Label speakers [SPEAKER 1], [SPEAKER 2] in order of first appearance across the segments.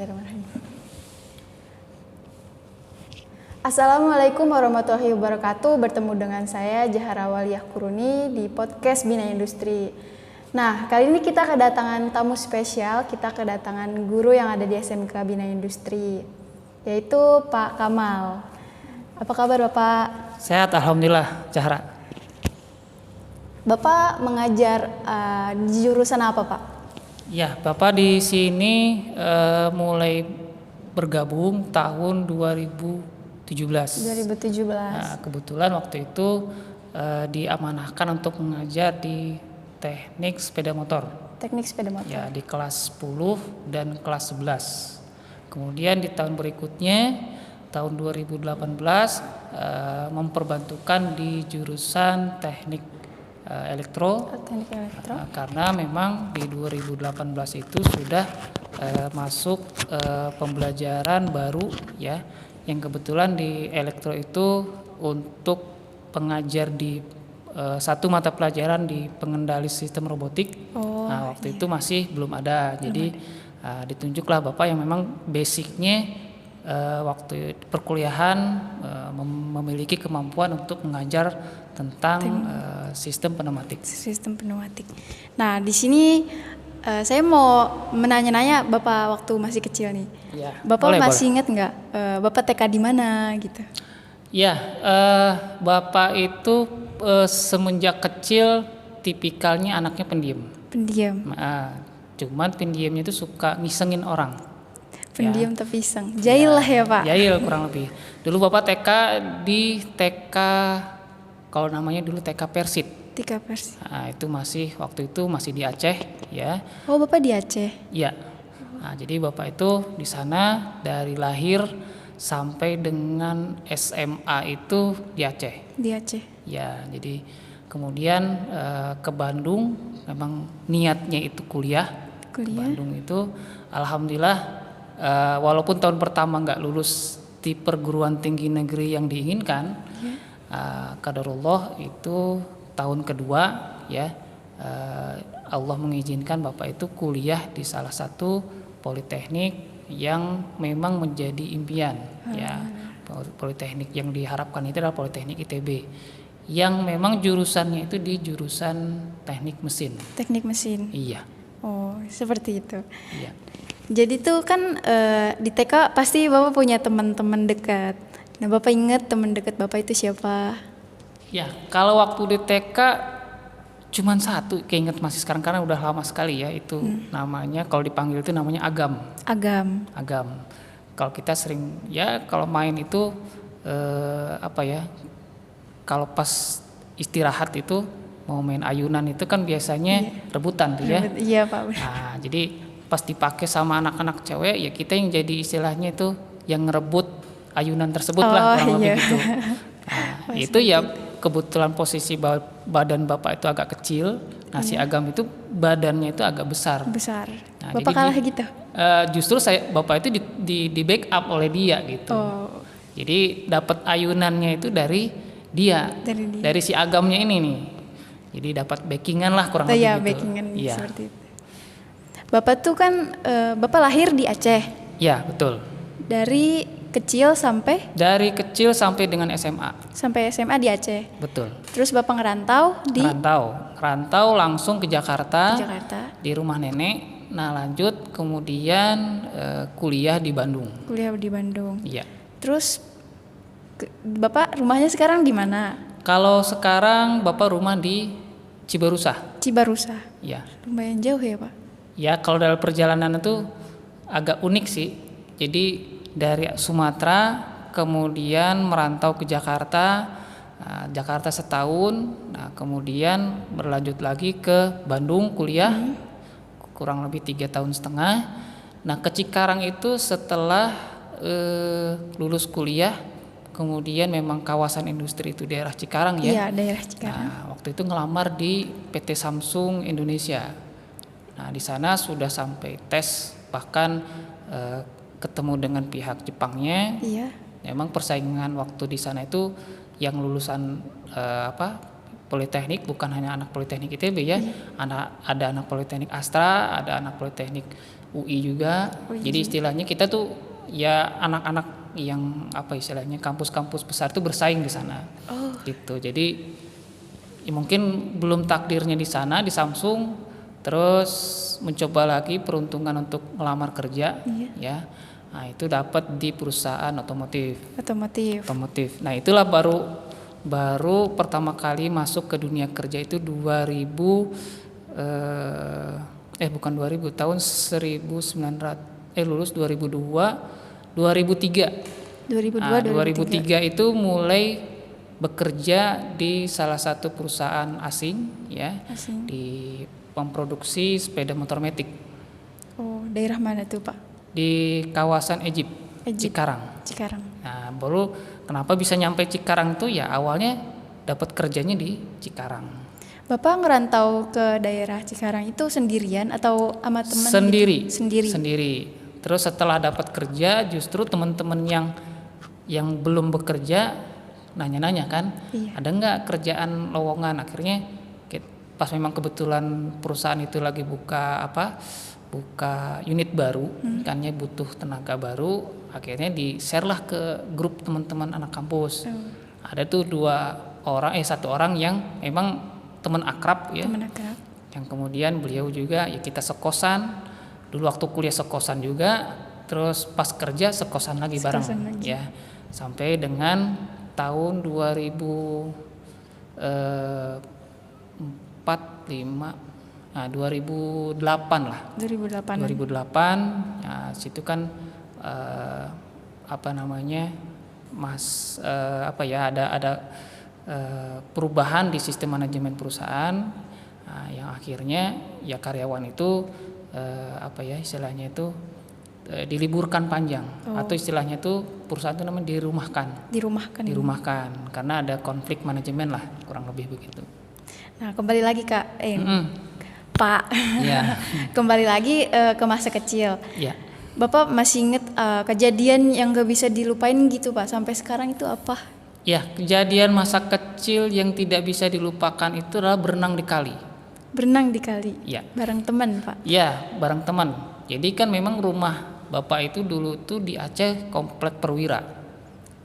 [SPEAKER 1] Bismillahirrahmanirrahim. Assalamualaikum warahmatullahi wabarakatuh. Bertemu dengan saya Jahara Waliyah Kuruni di podcast Bina Industri. Nah, kali ini kita kedatangan tamu spesial. Kita kedatangan guru yang ada di SMK Bina Industri, yaitu Pak Kamal. Apa kabar Bapak?
[SPEAKER 2] Sehat, alhamdulillah, Jahara.
[SPEAKER 1] Bapak mengajar di jurusan apa, Pak?
[SPEAKER 2] Ya, Bapak di sini mulai bergabung tahun 2017. Nah, kebetulan waktu itu diamanahkan untuk mengajar di teknik sepeda motor.
[SPEAKER 1] Teknik sepeda motor.
[SPEAKER 2] Ya, di kelas 10 dan kelas 11. Kemudian di tahun berikutnya, tahun 2018 memperbantukan di jurusan teknik elektro.
[SPEAKER 1] Teknik elektro.
[SPEAKER 2] Karena memang di 2018 itu sudah masuk pembelajaran baru ya, yang kebetulan di elektro itu untuk pengajar di satu mata pelajaran di pengendali sistem robotik. Nah, waktu itu masih belum ada. Jadi ditunjuklah Bapak yang memang basicnya waktu perkuliahan memiliki kemampuan untuk mengajar tentang sistem pneumatik.
[SPEAKER 1] Sistem pneumatik. Nah, di sini saya mau menanya-nanya Bapak waktu masih kecil nih.
[SPEAKER 2] Ya,
[SPEAKER 1] Bapak
[SPEAKER 2] boleh.
[SPEAKER 1] masih ingat nggak Bapak TK di mana gitu?
[SPEAKER 2] Ya, Bapak itu semenjak kecil tipikalnya anaknya pendiam.
[SPEAKER 1] Pendiam.
[SPEAKER 2] Cuman pendiamnya itu suka ngisengin orang.
[SPEAKER 1] Pendiam tapi iseng. Jahil lah ya Pak.
[SPEAKER 2] Jahil kurang lebih. Dulu Bapak TK di TK, kalau namanya dulu TK Persit.
[SPEAKER 1] TK Persit.
[SPEAKER 2] Nah, itu waktu itu masih di Aceh ya.
[SPEAKER 1] Oh, Bapak di Aceh.
[SPEAKER 2] Iya. Nah, jadi Bapak itu di sana dari lahir sampai dengan SMA itu di Aceh.
[SPEAKER 1] Di Aceh.
[SPEAKER 2] Ya, jadi kemudian ke Bandung, memang niatnya itu kuliah. Ke Bandung itu alhamdulillah walaupun tahun pertama nggak lulus di perguruan tinggi negeri yang diinginkan, qadarullah itu tahun kedua ya, Allah mengizinkan Bapak itu kuliah di salah satu politeknik yang memang menjadi impian ya. Politeknik yang diharapkan itu adalah Politeknik ITB, yang memang jurusannya itu di jurusan teknik mesin.
[SPEAKER 1] Teknik mesin.
[SPEAKER 2] Iya.
[SPEAKER 1] Oh, seperti itu.
[SPEAKER 2] Iya.
[SPEAKER 1] Jadi tuh kan di TK pasti Bapak punya teman-teman dekat. Nah, Bapak ingat teman dekat Bapak itu siapa?
[SPEAKER 2] Ya, kalau waktu di TK cuman satu, keinget masih sekarang karena udah lama sekali ya, itu namanya, kalau dipanggil itu namanya Agam. Agam. Kalau kita sering ya kalau main itu kalau pas istirahat itu mau main ayunan itu kan biasanya rebutan tuh ya.
[SPEAKER 1] Iya Pak.
[SPEAKER 2] Nah, jadi pas dipakai sama anak-anak cewek ya kita yang jadi istilahnya itu yang ngerebut ayunan tersebut lah, kurang lebih gitu. Nah, itu ya kebetulan posisi badan Bapak itu agak kecil. Nah, si Agam itu badannya itu agak besar. Nah,
[SPEAKER 1] Bapak kalah gitu?
[SPEAKER 2] Justru Bapak itu di backup oleh dia gitu. Jadi dapat ayunannya itu dari dia. Dari si Agamnya ini nih. Jadi dapat backingan lah kurang lebih gitu.
[SPEAKER 1] Backingan seperti itu. Bapak tuh kan Bapak lahir di Aceh.
[SPEAKER 2] Ya, betul.
[SPEAKER 1] Dari kecil sampai
[SPEAKER 2] dengan SMA.
[SPEAKER 1] Sampai SMA di Aceh.
[SPEAKER 2] Betul.
[SPEAKER 1] Terus Bapak ngerantau di
[SPEAKER 2] Rantau langsung ke Jakarta. Di rumah nenek. Nah, lanjut kemudian kuliah di Bandung. Iya.
[SPEAKER 1] Terus Bapak rumahnya sekarang di mana?
[SPEAKER 2] Kalau sekarang Bapak rumah di Cibarusa.
[SPEAKER 1] Iya. Lumayan jauh ya Pak?
[SPEAKER 2] Ya, kalau dalam perjalanan itu agak unik sih. Jadi dari Sumatera kemudian merantau ke Jakarta, Jakarta setahun, nah kemudian berlanjut lagi ke Bandung kuliah kurang lebih 3,5 tahun. Nah, ke Cikarang itu setelah lulus kuliah, kemudian memang kawasan industri itu daerah Cikarang ya.
[SPEAKER 1] Iya, daerah Cikarang.
[SPEAKER 2] Nah, waktu itu ngelamar di PT Samsung Indonesia. Nah, di sana sudah sampai tes, bahkan ketemu dengan pihak Jepangnya.
[SPEAKER 1] Iya.
[SPEAKER 2] Memang persaingan waktu di sana itu yang lulusan Politeknik, bukan hanya anak Politeknik ITB ya. Ada anak Politeknik Astra, ada anak Politeknik UI juga.
[SPEAKER 1] UI
[SPEAKER 2] Jadi
[SPEAKER 1] juga.
[SPEAKER 2] istilahnya kita tuh ya anak-anak yang apa istilahnya kampus-kampus besar itu bersaing di sana.
[SPEAKER 1] Oh,
[SPEAKER 2] Gitu. Jadi ya mungkin belum takdirnya di sana di Samsung, terus mencoba lagi peruntungan untuk melamar kerja,
[SPEAKER 1] iya.
[SPEAKER 2] ya. Nah itu dapat di perusahaan otomotif.
[SPEAKER 1] Otomotif.
[SPEAKER 2] Nah itulah baru pertama kali masuk ke dunia kerja itu bukan 2000, tahun 1900, lulus 2002, 2003.
[SPEAKER 1] 2002,
[SPEAKER 2] Nah,
[SPEAKER 1] 2003.
[SPEAKER 2] 2003 itu mulai bekerja di salah satu perusahaan asing, ya,
[SPEAKER 1] Asing.
[SPEAKER 2] di memproduksi sepeda motor matic
[SPEAKER 1] Oh, daerah mana tuh Pak?
[SPEAKER 2] di kawasan Egypt,
[SPEAKER 1] Egypt.
[SPEAKER 2] Cikarang.
[SPEAKER 1] Cikarang.
[SPEAKER 2] Nah, baru kenapa bisa nyampe Cikarang tuh ya awalnya dapat kerjanya di Cikarang.
[SPEAKER 1] Bapak ngerantau ke daerah Cikarang itu sendirian atau sama teman?
[SPEAKER 2] Sendiri.
[SPEAKER 1] Gitu? Sendiri.
[SPEAKER 2] Terus setelah dapat kerja justru teman-teman yang belum bekerja nanya-nanya kan,
[SPEAKER 1] Iya.
[SPEAKER 2] ada nggak kerjaan lowongan. Akhirnya pas memang kebetulan perusahaan itu lagi buka unit baru, kan ya butuh tenaga baru, akhirnya di-share lah ke grup teman-teman anak kampus. Ada tuh satu orang yang memang teman akrab ya,
[SPEAKER 1] Teman akrab.
[SPEAKER 2] yang kemudian beliau juga ya kita sekosan dulu waktu kuliah, sekosan juga, terus pas kerja sekosan lagi bareng
[SPEAKER 1] lagi.
[SPEAKER 2] ya, sampai dengan tahun 2008 lah.
[SPEAKER 1] 2008.
[SPEAKER 2] 2008 ya, situ kan ada perubahan di sistem manajemen perusahaan, yang akhirnya ya karyawan itu istilahnya itu diliburkan panjang, atau istilahnya itu perusahaan itu namanya dirumahkan karena ada konflik manajemen lah, kurang lebih begitu.
[SPEAKER 1] Nah, kembali lagi Kak, Pak.
[SPEAKER 2] Ya.
[SPEAKER 1] Kembali lagi ke masa kecil.
[SPEAKER 2] Ya.
[SPEAKER 1] Bapak masih inget kejadian yang gak bisa dilupain gitu Pak sampai sekarang itu apa?
[SPEAKER 2] Ya, kejadian masa kecil yang tidak bisa dilupakan itu adalah berenang di kali.
[SPEAKER 1] Berenang di kali.
[SPEAKER 2] Ya.
[SPEAKER 1] Bareng teman Pak.
[SPEAKER 2] Ya, bareng teman. Jadi kan memang rumah Bapak itu dulu tuh di Aceh, Komplek Perwira.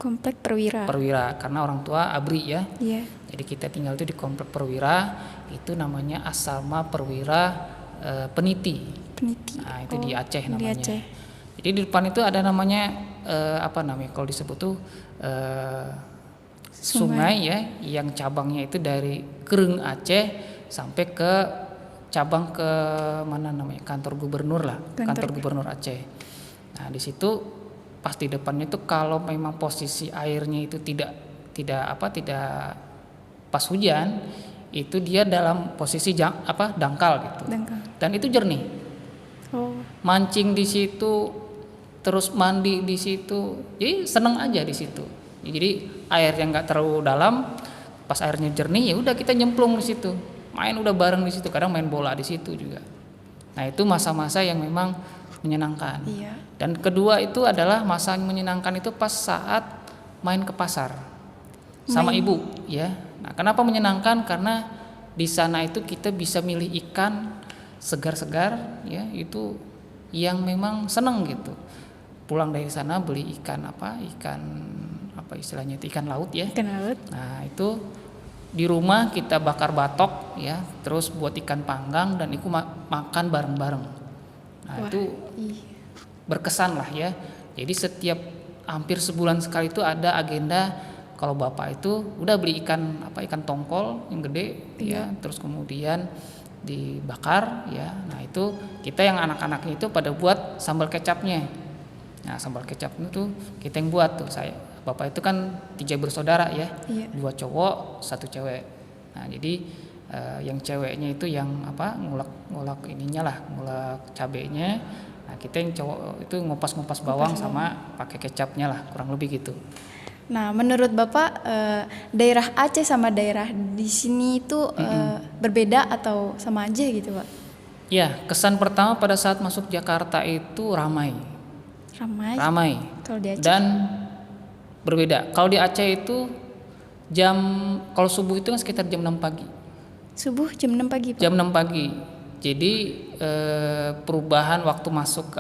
[SPEAKER 1] Komplek Perwira.
[SPEAKER 2] Perwira karena orang tua ABRI ya.
[SPEAKER 1] Iya.
[SPEAKER 2] Jadi kita tinggal itu di Komplek Perwira, itu namanya Asrama Perwira Peniti. Nah, itu di Aceh namanya.
[SPEAKER 1] Di Aceh.
[SPEAKER 2] Jadi di depan itu ada namanya kalau disebut tuh sungai ya, yang cabangnya itu dari Kereng Aceh sampai ke cabang ke mana namanya, kantor gubernur lah, kantor gubernur Aceh. Nah di situ pas di depannya itu kalau memang posisi airnya itu tidak pas hujan, itu dia dalam posisi dangkal gitu. Dan itu jernih.
[SPEAKER 1] Oh.
[SPEAKER 2] Mancing di situ, terus mandi di situ, jadi seneng aja di situ. Jadi air yang nggak terlalu dalam, pas airnya jernih ya udah kita nyemplung di situ, main udah bareng di situ, kadang main bola di situ juga. Nah itu masa-masa yang memang menyenangkan.
[SPEAKER 1] Iya.
[SPEAKER 2] Dan kedua itu adalah masa yang menyenangkan itu pas saat main ke pasar sama ibu ya. Nah kenapa menyenangkan? Karena di sana itu kita bisa milih ikan segar-segar ya, itu yang memang seneng gitu. Pulang dari sana beli ikan istilahnya itu ikan laut ya.
[SPEAKER 1] Ikan laut.
[SPEAKER 2] Nah itu di rumah kita bakar batok ya, terus buat ikan panggang dan itu makan bareng-bareng. Nah itu berkesan lah ya. Jadi setiap hampir sebulan sekali itu ada agenda, kalau bapak itu udah beli ikan tongkol yang gede ya, terus kemudian dibakar ya. Nah itu kita yang anak-anaknya itu pada buat sambal kecapnya. Nah sambal kecap itu kita yang buat tuh. Bapak itu kan 3 bersaudara ya, 2 cowok 1 cewek. Nah jadi yang ceweknya itu yang ngulek ininya lah, ngulek cabenya. Nah kita yang cowok itu ngupas bawang sama pakai kecapnya lah, kurang lebih gitu.
[SPEAKER 1] Nah menurut Bapak daerah Aceh sama daerah di sini itu berbeda atau sama aja gitu Pak?
[SPEAKER 2] Ya, kesan pertama pada saat masuk Jakarta itu ramai.
[SPEAKER 1] Kalau di Aceh?
[SPEAKER 2] Dan berbeda. Kalau di Aceh itu kalau subuh itu kan sekitar jam 6 pagi.
[SPEAKER 1] Subuh jam 6 pagi Pak?
[SPEAKER 2] Jam 6 pagi. Jadi perubahan waktu masuk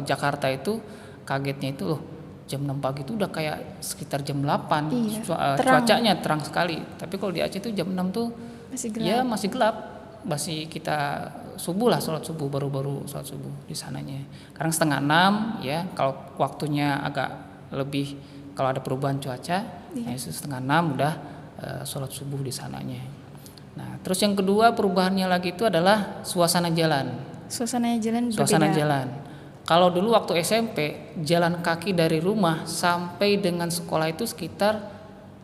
[SPEAKER 2] Jakarta itu kagetnya itu loh, jam 6 pagi itu udah kayak sekitar jam 8.
[SPEAKER 1] Iya,
[SPEAKER 2] Cuacanya terang sekali. Tapi kalau di Aceh itu jam 6 tuh
[SPEAKER 1] Masih gelap.
[SPEAKER 2] ya masih gelap. Masih kita subuh lah, sholat subuh, baru sholat subuh di sananya. Kadang setengah 6 ya, kalau waktunya agak lebih, kalau ada perubahan cuaca, ya itu setengah 6 udah sholat subuh di sananya. Nah, terus yang kedua perubahannya lagi itu adalah suasana jalan.
[SPEAKER 1] Suasana jalan
[SPEAKER 2] Suasana
[SPEAKER 1] berbeda.
[SPEAKER 2] jalan. Kalau dulu waktu SMP, jalan kaki dari rumah sampai dengan sekolah itu sekitar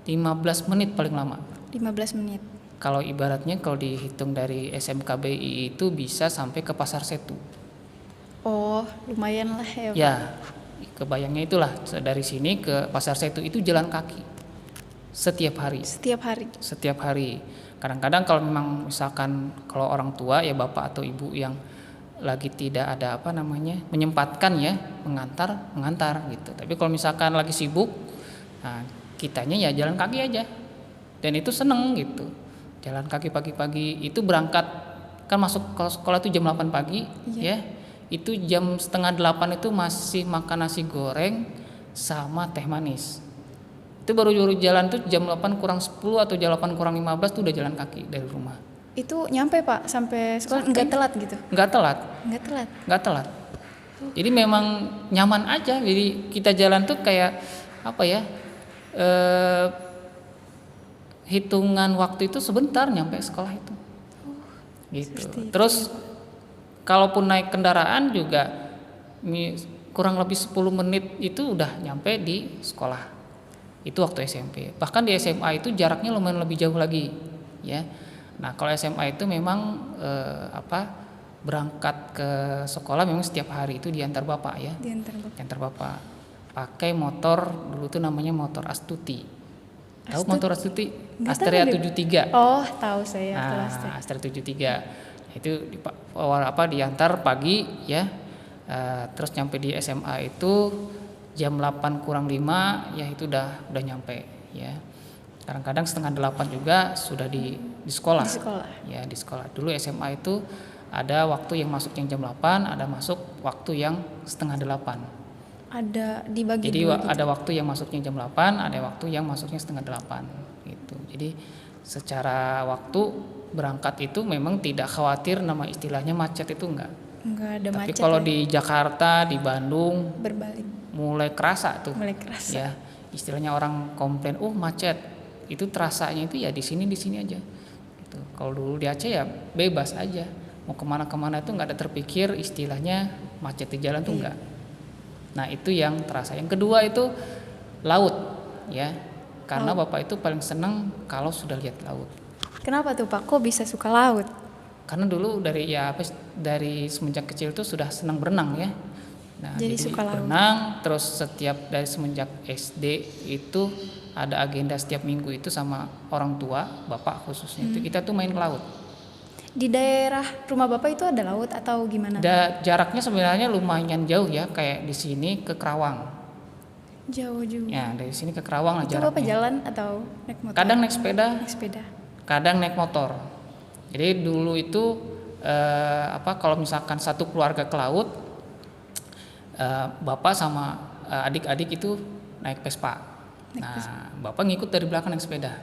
[SPEAKER 2] 15 menit paling lama.
[SPEAKER 1] 15 menit.
[SPEAKER 2] Kalau ibaratnya kalau dihitung dari SMKBI itu bisa sampai ke Pasar Setu.
[SPEAKER 1] Oh, lumayan lah ya, Pak.
[SPEAKER 2] Ya, kebayangnya itulah, dari sini ke Pasar Setu itu jalan kaki. Setiap hari. Setiap hari. Kadang-kadang kalau memang misalkan kalau orang tua ya bapak atau ibu yang lagi tidak ada menyempatkan ya mengantar gitu. Tapi kalau misalkan lagi sibuk, nah kitanya ya jalan kaki aja. Dan itu seneng gitu. Jalan kaki pagi-pagi itu berangkat, kan masuk ke sekolah itu jam 8 pagi ya. Itu jam setengah 8 itu masih makan nasi goreng sama teh manis. Itu baru jalan tuh jam 8 kurang 10 atau jam 8 kurang 15 tuh udah jalan kaki dari rumah.
[SPEAKER 1] Itu nyampe Pak sampai sekolah enggak telat gitu?
[SPEAKER 2] Enggak telat. Jadi memang nyaman aja. Jadi kita jalan tuh kayak hitungan waktu itu sebentar nyampe sekolah itu. Gitu. Terus kalaupun naik kendaraan juga kurang lebih 10 menit itu udah nyampe di sekolah. Itu waktu SMP. Bahkan di SMA itu jaraknya lumayan lebih jauh lagi, ya. Nah, kalau SMA itu memang berangkat ke sekolah memang setiap hari itu diantar bapak ya. Diantar bapak. Pakai motor, dulu tuh namanya motor Astuti. Tahu motor Astuti? Astrea 73.
[SPEAKER 1] Oh, tahu saya.
[SPEAKER 2] Nah, Astrea 73. Itu diantar pagi ya. Terus nyampe di SMA itu jam 8 kurang 5 ya, itu udah nyampe ya. Kadang-kadang setengah 8 juga sudah di sekolah. Ya, di sekolah. Dulu SMA itu ada waktu yang masuk yang jam 8, ada masuk waktu yang setengah 8.
[SPEAKER 1] Ada dibagi.
[SPEAKER 2] Jadi
[SPEAKER 1] gitu.
[SPEAKER 2] ada waktu yang masuknya jam 8, ada waktu yang masuknya setengah 8 gitu. Jadi secara waktu berangkat itu memang tidak khawatir nama istilahnya macet itu enggak ada macet. Tapi kalau di Jakarta, di Bandung
[SPEAKER 1] berbalik.
[SPEAKER 2] Mulai kerasa. Ya, istilahnya orang komplain, macet. Itu terasanya itu ya di sini aja. Gitu. Kalau dulu di Aceh ya bebas aja. Mau kemana-kemana itu nggak ada terpikir istilahnya macet di jalan tuh enggak. Nah, itu yang terasa. Yang kedua itu laut, ya. Karena bapak itu paling senang kalau sudah lihat laut.
[SPEAKER 1] Kenapa tuh Pak? Kok bisa suka laut?
[SPEAKER 2] Karena dulu dari semenjak kecil tuh sudah senang berenang ya. Nah, jadi suka berenang, terus dari semenjak SD itu ada agenda setiap minggu itu sama orang tua, bapak khususnya itu kita tuh main ke laut.
[SPEAKER 1] Di daerah rumah bapak itu ada laut atau gimana?
[SPEAKER 2] Jaraknya sebenarnya lumayan jauh ya, kayak di sini ke Kerawang.
[SPEAKER 1] Jauh juga.
[SPEAKER 2] Ya, dari sini ke Kerawang lah jaraknya.
[SPEAKER 1] Itu bapak jalan atau naik motor?
[SPEAKER 2] Kadang naik sepeda. Kadang naik motor. Jadi dulu itu kalau misalkan satu keluarga ke laut, bapak sama adik-adik itu naik Vespa. Bapak ngikut dari belakang naik sepeda.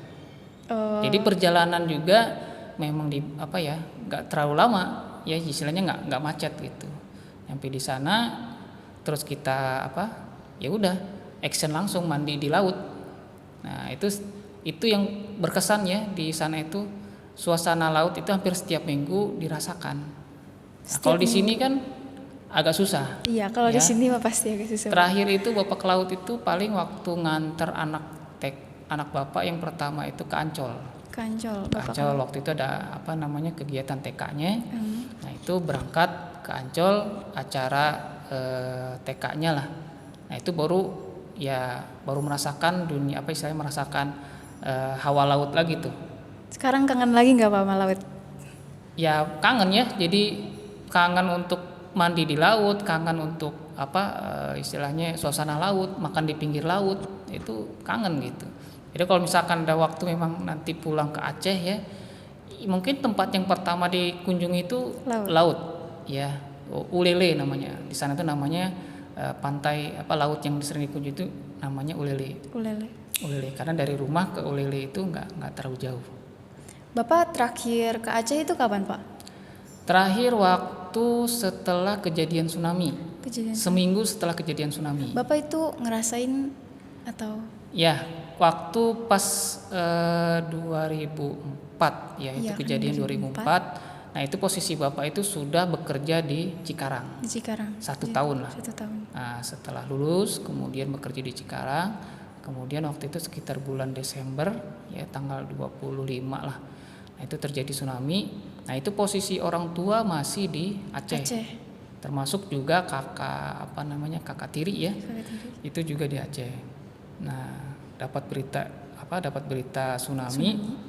[SPEAKER 2] Jadi perjalanan juga memang nggak terlalu lama, ya istilahnya nggak macet gitu. Sampai di sana, terus kita ya udah action langsung mandi di laut. Nah itu yang berkesan ya di sana itu, suasana laut itu hampir setiap minggu dirasakan. Nah, kalau di sini kan agak susah.
[SPEAKER 1] Iya, kalau di sini mah pasti agak susah.
[SPEAKER 2] Terakhir itu bapak ke laut itu paling waktu nganter anak bapak yang pertama itu ke Ancol. Ancol waktu itu ada kegiatan TK-nya. Nah, itu berangkat ke Ancol acara TK-nya lah. Nah, itu baru merasakan merasakan hawa laut lagi tuh.
[SPEAKER 1] Sekarang kangen lagi nggak Pak sama laut?
[SPEAKER 2] Ya kangen ya, jadi kangen untuk mandi di laut, kangen untuk istilahnya suasana laut, makan di pinggir laut, itu kangen gitu. Jadi kalau misalkan ada waktu memang nanti pulang ke Aceh ya, Mungkin tempat yang pertama dikunjungi itu
[SPEAKER 1] Laut.
[SPEAKER 2] laut, ya. Ulele namanya. Di sana tuh namanya pantai laut yang sering dikunjungi itu namanya Ulele.
[SPEAKER 1] Ulele.
[SPEAKER 2] Ulele karena dari rumah ke Ulele itu nggak terlalu jauh.
[SPEAKER 1] Bapak terakhir ke Aceh itu kapan, Pak?
[SPEAKER 2] Terakhir waktu setelah kejadian tsunami.
[SPEAKER 1] Kejadian.
[SPEAKER 2] Seminggu setelah kejadian tsunami.
[SPEAKER 1] Bapak itu ngerasain atau?
[SPEAKER 2] Ya, waktu pas 2004 ya, itu
[SPEAKER 1] Iya, kan,
[SPEAKER 2] kejadian 2004. Nah, itu posisi Bapak itu sudah bekerja di Cikarang.
[SPEAKER 1] Di Cikarang.
[SPEAKER 2] 1 tahun lah.
[SPEAKER 1] 1 tahun.
[SPEAKER 2] Nah, setelah lulus kemudian bekerja di Cikarang. Kemudian waktu itu sekitar bulan Desember ya, tanggal 25 lah. Nah, itu terjadi tsunami. Nah, itu posisi orang tua masih di Aceh. Termasuk juga kakak tiri ya. Itu juga di Aceh. Nah, dapat berita tsunami.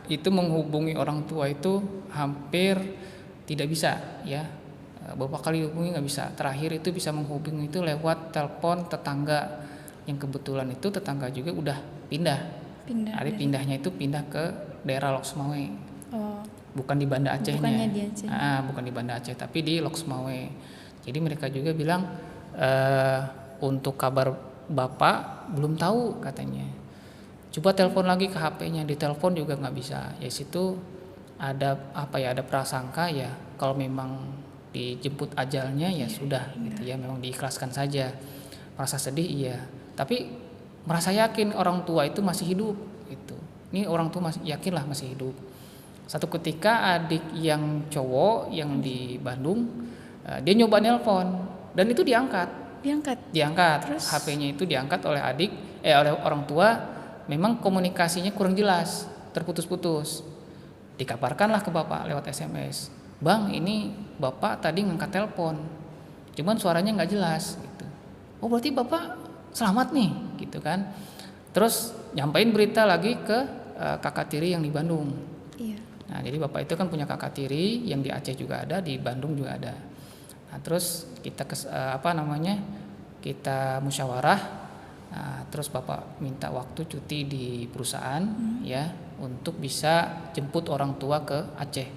[SPEAKER 2] Itu menghubungi orang tua itu hampir tidak bisa ya, beberapa kali hubungi nggak bisa. Terakhir itu bisa menghubungi itu lewat telepon tetangga, yang kebetulan itu tetangga juga udah pindah. Pindahnya itu pindah ke daerah Lok Sumawe. Bukan di Banda Acehnya. Bukan di Banda Aceh tapi di Lok Sumawe. Jadi mereka juga bilang untuk kabar bapak belum tahu katanya. Coba telepon lagi ke HP-nya, ditelepon juga nggak bisa. Ya situ ada ada prasangka ya, kalau memang dijemput ajalnya ya sudah gitu ya, memang diikhlaskan saja. Merasa sedih iya, tapi merasa yakin orang tua itu masih hidup gitu. Ini orang tua masih yakinlah masih hidup. Satu ketika adik yang cowok yang di Bandung dia nyoba nelpon dan itu diangkat. Terus HP-nya itu diangkat oleh oleh orang tua. Memang komunikasinya kurang jelas, terputus-putus. Dikabarkanlah ke bapak lewat SMS, "Bang, ini bapak tadi ngangkat telepon, cuman suaranya nggak jelas." Gitu. Oh, berarti bapak selamat nih, gitu kan? Terus nyampein berita lagi ke kakak tiri yang di Bandung.
[SPEAKER 1] Iya.
[SPEAKER 2] Nah, jadi bapak itu kan punya kakak tiri yang di Aceh juga ada, di Bandung juga ada. Nah, terus kita kita musyawarah. Nah, terus bapak minta waktu cuti di perusahaan ya untuk bisa jemput orang tua ke Aceh.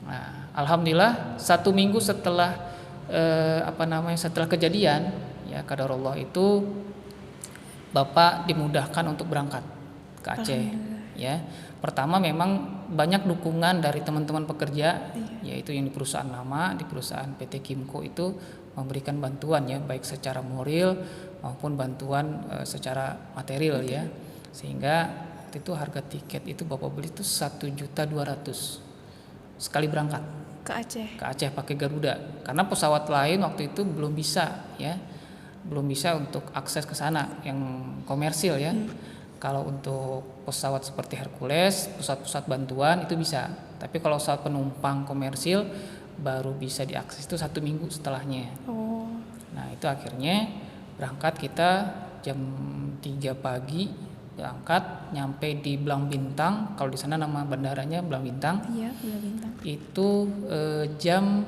[SPEAKER 2] Nah, alhamdulillah 1 minggu setelah setelah kejadian ya qadarullah itu bapak dimudahkan untuk berangkat ke Aceh ya. Pertama memang banyak dukungan dari teman-teman pekerja yaitu yang di perusahaan lama, di perusahaan PT Kimco itu memberikan bantuan ya, baik secara moral maupun bantuan secara material ya, sehingga waktu itu harga tiket itu bapak beli itu 1.200.000 sekali berangkat
[SPEAKER 1] ke Aceh
[SPEAKER 2] pakai Garuda, karena pesawat lain waktu itu belum bisa untuk akses ke sana yang komersil ya. Kalau untuk pesawat seperti Hercules, pusat-pusat bantuan itu bisa, tapi kalau pesawat penumpang komersil baru bisa diakses itu 1 minggu setelahnya. Nah, itu akhirnya berangkat kita jam 3 pagi berangkat, nyampe di Blang Bintang. Kalau di sana nama bandaranya Blang Bintang.
[SPEAKER 1] Iya, Blang Bintang.
[SPEAKER 2] Itu jam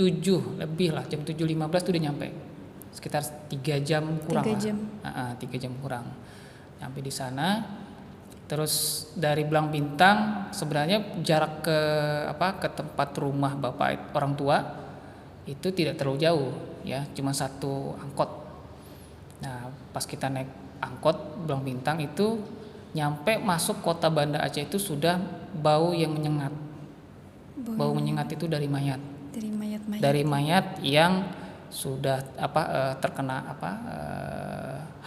[SPEAKER 2] 7 lebih lah, jam 7.15 itu udah nyampe. Sekitar 3 jam kurang. 3 jam kurang. Nyampe di sana. Terus dari Blang Bintang sebenarnya jarak ke tempat rumah bapak orang tua itu tidak terlalu jauh ya, cuma 1 angkot. Nah, pas kita naik angkot Blang Bintang itu nyampe masuk kota Banda Aceh itu sudah bau yang menyengat. Bau menyengat itu dari mayat. Dari mayat yang sudah terkena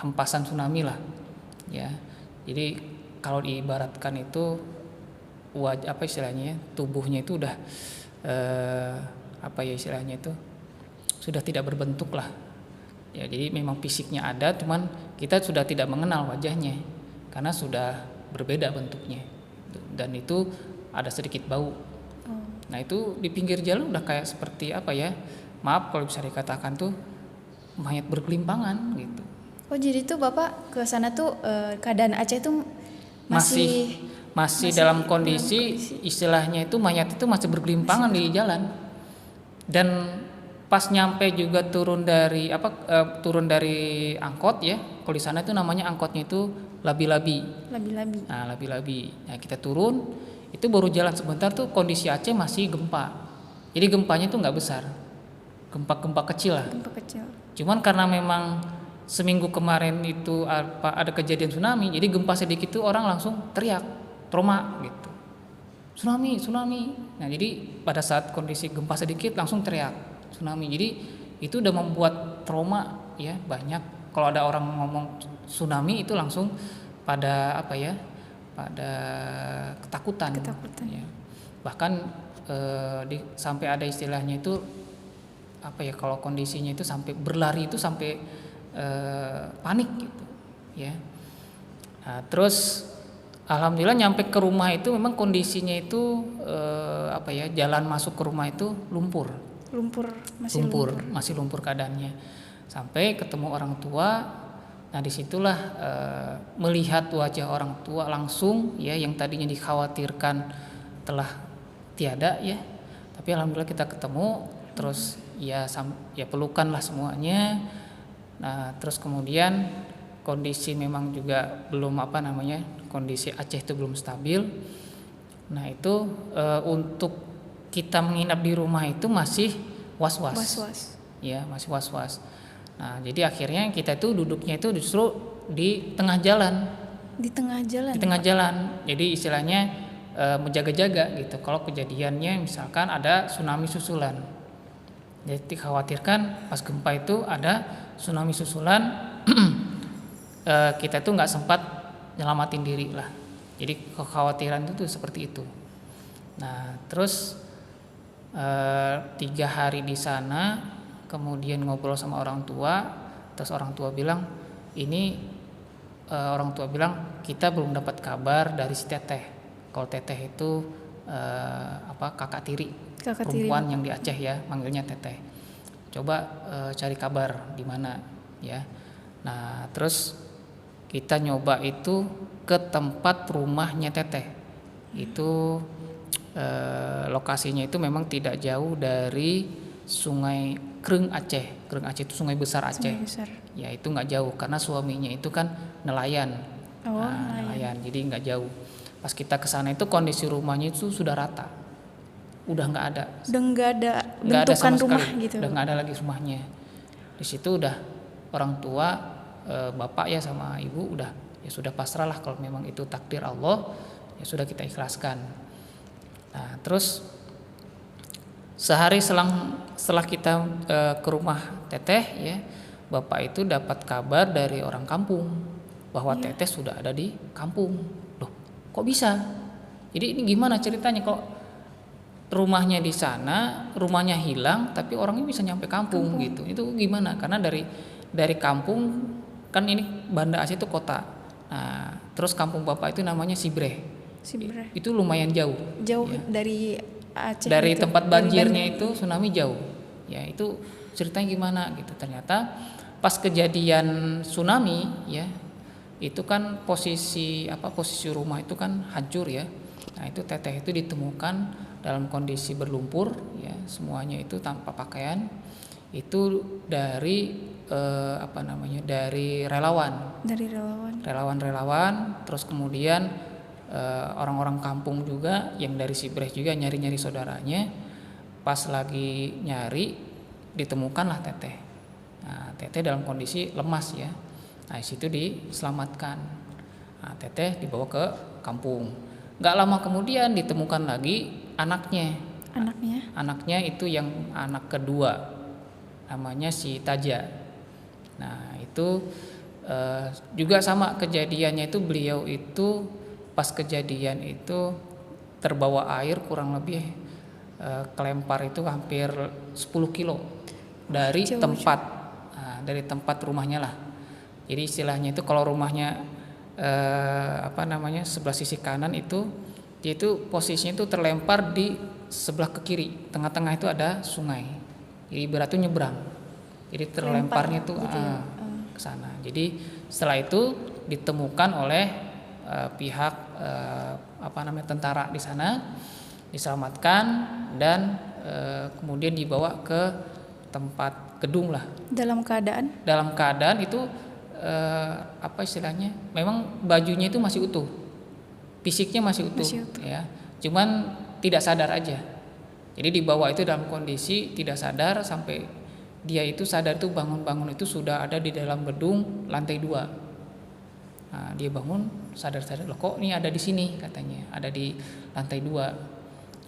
[SPEAKER 2] hempasan tsunami lah. Ya. Jadi kalau diibaratkan itu tubuhnya itu udah istilahnya itu sudah tidak berbentuk lah. Ya, jadi memang fisiknya ada, cuman kita sudah tidak mengenal wajahnya karena sudah berbeda bentuknya. Dan itu ada sedikit bau. Nah, itu di pinggir jalan udah kayak seperti maaf kalau bisa dikatakan tuh mayat bergelimpangan gitu.
[SPEAKER 1] Oh, jadi tuh bapak ke sana tuh keadaan Aceh tuh
[SPEAKER 2] masih dalam kondisi istilahnya itu mayat itu masih bergelimpangan di jalan. Dan Pas nyampe juga turun dari angkot ya. Kalau di sana itu namanya angkotnya itu labi-labi.
[SPEAKER 1] Labi-labi.
[SPEAKER 2] Nah, labi-labi. Nah, kita turun, itu baru jalan sebentar tuh kondisi Aceh masih gempa. Jadi gempanya tuh nggak besar. Gempa-gempa kecil lah.
[SPEAKER 1] Gempa kecil.
[SPEAKER 2] Cuman karena memang seminggu kemarin itu ada kejadian tsunami, jadi gempa sedikit tuh orang langsung teriak, trauma gitu. Tsunami, tsunami. Nah, jadi pada saat kondisi gempa sedikit langsung teriak tsunami. Jadi itu udah membuat trauma ya banyak. Kalau ada orang ngomong tsunami itu langsung pada pada ketakutan. Ya. Bahkan sampai ada istilahnya itu kalau kondisinya itu sampai berlari itu sampai panik gitu ya. Nah, terus alhamdulillah nyampe ke rumah itu memang kondisinya itu jalan masuk ke rumah itu masih lumpur keadaannya. Sampai ketemu orang tua. Nah, disitulah melihat wajah orang tua langsung ya, yang tadinya dikhawatirkan telah tiada ya, tapi alhamdulillah kita ketemu. Terus ya pelukan lah semuanya. Nah, terus kemudian kondisi memang juga belum kondisi Aceh itu belum stabil. Nah, itu untuk kita menginap di rumah itu masih was-was. Ya, masih was-was. Nah, jadi akhirnya kita itu duduknya itu justru di tengah jalan.
[SPEAKER 1] Di tengah
[SPEAKER 2] jalan. Jadi istilahnya menjaga-jaga gitu. Kalau kejadiannya misalkan ada tsunami susulan. Jadi dikhawatirkan pas gempa itu ada tsunami susulan, kita tuh nggak sempat nyelamatin diri lah. Jadi kekhawatiran itu tuh seperti itu. Nah, terus 3 hari di sana, kemudian ngobrol sama orang tua, terus orang tua bilang kita belum dapat kabar dari si Teteh. Kalau Teteh itu kakak tiri perempuan yang di Aceh ya, manggilnya Teteh. Coba cari kabar di mana ya. Nah, terus kita nyoba itu ke tempat rumahnya Teteh. Itu lokasinya itu memang tidak jauh dari Sungai Kreng Aceh. Kreng Aceh itu sungai besar Aceh. Ya, itu nggak jauh karena suaminya itu kan nelayan. Nelayan. Jadi nggak jauh. Pas kita ke sana itu kondisi rumahnya itu sudah rata. Udah nggak ada bentukan rumah sekali. Gitu. Udah nggak ada lagi rumahnya. Di situ udah orang tua, bapak ya sama ibu udah ya sudah pasrah lah, kalau memang itu takdir Allah ya sudah kita ikhlaskan. Nah, terus sehari setelah kita ke rumah Teteh ya, bapak itu dapat kabar dari orang kampung bahwa Teteh sudah ada di kampung. Loh, kok bisa? Jadi ini gimana ceritanya kok rumahnya di sana, rumahnya hilang, tapi orangnya bisa nyampe kampung gitu. Itu gimana? Karena dari kampung kan ini Banda Aceh itu kota. Nah, terus kampung bapak itu namanya Sibreh. Itu lumayan jauh.
[SPEAKER 1] Jauh
[SPEAKER 2] ya.
[SPEAKER 1] Dari Aceh.
[SPEAKER 2] Dari itu, tempat banjirnya itu tsunami jauh. Ya, itu ceritanya gimana gitu. Ternyata pas kejadian tsunami ya, itu kan posisi rumah itu kan hancur ya. Nah, itu Teteh itu ditemukan dalam kondisi berlumpur ya, semuanya itu tanpa pakaian. Itu dari dari relawan. Terus kemudian orang-orang kampung juga yang dari Sibreh juga nyari-nyari saudaranya. Pas lagi nyari ditemukanlah Teteh. Nah, Teteh dalam kondisi lemas ya. Nah, situ diselamatkan. Nah, Teteh dibawa ke kampung. Gak lama kemudian ditemukan lagi anaknya itu yang anak kedua, namanya si Taja. Nah, itu juga sama kejadiannya, itu beliau itu pas kejadian itu terbawa air kurang lebih kelempar itu hampir 10 kilo dari tempat rumahnya lah. Jadi istilahnya itu kalau rumahnya sebelah sisi kanan itu dia itu posisinya itu terlempar di sebelah ke kiri, tengah-tengah itu ada sungai. Jadi berarti nyebrang. Jadi terlemparnya itu ke sana. Jadi setelah itu ditemukan oleh pihak tentara di sana, diselamatkan dan kemudian dibawa ke tempat gedung lah.
[SPEAKER 1] Dalam keadaan?
[SPEAKER 2] Dalam keadaan itu apa istilahnya? Memang bajunya itu masih utuh, fisiknya masih utuh, ya. Cuman tidak sadar aja. Jadi dibawa itu dalam kondisi tidak sadar sampai dia itu sadar itu bangun-bangun itu sudah ada di dalam gedung lantai 2. Nah, dia bangun sadar-sadar, loh kok ini ada di sini katanya, ada di lantai 2.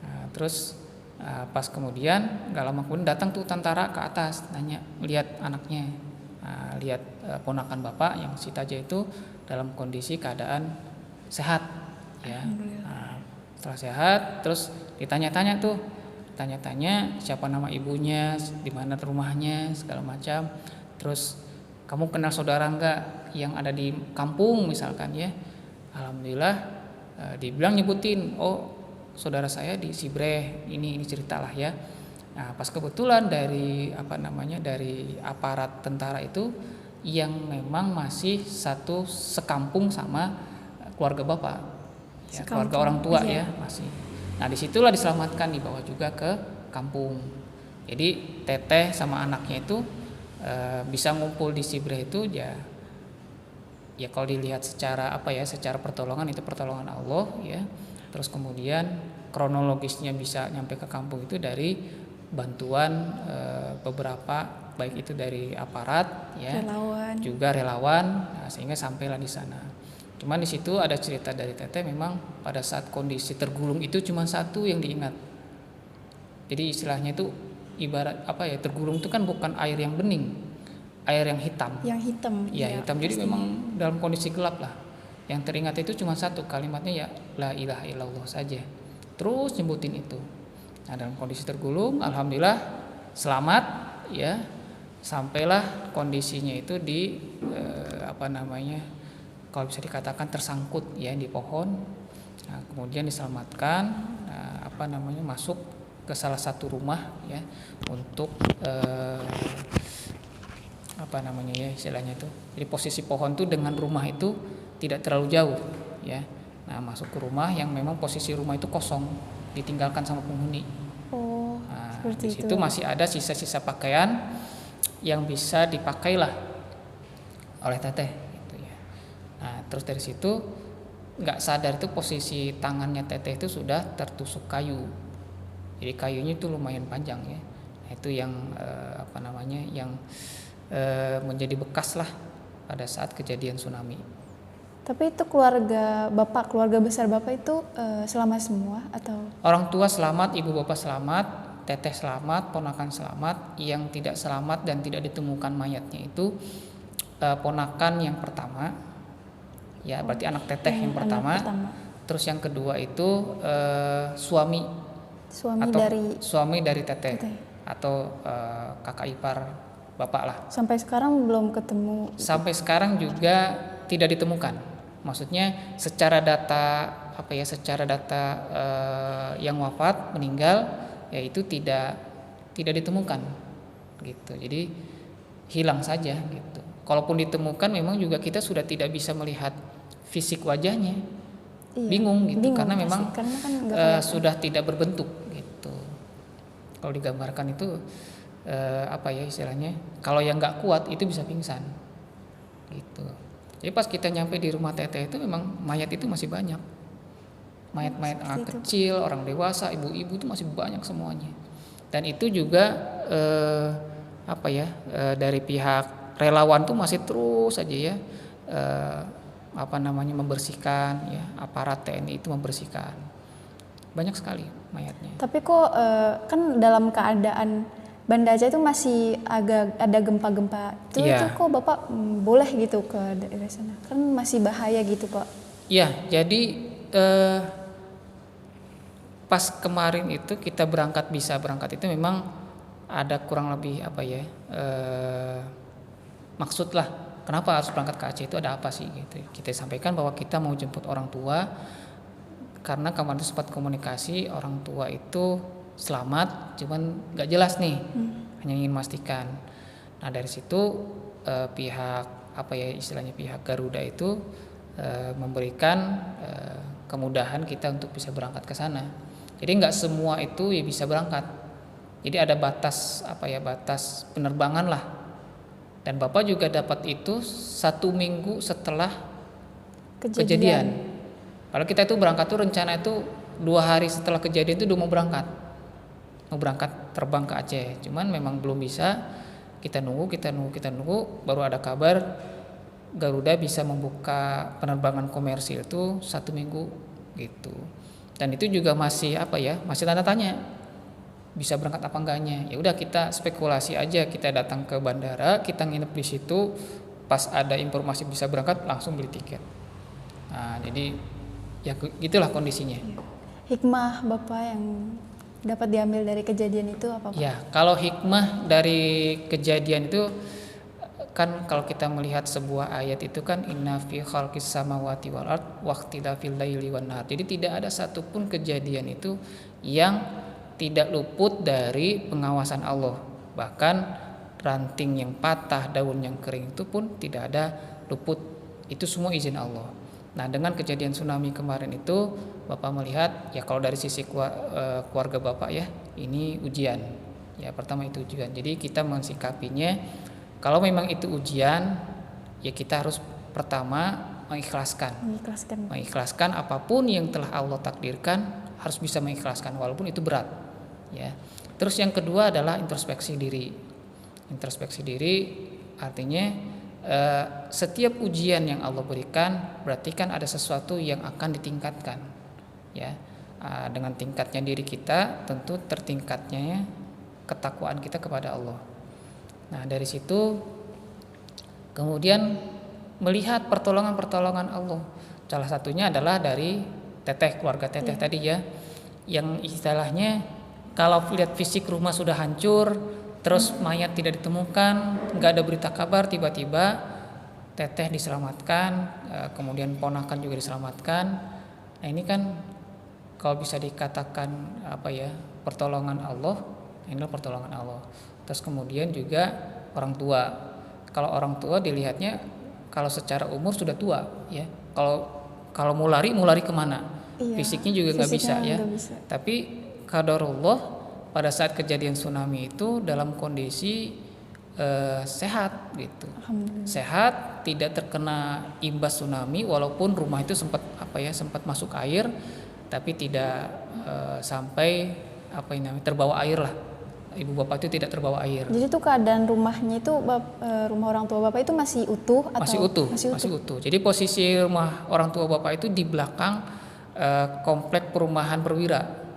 [SPEAKER 2] Nah, terus pas kemudian gak lama kemudian datang tuh tentara ke atas nanya, lihat anaknya, lihat ponakan bapak yang si Taja itu dalam kondisi keadaan sehat, ya. Nah, setelah sehat terus ditanya-tanya tuh, tanya-tanya siapa nama ibunya, di mana rumahnya segala macam, terus kamu kenal saudara enggak yang ada di kampung misalkan, ya. Alhamdulillah dibilang nyebutin, oh saudara saya di Sibreh, ini ceritalah, ya. Nah, pas kebetulan dari dari aparat tentara itu yang memang masih satu sekampung sama keluarga bapak, ya, keluarga orang tua, ya, masih. Nah, disitulah diselamatkan, dibawa juga ke kampung. Jadi teteh sama anaknya itu bisa ngumpul di Sibreh itu, ya kalau dilihat secara secara pertolongan itu pertolongan Allah, ya. Terus kemudian kronologisnya bisa nyampe ke kampung itu dari bantuan beberapa, baik itu dari aparat, ya, relawan. Juga relawan, nah, sehingga sampailah di sana. Cuman di situ ada cerita dari teteh, memang pada saat kondisi tergulung itu cuma satu yang diingat. Jadi istilahnya itu ibarat tergulung itu kan bukan air yang bening, air yang hitam. Yang hitam. Ya, hitam. Jadi memang dalam kondisi gelap lah. Yang teringat itu cuma satu kalimatnya, ya la ilaha illallah saja. Terus nyebutin itu. Nah, dalam kondisi tergulung, alhamdulillah selamat, ya. Sampailah kondisinya itu di kalau bisa dikatakan tersangkut, ya, di pohon. Nah, kemudian diselamatkan, masuk ke salah satu rumah, ya, untuk istilahnya itu. Jadi posisi pohon itu dengan rumah itu tidak terlalu jauh, ya. Nah, masuk ke rumah yang memang posisi rumah itu kosong, ditinggalkan sama penghuni. Oh, nah, di situ masih ada sisa-sisa pakaian yang bisa dipakailah oleh teteh, gitu, ya. Nah, terus dari situ nggak sadar itu posisi tangannya teteh itu sudah tertusuk kayu. Jadi kayunya itu lumayan panjang, ya. Nah, itu yang yang menjadi bekas lah pada saat kejadian tsunami.
[SPEAKER 1] Tapi itu keluarga besar bapak itu selamat semua atau?
[SPEAKER 2] Orang tua selamat, ibu bapak selamat, teteh selamat, ponakan selamat. Yang tidak selamat dan tidak ditemukan mayatnya itu ponakan yang pertama, ya, berarti anak teteh yang pertama. Terus yang kedua itu suami dari teteh. Atau kakak ipar bapak lah.
[SPEAKER 1] Sampai sekarang belum ketemu.
[SPEAKER 2] Sampai sekarang juga tidak ditemukan. Maksudnya secara data yang wafat, meninggal, ya itu tidak ditemukan, gitu. Jadi hilang saja, gitu. Kalaupun ditemukan memang juga kita sudah tidak bisa melihat fisik wajahnya. Iya, bingung karena memang kan sudah tidak berbentuk, gitu. Kalau digambarkan itu istilahnya, kalau yang nggak kuat itu bisa pingsan, gitu. Jadi pas kita nyampe di rumah teteh itu memang mayat itu masih banyak, mayat-mayat anak kecil, orang dewasa, ibu-ibu itu masih banyak semuanya. Dan itu juga dari pihak relawan tuh masih terus aja, ya, membersihkan, ya, aparat TNI itu membersihkan, banyak sekali mayatnya.
[SPEAKER 1] Tapi kok kan dalam keadaan Banda Aceh itu masih agak ada gempa-gempa itu,
[SPEAKER 2] ya.
[SPEAKER 1] Itu kok bapak boleh gitu ke daerah sana, kan masih bahaya gitu pak?
[SPEAKER 2] Ya, jadi pas kemarin itu kita bisa berangkat itu memang ada kurang lebih maksud lah, kenapa harus berangkat ke Aceh itu ada apa sih, gitu. Kita sampaikan bahwa kita mau jemput orang tua karena kemarin sempat komunikasi orang tua itu selamat, cuman nggak jelas nih, hanya ingin memastikan. Nah, dari situ pihak pihak Garuda itu memberikan kemudahan kita untuk bisa berangkat ke sana. Jadi nggak semua itu ya bisa berangkat, Jadi ada batas batas penerbangan lah. Dan Bapak juga dapat itu 1 minggu setelah kejadian. Kalau kita itu berangkat tuh rencana itu 2 hari setelah kejadian itu udah mau berangkat terbang ke Aceh. Cuman memang belum bisa. Kita nunggu, baru ada kabar Garuda bisa membuka penerbangan komersil itu 1 minggu gitu. Dan itu juga masih masih tanda tanya, bisa berangkat apa enggaknya. Ya udah, kita spekulasi aja, kita datang ke bandara, kita nginep di situ, pas ada informasi bisa berangkat langsung beli tiket. Nah, jadi ya gitulah kondisinya.
[SPEAKER 1] Hikmah Bapak yang dapat diambil dari kejadian itu apa Pak?
[SPEAKER 2] Ya, kalau hikmah dari kejadian itu kan, kalau kita melihat sebuah ayat itu kan, inna fi khalqis samawati wal ard waqtilafil laili wan nahar. Jadi tidak ada satupun kejadian itu yang tidak luput dari pengawasan Allah. Bahkan ranting yang patah, daun yang kering itu pun tidak ada luput. Itu semua izin Allah. Nah, dengan kejadian tsunami kemarin itu Bapak melihat ya, kalau dari sisi keluarga Bapak ya, ini ujian. Ya, pertama itu ujian. Jadi kita mensikapinya, kalau memang itu ujian, ya kita harus pertama mengikhlaskan apapun yang telah Allah takdirkan, harus bisa mengikhlaskan walaupun itu berat. Ya. Terus yang kedua adalah introspeksi diri. Introspeksi diri artinya setiap ujian yang Allah berikan berarti kan ada sesuatu yang akan ditingkatkan. Ya. Dengan tingkatnya diri kita, tentu tertingkatnya ketakwaan kita kepada Allah. Nah, dari situ kemudian melihat pertolongan Allah. Salah satunya adalah dari keluarga Teteh tadi ya, yang istilahnya kalau lihat fisik rumah sudah hancur, terus mayat tidak ditemukan, nggak ada berita kabar, tiba-tiba Teteh diselamatkan, kemudian ponakan juga diselamatkan. Nah, ini kan kalau bisa dikatakan pertolongan Allah, inilah pertolongan Allah. Terus kemudian juga orang tua. Kalau orang tua dilihatnya kalau secara umur sudah tua ya. Kalau mau lari kemana? Iya, fisiknya juga nggak bisa ya. Tapi qadarullah pada saat kejadian tsunami itu dalam kondisi sehat gitu. Sehat, tidak terkena imbas tsunami, walaupun rumah itu sempat masuk air, tapi tidak sampai terbawa air lah. Ibu Bapak itu tidak terbawa air.
[SPEAKER 1] Jadi itu keadaan rumahnya itu rumah orang tua Bapak itu masih utuh atau
[SPEAKER 2] masih utuh. Jadi posisi rumah orang tua Bapak itu di belakang komplek perumahan Perwira.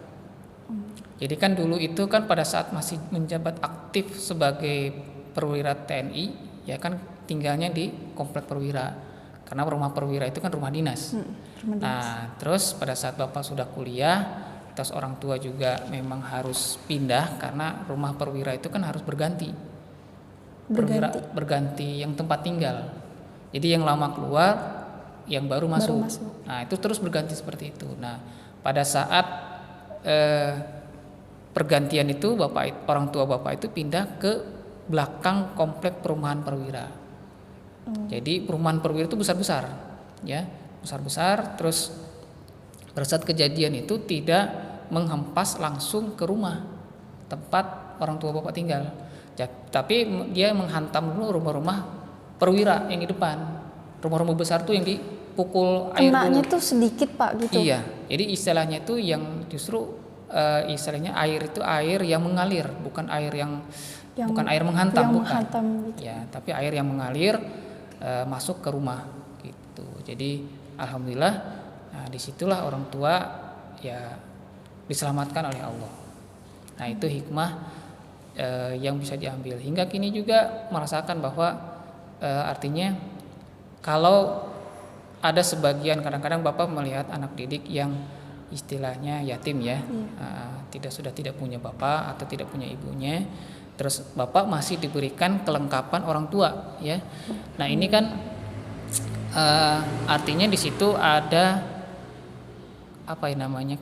[SPEAKER 2] Jadi kan dulu itu kan pada saat masih menjabat aktif sebagai perwira TNI, ya kan tinggalnya di komplek Perwira. Karena rumah Perwira itu kan rumah dinas. Nah, terus pada saat Bapak sudah kuliah, terus orang tua juga memang harus pindah karena rumah Perwira itu kan harus berganti yang tempat tinggal. Jadi yang lama keluar, yang baru masuk. Nah, itu terus berganti seperti itu. Nah, pada saat pergantian itu orang tua Bapak itu pindah ke belakang komplek perumahan Perwira. Jadi perumahan Perwira itu besar-besar, ya, besar-besar. Terus pada saat kejadian itu tidak menghempas langsung ke rumah tempat orang tua Bapak tinggal, tapi dia menghantam dulu rumah-rumah Perwira yang di depan. Rumah-rumah besar tuh yang dipukul air dulu.
[SPEAKER 1] Kenanya tuh sedikit Pak gitu.
[SPEAKER 2] Iya, jadi istilahnya itu yang justru istilahnya air itu air yang mengalir, bukan air bukan air menghantam, bukan. Gitu. Ya, tapi air yang mengalir masuk ke rumah gitu. Jadi alhamdulillah, nah disitulah orang tua ya diselamatkan oleh Allah. Nah, itu hikmah yang bisa diambil. Hingga kini juga merasakan bahwa artinya kalau ada sebagian, kadang-kadang Bapak melihat anak didik yang istilahnya yatim ya, sudah tidak punya bapak atau tidak punya ibunya, terus Bapak masih diberikan kelengkapan orang tua ya. Nah, ini kan artinya di situ ada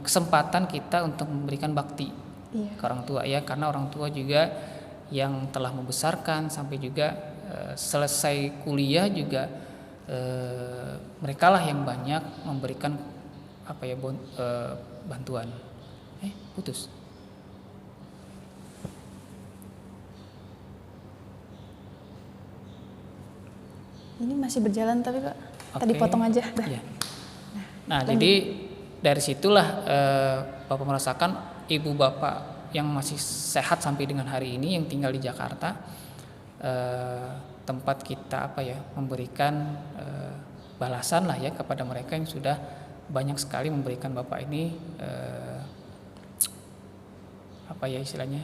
[SPEAKER 2] kesempatan kita untuk memberikan bakti ke orang tua ya, karena orang tua juga yang telah membesarkan sampai juga selesai kuliah juga mereka lah yang banyak memberikan bantuan. Putus.
[SPEAKER 1] Ini masih berjalan tapi Pak, tadi
[SPEAKER 2] Oke.
[SPEAKER 1] potong aja. Dah.
[SPEAKER 2] Iya. Nah, jadi dari situlah Bapak merasakan ibu Bapak yang masih sehat sampai dengan hari ini yang tinggal di Jakarta, tempat kita memberikan balasan lah ya kepada mereka yang sudah banyak sekali memberikan Bapak ini istilahnya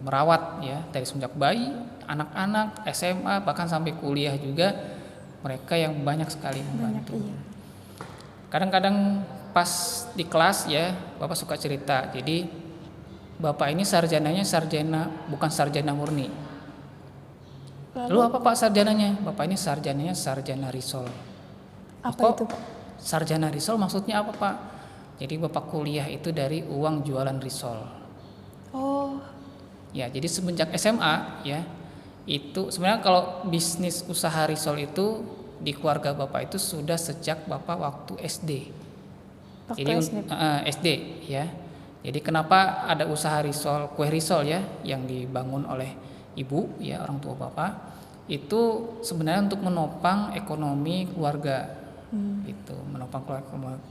[SPEAKER 2] merawat ya dari semenjak bayi, anak-anak, SMA bahkan sampai kuliah juga mereka yang banyak sekali membantu.
[SPEAKER 1] Banyak, iya.
[SPEAKER 2] Kadang-kadang pas di kelas ya Bapak suka cerita, jadi Bapak ini sarjananya bukan sarjana murni. Lalu apa Pak sarjananya? Bapak ini sarjananya sarjana risol.
[SPEAKER 1] Apa itu Pak?
[SPEAKER 2] Sarjana risol maksudnya apa Pak? Jadi Bapak kuliah itu dari uang jualan risol.
[SPEAKER 1] Oh,
[SPEAKER 2] Ya, jadi semenjak SMA ya, itu sebenarnya kalau bisnis usaha risol itu di keluarga Bapak itu sudah sejak Bapak waktu SD.
[SPEAKER 1] waktu
[SPEAKER 2] Jadi
[SPEAKER 1] SD.
[SPEAKER 2] SD ya. Jadi kenapa ada usaha risol, kue risol ya yang dibangun oleh ibu ya, orang tua Bapak itu sebenarnya untuk menopang ekonomi keluarga. Gitu, menopang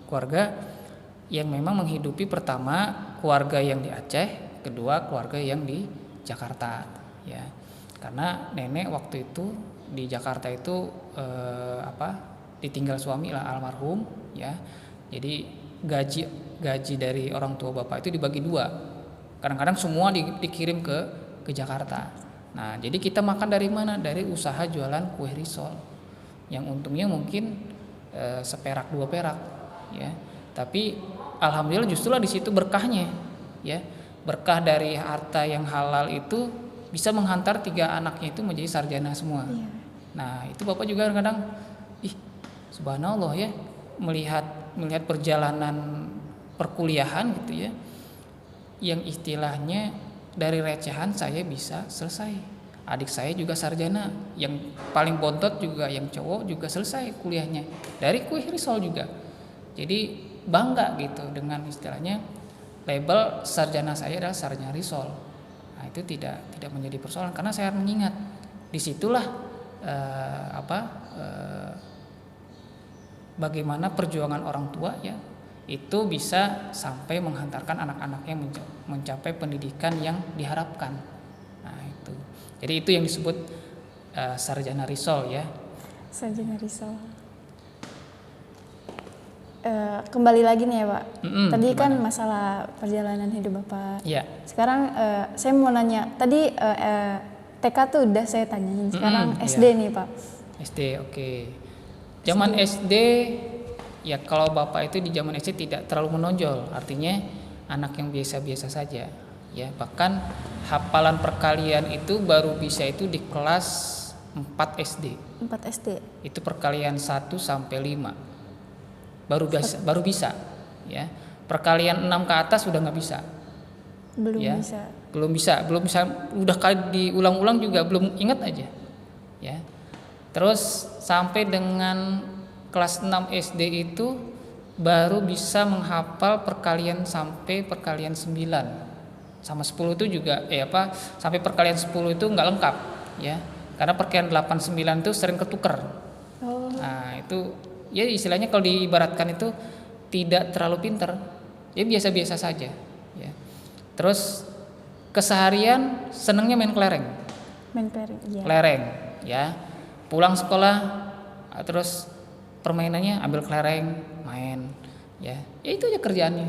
[SPEAKER 2] keluarga yang memang menghidupi pertama keluarga yang di Aceh, kedua keluarga yang di Jakarta ya. Karena nenek waktu itu di Jakarta itu ditinggal suami lah almarhum ya. Jadi gaji dari orang tua Bapak itu dibagi dua. Kadang-kadang semua dikirim ke Jakarta. Nah, jadi kita makan dari mana? Dari usaha jualan kue risol. Yang untungnya mungkin seperak 2 perak ya. Tapi alhamdulillah justru di situ berkahnya ya. Berkah dari harta yang halal itu bisa menghantar 3 anaknya itu menjadi sarjana semua.
[SPEAKER 1] Iya.
[SPEAKER 2] Nah, itu Bapak juga kadang subhanallah ya, melihat perjalanan perkuliahan gitu ya. Yang istilahnya dari recehan saya bisa selesai. Adik saya juga sarjana, yang paling bontot juga yang cowok juga selesai kuliahnya dari kue risol juga. Jadi bangga gitu dengan istilahnya label sarjana saya adalah sarjana risol. Nah, itu tidak menjadi persoalan karena saya mengingat disitulah bagaimana perjuangan orang tua ya itu bisa sampai menghantarkan anak-anaknya mencapai pendidikan yang diharapkan. Nah, itu. Jadi itu yang disebut sarjana risol ya.
[SPEAKER 1] Sarjana risol. Kembali lagi nih ya Pak. Tadi
[SPEAKER 2] gimana?
[SPEAKER 1] kan masalah perjalanan hidup Bapak.
[SPEAKER 2] Iya.
[SPEAKER 1] Sekarang saya mau nanya. Tadi TK tuh udah saya tanyain. Sekarang SD
[SPEAKER 2] iya.
[SPEAKER 1] nih Pak.
[SPEAKER 2] SD, oke. Zaman SD ya kalau Bapak itu di zaman SD tidak terlalu menonjol, artinya anak yang biasa-biasa saja ya. Bahkan hafalan perkalian itu baru bisa itu di kelas 4 SD.
[SPEAKER 1] 4 SD.
[SPEAKER 2] Itu perkalian 1 sampai 5. Baru bisa ya. Perkalian 6 ke atas sudah nggak bisa.
[SPEAKER 1] Belum
[SPEAKER 2] Ya.
[SPEAKER 1] bisa.
[SPEAKER 2] Belum bisa. Udah kali diulang-ulang juga belum ingat aja. Ya. Terus sampai dengan kelas 6 SD itu baru bisa menghafal perkalian sampai perkalian 9. Sama 10 itu juga sampai perkalian 10 itu nggak lengkap ya. Karena perkalian 8 9 itu sering ketuker.
[SPEAKER 1] Oh.
[SPEAKER 2] Nah, itu ya istilahnya kalau diibaratkan itu tidak terlalu pinter. Ya biasa-biasa saja ya. Terus keseharian senangnya main kelereng.
[SPEAKER 1] Main kelereng. Iya.
[SPEAKER 2] Kelereng ya. Pulang sekolah terus permainannya ambil kelereng, main ya. Ya itu aja kerjaannya.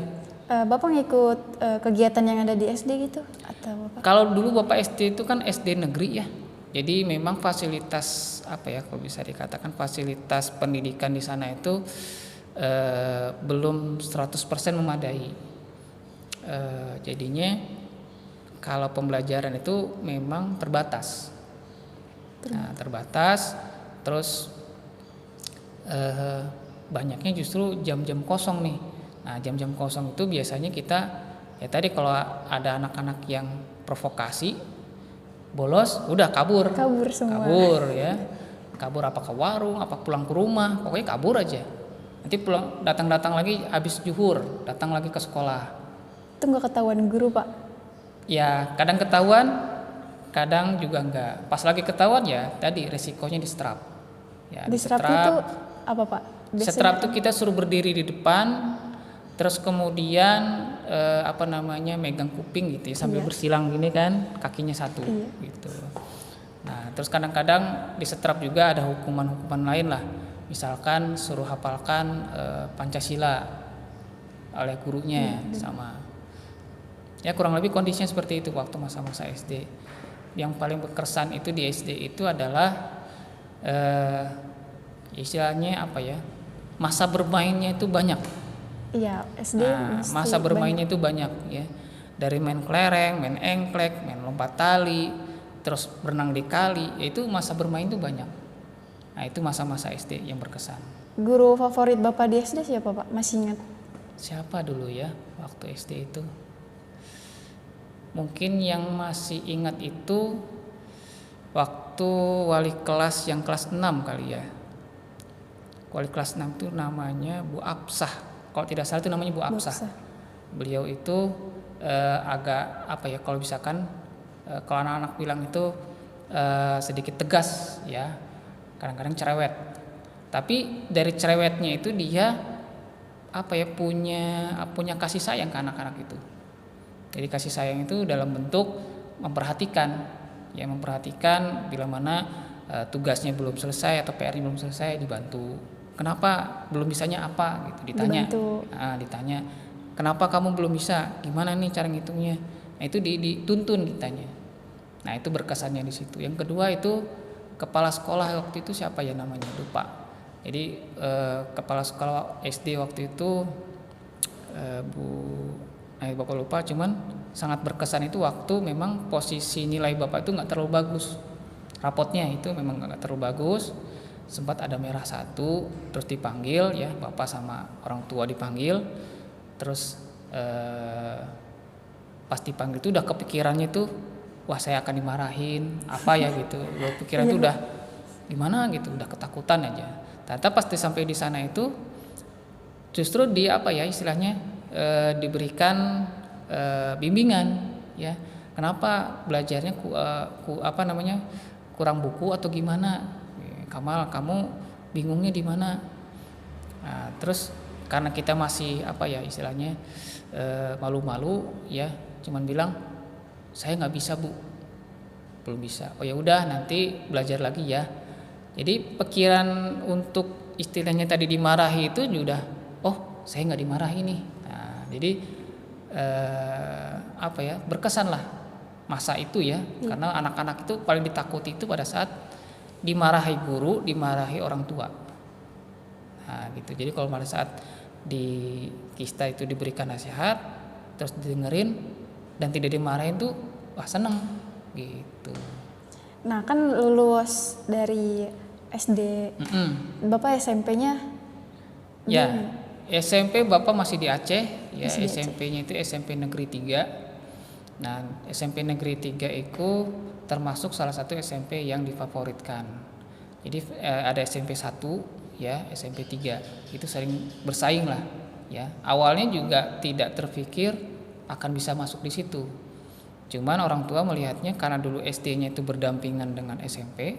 [SPEAKER 1] Bapak ngikut kegiatan yang ada di SD gitu atau Bapak?
[SPEAKER 2] Kalau dulu Bapak SD itu kan SD negeri ya. Jadi memang fasilitas kalau bisa dikatakan fasilitas pendidikan di sana itu belum 100% memadai. Jadinya kalau pembelajaran itu memang terbatas. Nah, terbatas, terus banyaknya justru jam-jam kosong nih. Nah, jam-jam kosong itu biasanya kita ya tadi kalau ada anak-anak yang provokasi, bolos, udah kabur
[SPEAKER 1] Semua.
[SPEAKER 2] kabur ya, kabur apa ke warung, apa pulang ke rumah, pokoknya kabur aja. Nanti pulang datang lagi habis zuhur, datang lagi ke sekolah.
[SPEAKER 1] Itu nggak ketahuan guru Pak?
[SPEAKER 2] Ya kadang ketahuan, kadang juga enggak. Pas lagi ketahuan ya tadi resikonya disetrap Ya,
[SPEAKER 1] Diserap itu apa Pak?
[SPEAKER 2] Setrap itu kita suruh berdiri di depan, terus kemudian megang kuping gitu ya, sambil bersilang gini kan, kakinya satu gitu. Nah, terus kadang-kadang di setrap juga ada hukuman-hukuman lain lah, misalkan suruh hafalkan Pancasila oleh gurunya sama. Ya kurang lebih kondisinya seperti itu waktu masa-masa SD. Yang paling berkesan itu di SD itu adalah istilahnya apa ya? Masa bermainnya itu banyak.
[SPEAKER 1] Iya, SD
[SPEAKER 2] Masa bermainnya itu banyak ya. Dari main kelereng, main engklek, main lompat tali, terus berenang di kali, itu masa bermain itu banyak. Nah, itu masa-masa SD yang berkesan.
[SPEAKER 1] Guru favorit Bapak di SD siapa Pak? Masih ingat?
[SPEAKER 2] Siapa dulu ya waktu SD itu? Mungkin yang masih ingat itu waktu wali kelas yang kelas 6 kali ya. Wali kelas 6 itu namanya Bu Absah. Kalau tidak salah itu namanya Bu Absah. Beliau itu agak kalau misalkan kalau anak-anak bilang itu sedikit tegas ya. Kadang-kadang cerewet. Tapi dari cerewetnya itu dia punya kasih sayang ke anak-anak itu. Jadi kasih sayang itu dalam bentuk memperhatikan bila mana tugasnya belum selesai atau PR-nya belum selesai dibantu. Kenapa belum bisanya apa gitu ditanya. Ditanya kenapa kamu belum bisa, gimana nih cara ngitungnya. Nah itu dituntun ditanya. Nah itu berkesannya di situ. Yang kedua itu kepala sekolah waktu itu siapa ya namanya, lupa. Jadi kepala sekolah SD waktu itu Bapak lupa, cuman sangat berkesan itu waktu memang posisi nilai Bapak itu nggak terlalu bagus. Rapotnya itu memang nggak terlalu bagus. Sempat ada merah 1, terus dipanggil ya, Bapak sama orang tua dipanggil. Terus pas dipanggil itu udah kepikirannya tuh, wah saya akan dimarahin apa ya gitu. Pikiran itu udah gimana gitu, udah ketakutan aja. Ternyata pas sampai di sana itu justru istilahnya diberikan bimbingan ya. Kenapa belajarnya kurang buku atau gimana? Kamal, kamu bingungnya di mana? Nah, terus karena kita masih istilahnya malu-malu ya, cuman bilang saya nggak bisa Bu, belum bisa. Oh ya udah nanti belajar lagi ya. Jadi pikiran untuk istilahnya tadi dimarahi itu sudah, oh saya nggak dimarahi nih. Nah, jadi berkesan lah masa itu ya, karena anak-anak itu paling ditakuti itu pada saat dimarahi guru, dimarahi orang tua. Nah, gitu. Jadi kalau pada saat di Kista itu diberikan nasihat, terus didengerin dan tidak dimarahin tuh, wah seneng gitu.
[SPEAKER 1] Nah, kan lulus dari SD. Bapak SMP-nya?
[SPEAKER 2] Ya, SMP Bapak masih di Aceh, ya SMP-nya itu SMP Negeri 3. Nah, SMP Negeri 3 itu termasuk salah satu SMP yang difavoritkan. Jadi ada SMP 1 ya, SMP 3. Itu sering bersaing lah ya. Awalnya juga tidak terpikir akan bisa masuk di situ. Cuman orang tua melihatnya karena dulu SD-nya itu berdampingan dengan SMP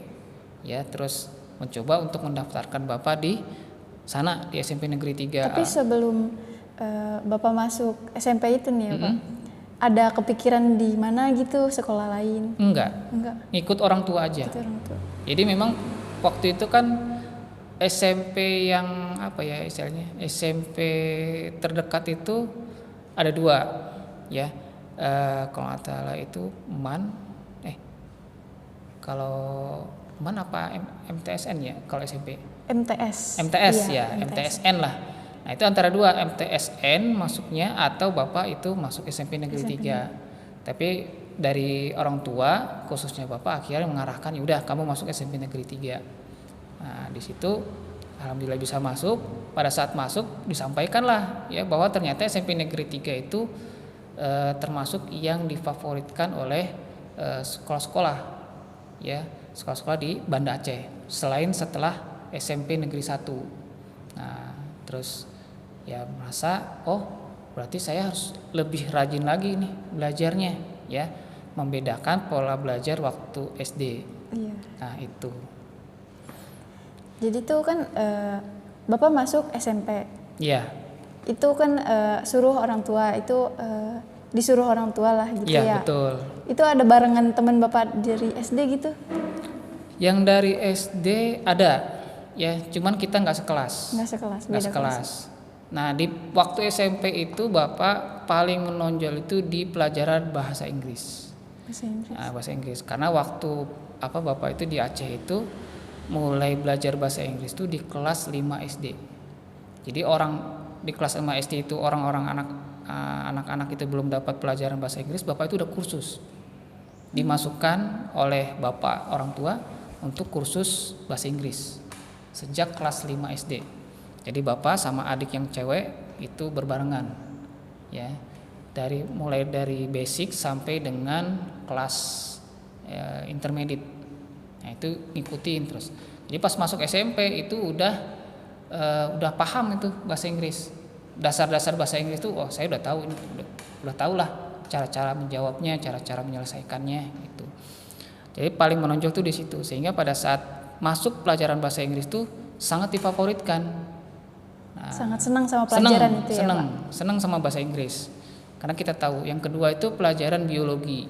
[SPEAKER 2] ya, terus mencoba untuk mendaftarkan Bapak di sana di SMP Negeri 3.
[SPEAKER 1] Tapi sebelum Bapak masuk SMP itu nih ya Pak, ada kepikiran di mana gitu sekolah lain?
[SPEAKER 2] Enggak. Ikut orang tua aja. Jadi memang waktu itu kan SMP yang istilahnya SMP terdekat itu ada 2 ya. Kalau nggak salah itu kalau MAN apa MTSN ya kalau SMP? MTS ya, MTSN lah. Nah itu antara 2, MTSN masuknya atau Bapak itu masuk SMP Negeri 3. Tapi dari orang tua khususnya Bapak akhirnya mengarahkan, yaudah kamu masuk SMP Negeri 3. Nah di situ alhamdulillah bisa masuk. Pada saat masuk disampaikanlah ya bahwa ternyata SMP Negeri 3 itu termasuk yang difavoritkan oleh sekolah-sekolah ya, sekolah-sekolah di Banda Aceh selain setelah SMP Negeri 1. Nah terus ya merasa berarti saya harus lebih rajin lagi nih belajarnya ya, membedakan pola belajar waktu SD.
[SPEAKER 1] Iya.
[SPEAKER 2] Nah itu.
[SPEAKER 1] Jadi tuh kan Bapak masuk SMP.
[SPEAKER 2] Iya.
[SPEAKER 1] Itu kan suruh orang tua itu disuruh orang tua lah gitu
[SPEAKER 2] Iya,
[SPEAKER 1] ya.
[SPEAKER 2] betul.
[SPEAKER 1] Itu ada barengan teman Bapak dari SD gitu?
[SPEAKER 2] Yang dari SD ada, ya, cuman kita nggak sekelas.
[SPEAKER 1] Nggak sekelas,
[SPEAKER 2] Nggak
[SPEAKER 1] beda
[SPEAKER 2] sekelas.
[SPEAKER 1] kelas.
[SPEAKER 2] Nah, di waktu SMP itu Bapak paling menonjol itu di pelajaran bahasa Inggris.
[SPEAKER 1] Bahasa Inggris.
[SPEAKER 2] Nah, bahasa Inggris. Karena waktu Bapak itu di Aceh itu mulai belajar bahasa Inggris itu di kelas 5 SD. Jadi orang di kelas 5 SD itu orang-orang anak-anak itu belum dapat pelajaran bahasa Inggris, Bapak itu udah kursus. Dimasukkan oleh Bapak orang tua untuk kursus bahasa Inggris sejak kelas 5 SD. Jadi Bapak sama adik yang cewek itu berbarengan. Ya. Mulai dari basic sampai dengan kelas intermediate. Nah, itu ngikutin terus. Jadi pas masuk SMP itu udah paham itu bahasa Inggris. Dasar-dasar bahasa Inggris itu saya udah tahu ini, udah tahu lah cara-cara menjawabnya, cara-cara menyelesaikannya gitu. Jadi paling menonjol tuh di situ, sehingga pada saat masuk pelajaran bahasa Inggris tuh sangat difavoritkan. Nah,
[SPEAKER 1] sangat senang sama pelajaran itu ya, Pak.
[SPEAKER 2] Senang sama bahasa Inggris. Karena kita tahu yang kedua itu pelajaran biologi.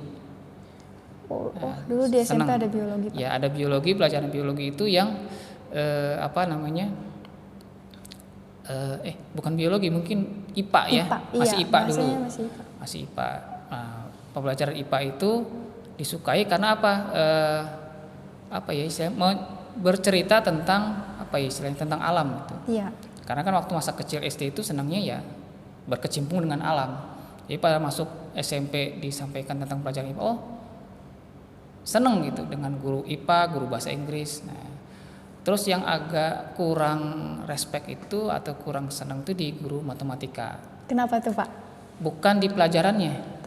[SPEAKER 1] Dulu di SMP
[SPEAKER 2] senang.
[SPEAKER 1] ada biologi, Pak.
[SPEAKER 2] Ya, ada biologi, pelajaran biologi itu yang bukan biologi, mungkin IPA ya. Masih
[SPEAKER 1] iya,
[SPEAKER 2] IPA dulu. Masih IPA. Nah, pembelajaran IPA itu disukai karena bercerita tentang istilahnya tentang alam gitu.
[SPEAKER 1] Iya.
[SPEAKER 2] Karena kan waktu masa kecil SD itu senangnya ya berkecimpung dengan alam. Jadi pada masuk SMP disampaikan tentang pelajaran IPA, seneng gitu dengan guru IPA, guru bahasa Inggris. Nah, terus yang agak kurang respect itu atau kurang senang itu di guru matematika.
[SPEAKER 1] Kenapa tuh, Pak?
[SPEAKER 2] Bukan di pelajarannya,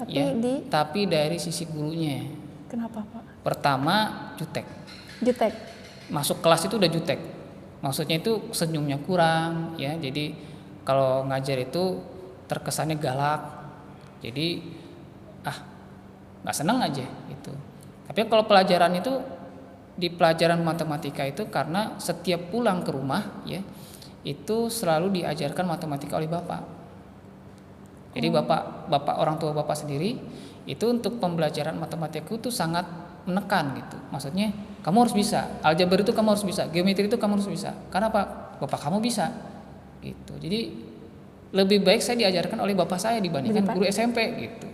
[SPEAKER 2] tapi dari sisi gurunya.
[SPEAKER 1] Kenapa, Pak?
[SPEAKER 2] Pertama, jutek.
[SPEAKER 1] Jutek.
[SPEAKER 2] Masuk kelas itu udah jutek. Maksudnya itu senyumnya kurang, ya. Jadi kalau ngajar itu terkesannya galak. Jadi nggak senang aja gitu. Tapi kalau pelajaran itu di pelajaran matematika itu karena setiap pulang ke rumah ya itu selalu diajarkan matematika oleh bapak. Jadi bapak orang tua bapak sendiri itu untuk pembelajaran matematika itu sangat menekan gitu. Maksudnya kamu harus bisa, aljabar itu kamu harus bisa, geometri itu kamu harus bisa. Karena apa? Bapak kamu bisa. Gitu. Jadi lebih baik saya diajarkan oleh bapak saya dibandingkan guru SMP gitu.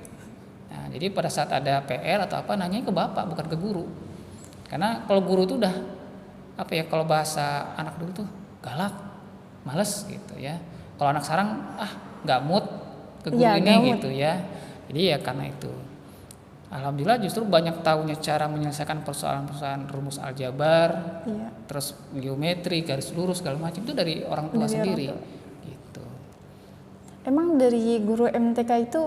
[SPEAKER 2] Nah, jadi pada saat ada PR atau apa nanya ke bapak bukan ke guru. Karena kalau guru tuh udah kalau bahasa anak dulu tuh galak, males gitu ya. Kalau anak sekarang nggak mood ke guru ini gitu ya. Jadi ya karena itu. Alhamdulillah justru banyak tahunya cara menyelesaikan persoalan-persoalan rumus aljabar, terus geometri, garis lurus segala macam itu dari orang tua sendiri. Gitu.
[SPEAKER 1] Emang dari guru MTK itu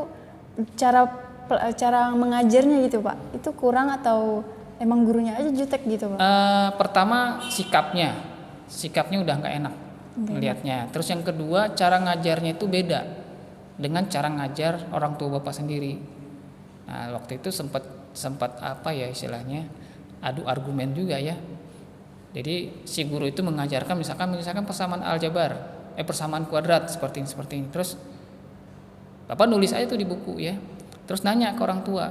[SPEAKER 1] cara mengajarnya gitu, Pak, itu kurang atau emang gurunya aja jutek gitu, Pak?
[SPEAKER 2] Pertama sikapnya udah nggak enak melihatnya. Terus yang kedua cara ngajarnya itu beda dengan cara ngajar orang tua bapak sendiri. Nah waktu itu sempat istilahnya adu argumen juga ya. Jadi si guru itu mengajarkan misalkan persamaan aljabar, persamaan kuadrat seperti ini. Terus bapak nulis aja tuh di buku ya. Terus nanya ke orang tua.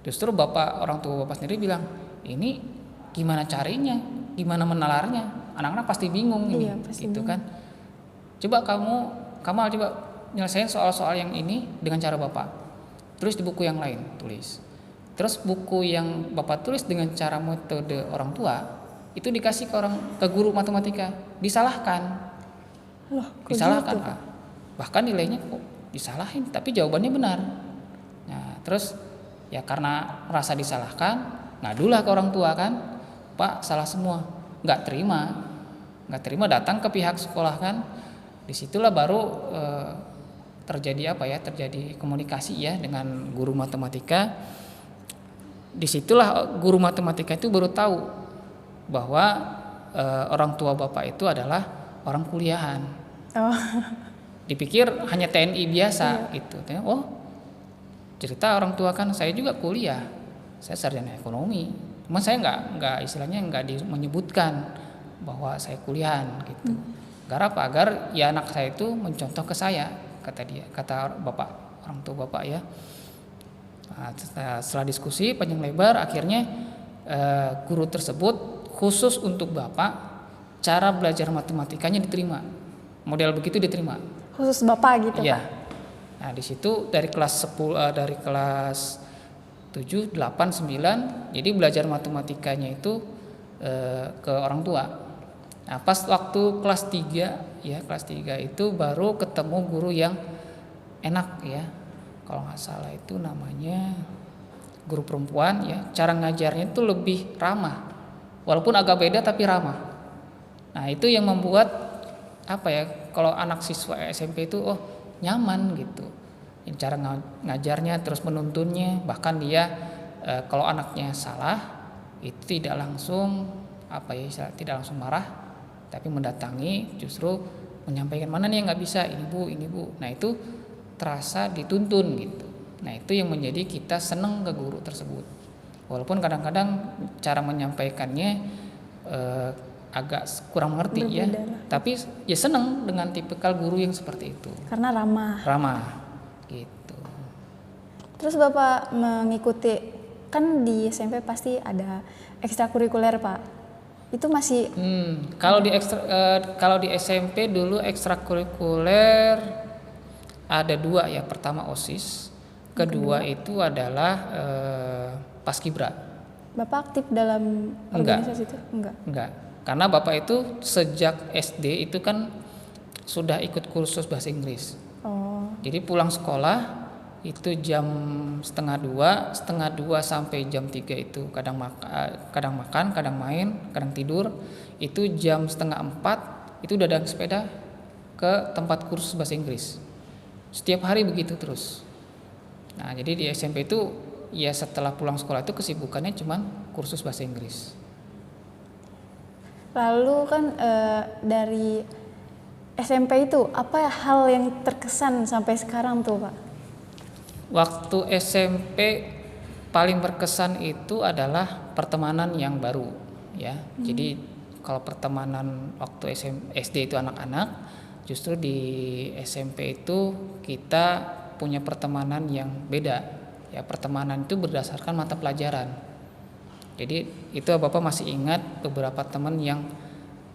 [SPEAKER 2] Justru orang tua bapak sendiri bilang, ini gimana caranya, gimana menalarnya, anak-anak pasti bingung ini, gitu kan. Coba kamu coba nyelesain soal-soal yang ini dengan cara bapak. Tulis di buku yang lain, tulis. Terus buku yang bapak tulis dengan cara metode orang tua, itu dikasih ke guru matematika, disalahkan. Disalahkan, Pak. Bahkan nilainya kok disalahin, tapi jawabannya benar. Nah, terus ya karena merasa disalahkan, ngadulah ke orang tua kan, Pak salah semua, nggak terima datang ke pihak sekolah kan, disitulah baru terjadi komunikasi ya dengan guru matematika. Disitulah guru matematika itu baru tahu bahwa orang tua bapak itu adalah orang kuliahan. Dipikir hanya TNI biasa gitu, cerita orang tua kan saya juga kuliah, saya sarjana ekonomi, cuma saya nggak istilahnya nggak menyebutkan bahwa saya kuliahan gitu. Agar apa? Agar ya anak saya itu mencontoh ke saya, kata bapak, orang tua bapak ya. Nah, setelah diskusi panjang lebar, akhirnya guru tersebut khusus untuk bapak, cara belajar matematikanya diterima, model begitu diterima.
[SPEAKER 1] Khusus Bapak gitu,
[SPEAKER 2] Iya.
[SPEAKER 1] Pak?
[SPEAKER 2] Nah di situ dari kelas 10, dari kelas 7, 8, 9, jadi belajar matematikanya itu ke orang tua. Nah pas waktu kelas 3 ya, kelas 3 itu baru ketemu guru yang enak ya. Kalau nggak salah itu namanya guru perempuan ya. Cara ngajarnya itu lebih ramah, walaupun agak beda tapi ramah. Nah itu yang membuat apa ya, kalau anak siswa SMP itu nyaman gitu. Cara ngajarnya terus menuntunnya, bahkan dia kalau anaknya salah itu tidak langsung tidak langsung marah, tapi mendatangi, justru menyampaikan mana nih yang nggak bisa, ini bu. Nah itu terasa dituntun gitu. Nah itu yang menjadi kita seneng ke guru tersebut, walaupun kadang-kadang cara menyampaikannya agak kurang mengerti ya, tapi ya seneng dengan tipikal guru yang seperti itu
[SPEAKER 1] Karena ramah
[SPEAKER 2] gitu.
[SPEAKER 1] Terus Bapak mengikuti, kan di SMP pasti ada ekstrakurikuler, Pak. Itu masih
[SPEAKER 2] Kalau di SMP dulu ekstrakurikuler ada 2 ya. Pertama OSIS, kedua itu adalah Paskibra.
[SPEAKER 1] Bapak aktif dalam organisasi itu?
[SPEAKER 2] Enggak. Karena Bapak itu sejak SD itu kan sudah ikut kursus bahasa Inggris. Jadi pulang sekolah itu jam 1:30, 1:30 sampai jam 3 itu kadang makan, kadang main, kadang tidur. Itu jam 3:30 itu udah ada sepeda ke tempat kursus bahasa Inggris. Setiap hari begitu terus. Nah jadi di SMP itu ya setelah pulang sekolah itu kesibukannya cuman kursus bahasa Inggris.
[SPEAKER 1] Lalu kan dari SMP itu apa hal yang terkesan sampai sekarang tuh, Pak?
[SPEAKER 2] Waktu SMP paling berkesan itu adalah pertemanan yang baru ya. Jadi kalau pertemanan waktu SD itu anak-anak, justru di SMP itu kita punya pertemanan yang beda ya. Pertemanan itu berdasarkan mata pelajaran. Jadi itu Bapak masih ingat beberapa teman yang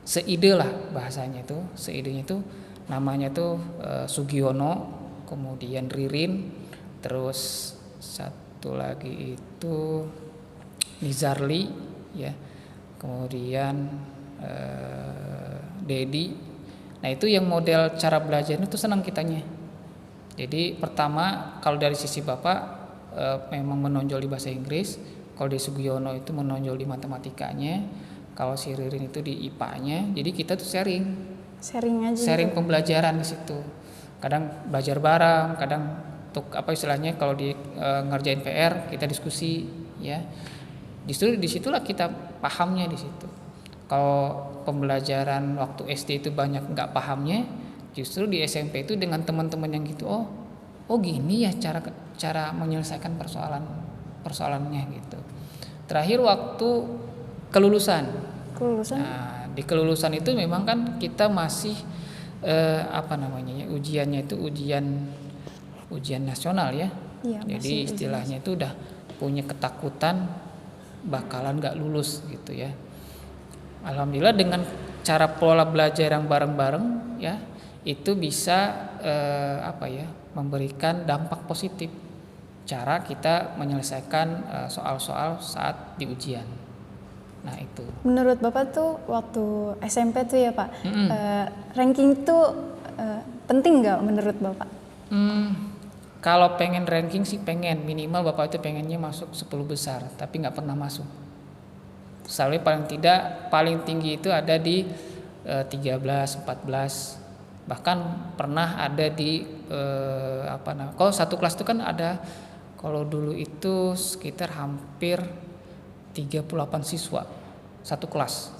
[SPEAKER 2] seide lah bahasanya itu, seidenya itu namanya tuh Sugiono, kemudian Ririn, terus satu lagi itu Nizarli ya, kemudian Dedi. Nah itu yang model cara belajar itu senang kitanya. Jadi pertama kalau dari sisi Bapak memang menonjol di bahasa Inggris, kalau di Sugiono itu menonjol di matematikanya, kalau si Ririn itu di IPA-nya. Jadi kita tuh sharing
[SPEAKER 1] aja
[SPEAKER 2] pembelajaran di situ. Kadang belajar bareng, kadang untuk istilahnya kalau di ngerjain PR kita diskusi ya. Justru disitulah kita pahamnya di situ. Kalau pembelajaran waktu SD itu banyak nggak pahamnya, justru di SMP itu dengan teman-teman yang gitu, oh gini ya cara menyelesaikan persoalannya gitu. Terakhir waktu kelulusan. Nah, di kelulusan itu memang kan kita masih ujiannya itu ujian nasional ya. Jadi istilahnya itu udah punya ketakutan bakalan nggak lulus gitu ya. Alhamdulillah dengan cara pola belajar yang bareng-bareng ya, itu bisa memberikan dampak positif. Cara kita menyelesaikan soal-soal saat di ujian. Nah itu.
[SPEAKER 1] Menurut Bapak tuh waktu SMP tuh ya Pak, ranking tuh penting nggak menurut Bapak?
[SPEAKER 2] Kalau pengen ranking sih pengen, minimal Bapak itu pengennya masuk 10 besar, tapi nggak pernah masuk. Soalnya paling tinggi itu ada di 13, 14, bahkan pernah ada di kalau satu kelas itu kan ada, kalau dulu itu sekitar hampir 38 siswa satu kelas.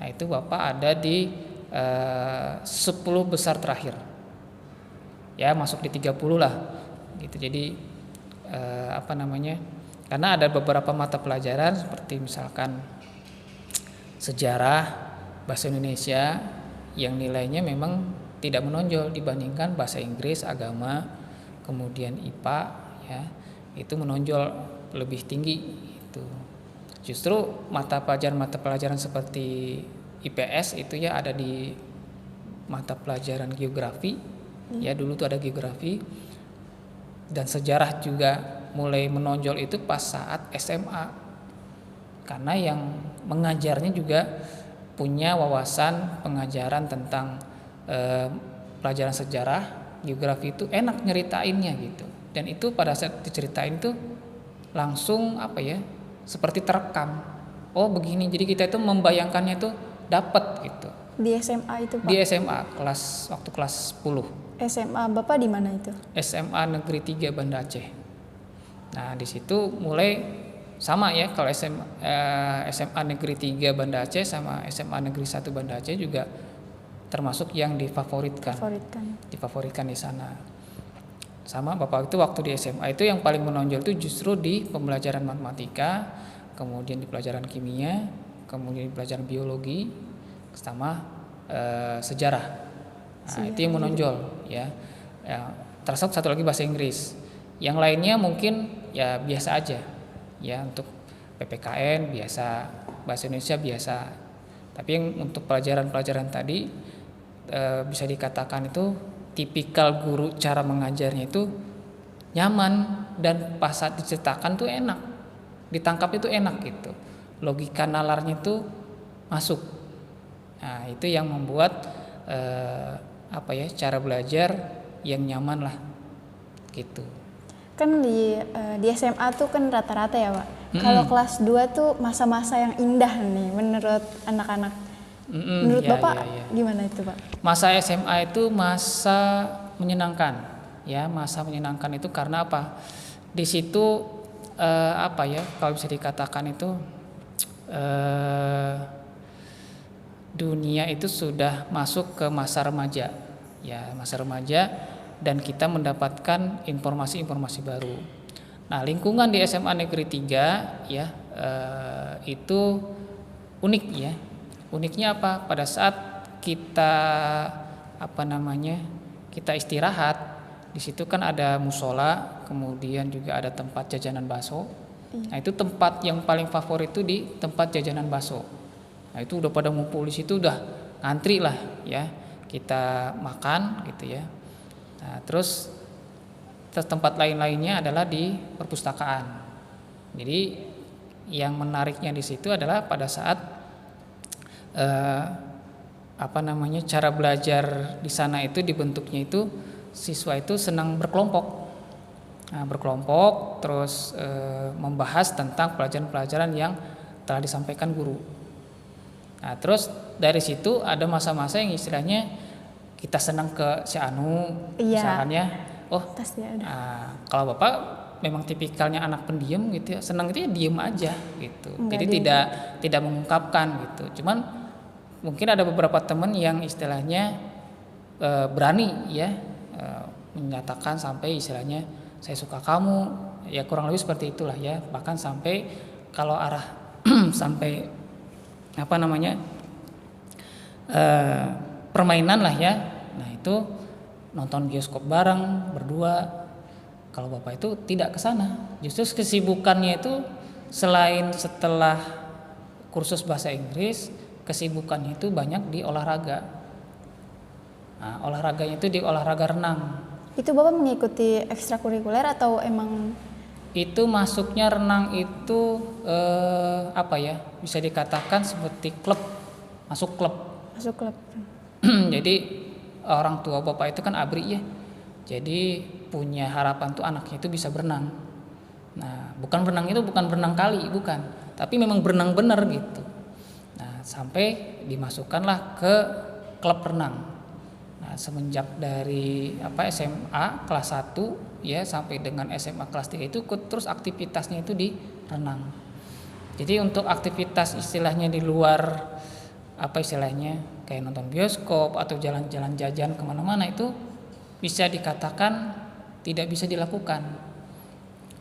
[SPEAKER 2] Nah itu Bapak ada di 10 besar terakhir ya, masuk di 30 lah gitu. Jadi karena ada beberapa mata pelajaran seperti misalkan sejarah, bahasa Indonesia yang nilainya memang tidak menonjol dibandingkan bahasa Inggris, agama, kemudian IPA ya, itu menonjol lebih tinggi itu. Justru mata pelajaran seperti IPS itu ya ada di mata pelajaran geografi. Ya dulu tuh ada geografi, dan sejarah juga mulai menonjol itu pas saat SMA. Karena yang mengajarnya juga punya wawasan pengajaran tentang pelajaran sejarah, geografi itu enak nyeritainnya gitu. Dan itu pada saat diceritain tuh langsung apa ya, seperti terekam. Oh begini, jadi kita itu membayangkannya itu dapat gitu.
[SPEAKER 1] Di SMA itu Pak?
[SPEAKER 2] Di SMA waktu kelas 10.
[SPEAKER 1] SMA Bapak di mana itu?
[SPEAKER 2] SMA Negeri 3 Banda Aceh. Nah, di situ mulai sama ya, kalau SMA Negeri 3 Banda Aceh sama SMA Negeri 1 Banda Aceh juga termasuk yang difavoritkan di sana. Sama Bapak itu waktu di SMA itu yang paling menonjol itu justru di pembelajaran matematika, kemudian di pelajaran kimia, kemudian di pelajaran biologi, sama sejarah. Nah, itu yang menonjol ya. Termasuk satu lagi bahasa Inggris. Yang lainnya mungkin ya biasa aja. Ya untuk PPKN biasa, bahasa Indonesia biasa. Tapi yang untuk pelajaran-pelajaran tadi bisa dikatakan itu tipikal guru, cara mengajarnya itu nyaman, dan pas saat diceritakan tuh enak. Ditangkap itu enak gitu. Logika nalarnya tuh masuk. Nah, itu yang membuat cara belajar yang nyaman lah gitu.
[SPEAKER 1] Kan di SMA tuh kan rata-rata ya Pak. Kalau kelas 2 tuh masa-masa yang indah nih menurut anak-anak. Menurut Bapak gimana itu Pak?
[SPEAKER 2] Masa SMA itu masa menyenangkan ya, masa menyenangkan itu karena apa? Di situ kalau bisa dikatakan itu dunia itu sudah masuk ke masa remaja ya, masa remaja, dan kita mendapatkan informasi-informasi baru. Nah, lingkungan di SMA Negeri 3 ya itu unik ya. Uniknya apa? Pada saat kita kita istirahat, di situ kan ada musola, kemudian juga ada tempat jajanan bakso. Nah, itu tempat yang paling favorit itu di tempat jajanan bakso. Nah, itu udah pada ngumpul di situ, udah ngantri lah ya, kita makan gitu ya. Nah, terus tempat lain-lainnya adalah di perpustakaan. Jadi yang menariknya di situ adalah pada saat cara belajar di sana itu dibentuknya itu siswa itu senang berkelompok. Nah, berkelompok terus membahas tentang pelajaran-pelajaran yang telah disampaikan guru. Nah, terus dari situ ada masa-masa yang istilahnya kita senang ke si Anu, misalnya, kalau Bapak memang tipikalnya anak pendiam gitu ya, senang itu ya diem aja gitu. Jadi tidak mengungkapkan gitu. Cuman mungkin ada beberapa teman yang istilahnya berani ya menyatakan sampai istilahnya saya suka kamu, ya kurang lebih seperti itulah ya. Bahkan sampai kalau arah sampai permainan lah ya. Nah, itu nonton bioskop bareng berdua. Kalau Bapak itu tidak ke sana. Justru kesibukannya itu selain setelah kursus bahasa Inggris, kesibukannya itu banyak di olahraga. Nah, olahraganya itu di olahraga renang.
[SPEAKER 1] Itu Bapak mengikuti ekstrakurikuler atau emang?
[SPEAKER 2] Itu masuknya renang itu bisa dikatakan seperti klub, masuk klub. Jadi orang tua Bapak itu kan ABRI ya, jadi punya harapan tuh anaknya itu bisa berenang. Nah, bukan berenang kali, bukan, tapi memang berenang bener gitu. Nah, sampai dimasukkanlah ke klub renang. Nah, semenjak dari SMA kelas 1 ya sampai dengan SMA kelas 3 itu terus aktivitasnya itu di renang. Jadi untuk aktivitas istilahnya di luar kayak nonton bioskop atau jalan-jalan jajan kemana-mana itu bisa dikatakan tidak bisa dilakukan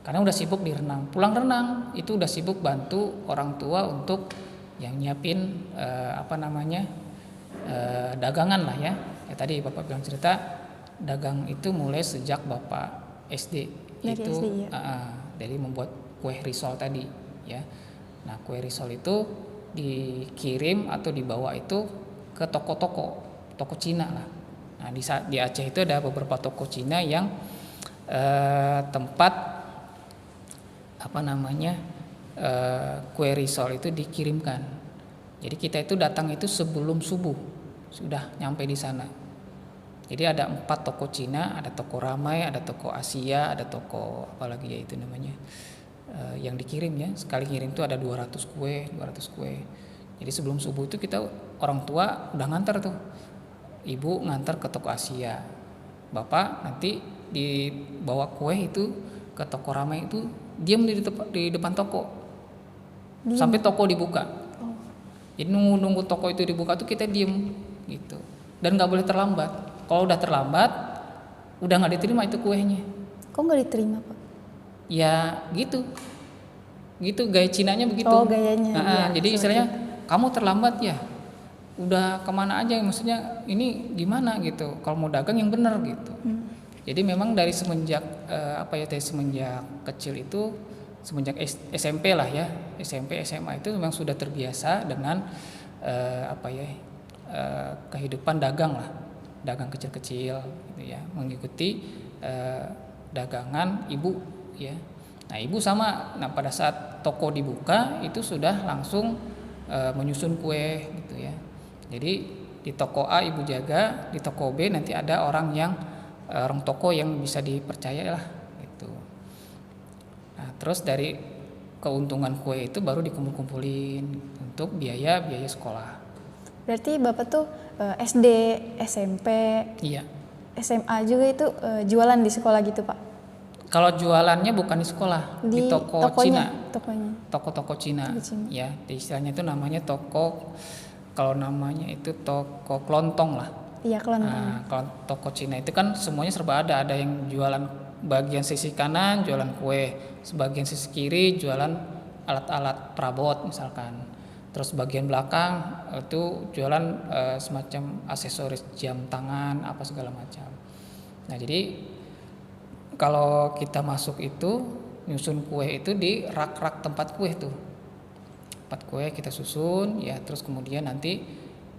[SPEAKER 2] karena udah sibuk di renang. Pulang renang itu udah sibuk bantu orang tua untuk yang nyiapin dagangan lah ya. Tadi Bapak bilang cerita dagang itu mulai sejak Bapak SD.
[SPEAKER 1] Dari
[SPEAKER 2] itu
[SPEAKER 1] SD, ya.
[SPEAKER 2] Dari membuat kue risol tadi ya. Nah, kue risol itu dikirim atau dibawa itu ke toko Cina lah. Nah, di Aceh itu ada beberapa toko Cina yang tempat kue risol itu dikirimkan. Jadi kita itu datang itu sebelum subuh sudah nyampe di sana. Jadi ada 4 toko Cina, ada toko Ramai, ada toko Asia, ada toko apalagi ya itu namanya yang dikirim ya. Sekali kirim itu ada 200 kue. Jadi sebelum subuh itu kita orang tua udah nganter tuh. Ibu nganter ke toko Asia. Bapak nanti dibawa kue itu ke toko Ramai itu diam di depan toko. Sampai toko dibuka. Jadi nunggu toko itu dibuka tuh kita diem gitu. Dan nggak boleh terlambat. Kalau udah terlambat, udah nggak diterima itu kuenya.
[SPEAKER 1] Kok nggak diterima, Pak?
[SPEAKER 2] Ya gitu gaya Cinanya begitu.
[SPEAKER 1] Oh, gayanya. Ya,
[SPEAKER 2] jadi istilahnya kamu terlambat ya. Udah kemana aja, maksudnya ini gimana gitu. Kalau mau dagang yang benar gitu. Jadi memang dari semenjak semenjak kecil itu, semenjak SMP lah ya, SMP SMA itu memang sudah terbiasa dengan kehidupan dagang lah, dagang kecil-kecil gitu ya, mengikuti dagangan ibu ya. Nah, ibu sama, pada saat toko dibuka itu sudah langsung menyusun kue gitu ya. Jadi di toko A ibu jaga, di toko B nanti ada orang toko yang bisa dipercaya lah gitu. Nah, terus dari keuntungan kue itu baru dikumpul-kumpulin untuk biaya sekolah.
[SPEAKER 1] Berarti Bapak tuh SD, SMP,
[SPEAKER 2] Iya.
[SPEAKER 1] SMA juga itu jualan di sekolah gitu, Pak?
[SPEAKER 2] Kalau jualannya bukan di sekolah, di toko
[SPEAKER 1] tokonya,
[SPEAKER 2] Cina.
[SPEAKER 1] Tokonya.
[SPEAKER 2] Toko Cina. Ya, istilahnya itu namanya toko, kalau namanya itu toko kelontong lah.
[SPEAKER 1] Iya, kelontong.
[SPEAKER 2] Nah, kalau toko Cina itu kan semuanya serba ada yang jualan bagian sisi kanan jualan kue, sebagian sisi kiri jualan alat-alat perabot misalkan. Terus bagian belakang itu jualan semacam aksesoris jam tangan apa segala macam. Nah, jadi kalau kita masuk itu nyusun kue itu di rak-rak tempat kue tuh. Tempat kue kita susun ya, terus kemudian nanti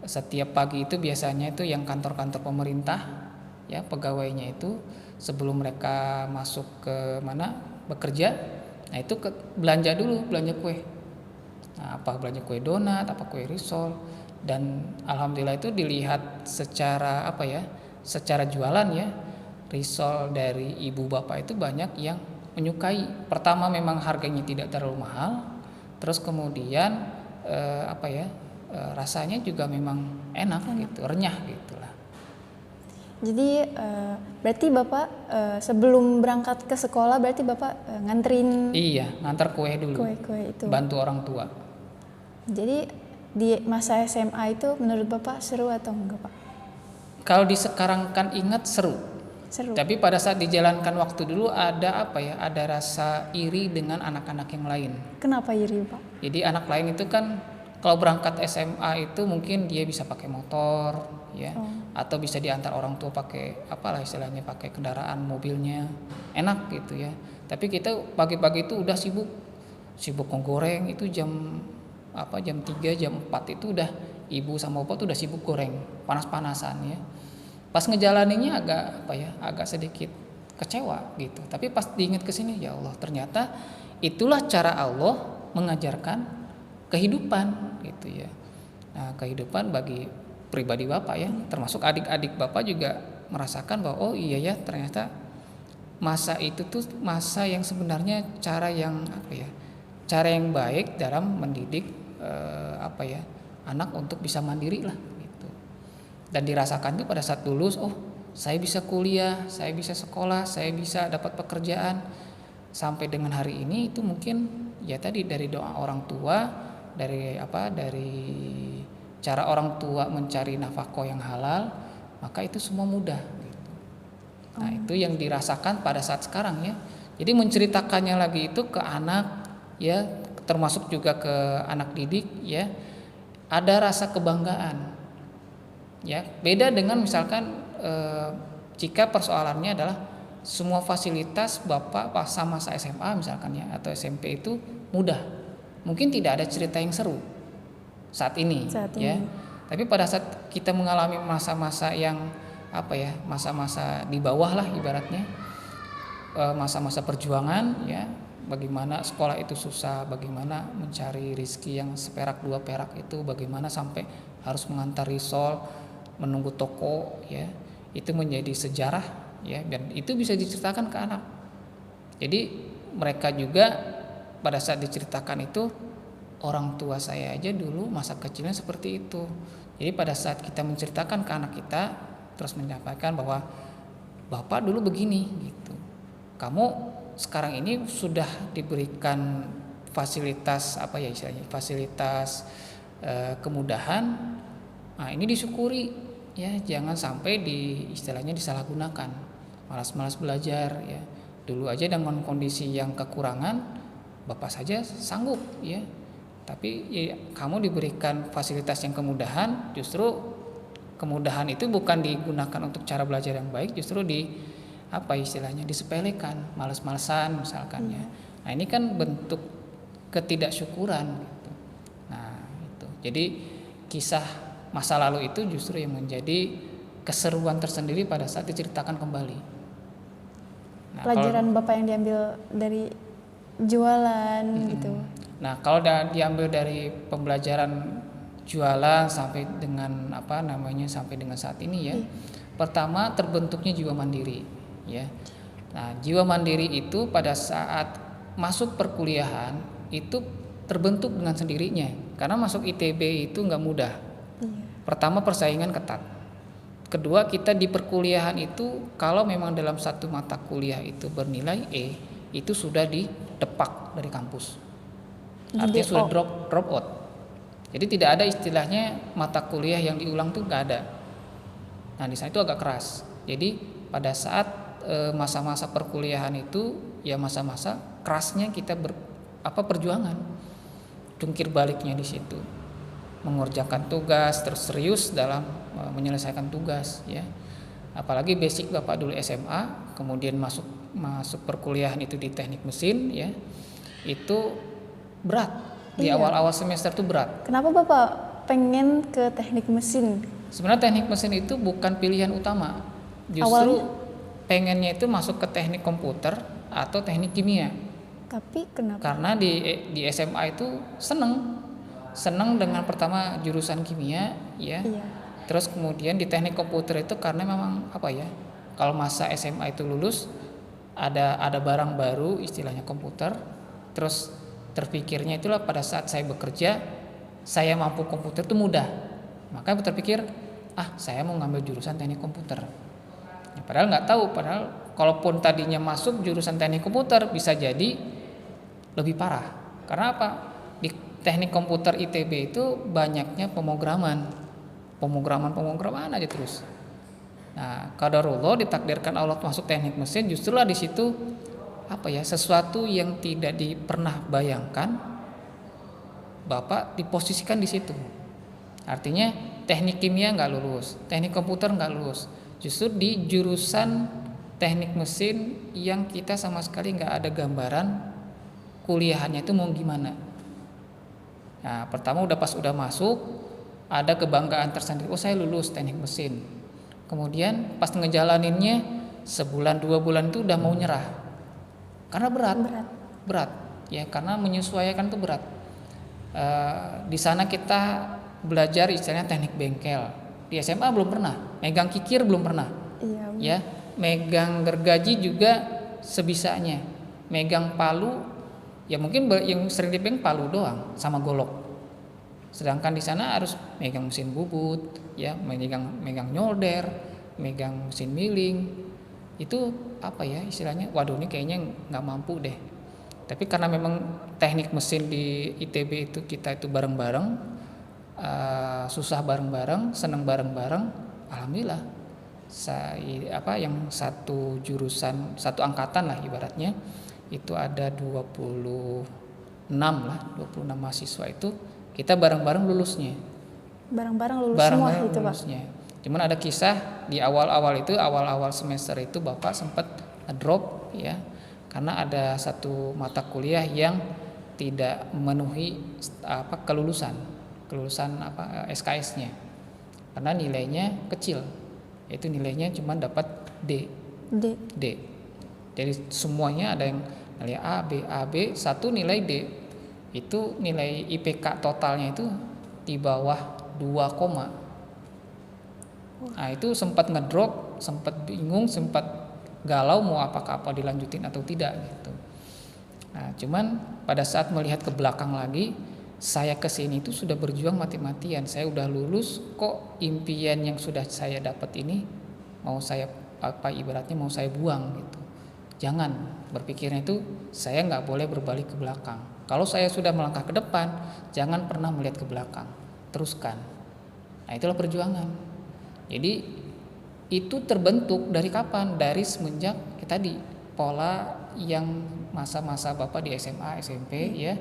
[SPEAKER 2] setiap pagi itu biasanya itu yang kantor-kantor pemerintah ya, pegawainya itu sebelum mereka masuk ke mana bekerja, nah itu belanja kue. Nah, apa belanja kue donat, apa kue risol, dan alhamdulillah itu dilihat secara secara jualan ya, risol dari ibu bapak itu banyak yang menyukai. Pertama memang harganya tidak terlalu mahal, terus kemudian rasanya juga memang enak gitu, renyah gitulah.
[SPEAKER 1] Jadi berarti Bapak sebelum berangkat ke sekolah berarti Bapak nganterin?
[SPEAKER 2] Iya, ngantar kue dulu.
[SPEAKER 1] Kue itu.
[SPEAKER 2] Bantu orang tua.
[SPEAKER 1] Jadi di masa SMA itu menurut Bapak seru atau enggak, Pak?
[SPEAKER 2] Kalau sekarang kan ingat seru. Tapi pada saat dijalankan waktu dulu ada ada rasa iri dengan anak-anak yang lain.
[SPEAKER 1] Kenapa iri, Pak?
[SPEAKER 2] Jadi anak lain itu kan kalau berangkat SMA itu mungkin dia bisa pakai motor ya, atau bisa diantar orang tua pakai istilahnya pakai kendaraan mobilnya, enak gitu ya. Tapi kita pagi-pagi itu udah sibuk menggoreng itu jam 3 jam 4 itu udah ibu sama bapak tuh udah sibuk goreng panas-panasan ya. Pas ngejalaninnya agak sedikit kecewa gitu. Tapi pas diingat ke sini, ya Allah, ternyata itulah cara Allah mengajarkan kehidupan gitu ya. Nah, kehidupan bagi pribadi Bapak ya, termasuk adik-adik Bapak juga merasakan bahwa oh iya ya, ternyata masa itu tuh masa yang sebenarnya cara yang baik dalam mendidik anak untuk bisa mandiri lah gitu. Dan dirasakan tuh pada saat lulus, oh saya bisa kuliah, saya bisa sekolah, saya bisa dapat pekerjaan. Sampai dengan hari ini itu mungkin ya tadi dari doa orang tua, dari cara orang tua mencari nafkah yang halal, maka itu semua mudah gitu. Nah, itu yang dirasakan pada saat sekarang ya. Jadi menceritakannya lagi itu ke anak ya, termasuk juga ke anak didik ya, ada rasa kebanggaan. Ya, beda dengan misalkan jika persoalannya adalah semua fasilitas Bapak pas masa SMA misalkan ya atau SMP itu mudah. Mungkin tidak ada cerita yang seru saat ini. Ya. Tapi pada saat kita mengalami masa-masa yang masa-masa di bawah lah ibaratnya, masa-masa perjuangan ya, bagaimana sekolah itu susah, bagaimana mencari rezeki yang seperak dua perak itu, bagaimana sampai harus mengantar risol, menunggu toko ya, itu menjadi sejarah ya, dan itu bisa diceritakan ke anak. Jadi mereka juga pada saat diceritakan itu, orang tua saya aja dulu masa kecilnya seperti itu. Jadi pada saat kita menceritakan ke anak kita, terus menyampaikan bahwa Bapak dulu begini gitu, kamu sekarang ini sudah diberikan fasilitas fasilitas kemudahan, nah ini disyukuri ya, jangan sampai istilahnya disalahgunakan, malas-malas belajar ya. Dulu aja dengan kondisi yang kekurangan Bapak saja sanggup ya, tapi ya, kamu diberikan fasilitas yang kemudahan, justru kemudahan itu bukan digunakan untuk cara belajar yang baik, justru disepelekan, malas-malasan misalkan ya. Nah ini kan bentuk ketidaksyukuran gitu. Nah itu, jadi kisah masa lalu itu justru yang menjadi keseruan tersendiri pada saat diceritakan kembali. Nah,
[SPEAKER 1] pelajaran Bapak yang diambil dari jualan gitu.
[SPEAKER 2] Nah kalau diambil dari pembelajaran jualan sampai dengan sampai dengan saat ini ya, pertama terbentuknya jiwa mandiri ya. Nah jiwa mandiri itu pada saat masuk perkuliahan itu terbentuk dengan sendirinya, karena masuk ITB itu nggak mudah. Pertama persaingan ketat, kedua kita di perkuliahan itu kalau memang dalam satu mata kuliah itu bernilai E, itu sudah didepak dari kampus, artinya sudah drop out. Jadi tidak ada istilahnya mata kuliah yang diulang tuh nggak ada. Nah di sana itu agak keras. Jadi pada saat masa-masa perkuliahan itu ya masa-masa kerasnya kita perjuangan, jungkir baliknya di situ, mengerjakan tugas, terus serius dalam menyelesaikan tugas ya. Apalagi basic Bapak dulu SMA, kemudian masuk perkuliahan itu di teknik mesin ya, itu berat. Di awal-awal semester itu berat.
[SPEAKER 1] Kenapa Bapak pengen ke teknik mesin?
[SPEAKER 2] Sebenarnya teknik mesin itu bukan pilihan utama. Justru pengennya itu masuk ke teknik komputer atau teknik kimia.
[SPEAKER 1] Tapi kenapa?
[SPEAKER 2] Karena di SMA itu seneng dengan pertama jurusan kimia ya. Terus kemudian di teknik komputer itu karena memang kalau masa SMA itu lulus ada barang baru istilahnya komputer, terus terpikirnya itulah pada saat saya bekerja saya mampu komputer itu mudah, maka terpikir saya mau ngambil jurusan teknik komputer ya, padahal nggak tahu, kalaupun tadinya masuk jurusan teknik komputer bisa jadi lebih parah. Karena apa? Di teknik komputer ITB itu banyaknya pemrograman aja terus. Nah, qadarullah ditakdirkan Allah masuk teknik mesin, justrulah di situ sesuatu yang tidak pernah bayangkan Bapak diposisikan di situ. Artinya teknik kimia nggak lulus, teknik komputer nggak lulus, justru di jurusan teknik mesin yang kita sama sekali nggak ada gambaran kuliahannya itu mau gimana. Nah, pertama pas udah masuk ada kebanggaan tersendiri, saya lulus teknik mesin. Kemudian pas ngejalaninnya sebulan 2 bulan itu udah mau nyerah. Karena berat ya, karena menyesuaikan itu berat. Di sana kita belajar istilahnya teknik bengkel. Di SMA belum pernah, megang kikir belum pernah. Ya, megang gergaji juga sebisanya. Megang palu ya mungkin yang sering dipegang palu doang sama golok. Sedangkan di sana harus megang mesin bubut, ya, megang nyolder, megang mesin milling. Itu istilahnya, waduh ini kayaknya nggak mampu deh. Tapi karena memang teknik mesin di ITB itu kita itu bareng-bareng, susah bareng-bareng, seneng bareng-bareng, alhamdulillah. Yang satu jurusan, satu angkatan lah ibaratnya, itu ada 26 mahasiswa itu kita bareng-bareng lulusnya.
[SPEAKER 1] Bareng-bareng lulus semua
[SPEAKER 2] bareng-bareng
[SPEAKER 1] gitu Pak.
[SPEAKER 2] lulusnya. Cuman ada kisah di awal-awal semester itu Bapak sempat ngedrop ya, karena ada satu mata kuliah yang tidak memenuhi kelulusan SKS-nya, karena nilainya kecil, itu nilainya cuma dapat D. Jadi semuanya ada yang nilai A, B, satu nilai D. Itu nilai IPK totalnya itu di bawah 2, nah itu sempat ngedrop, sempat bingung, sempat galau mau apakah dilanjutin atau tidak gitu. Nah cuman pada saat melihat ke belakang lagi, saya kesini itu sudah berjuang mati-matian. Saya udah lulus, kok impian yang sudah saya dapat ini mau saya ibaratnya mau saya buang gitu. Jangan berpikirnya itu saya nggak boleh berbalik ke belakang. Kalau saya sudah melangkah ke depan, jangan pernah melihat ke belakang, teruskan. Nah itulah perjuangan. Jadi itu terbentuk dari kapan? Dari semenjak tadi pola yang masa-masa Bapak di SMA, SMP ya,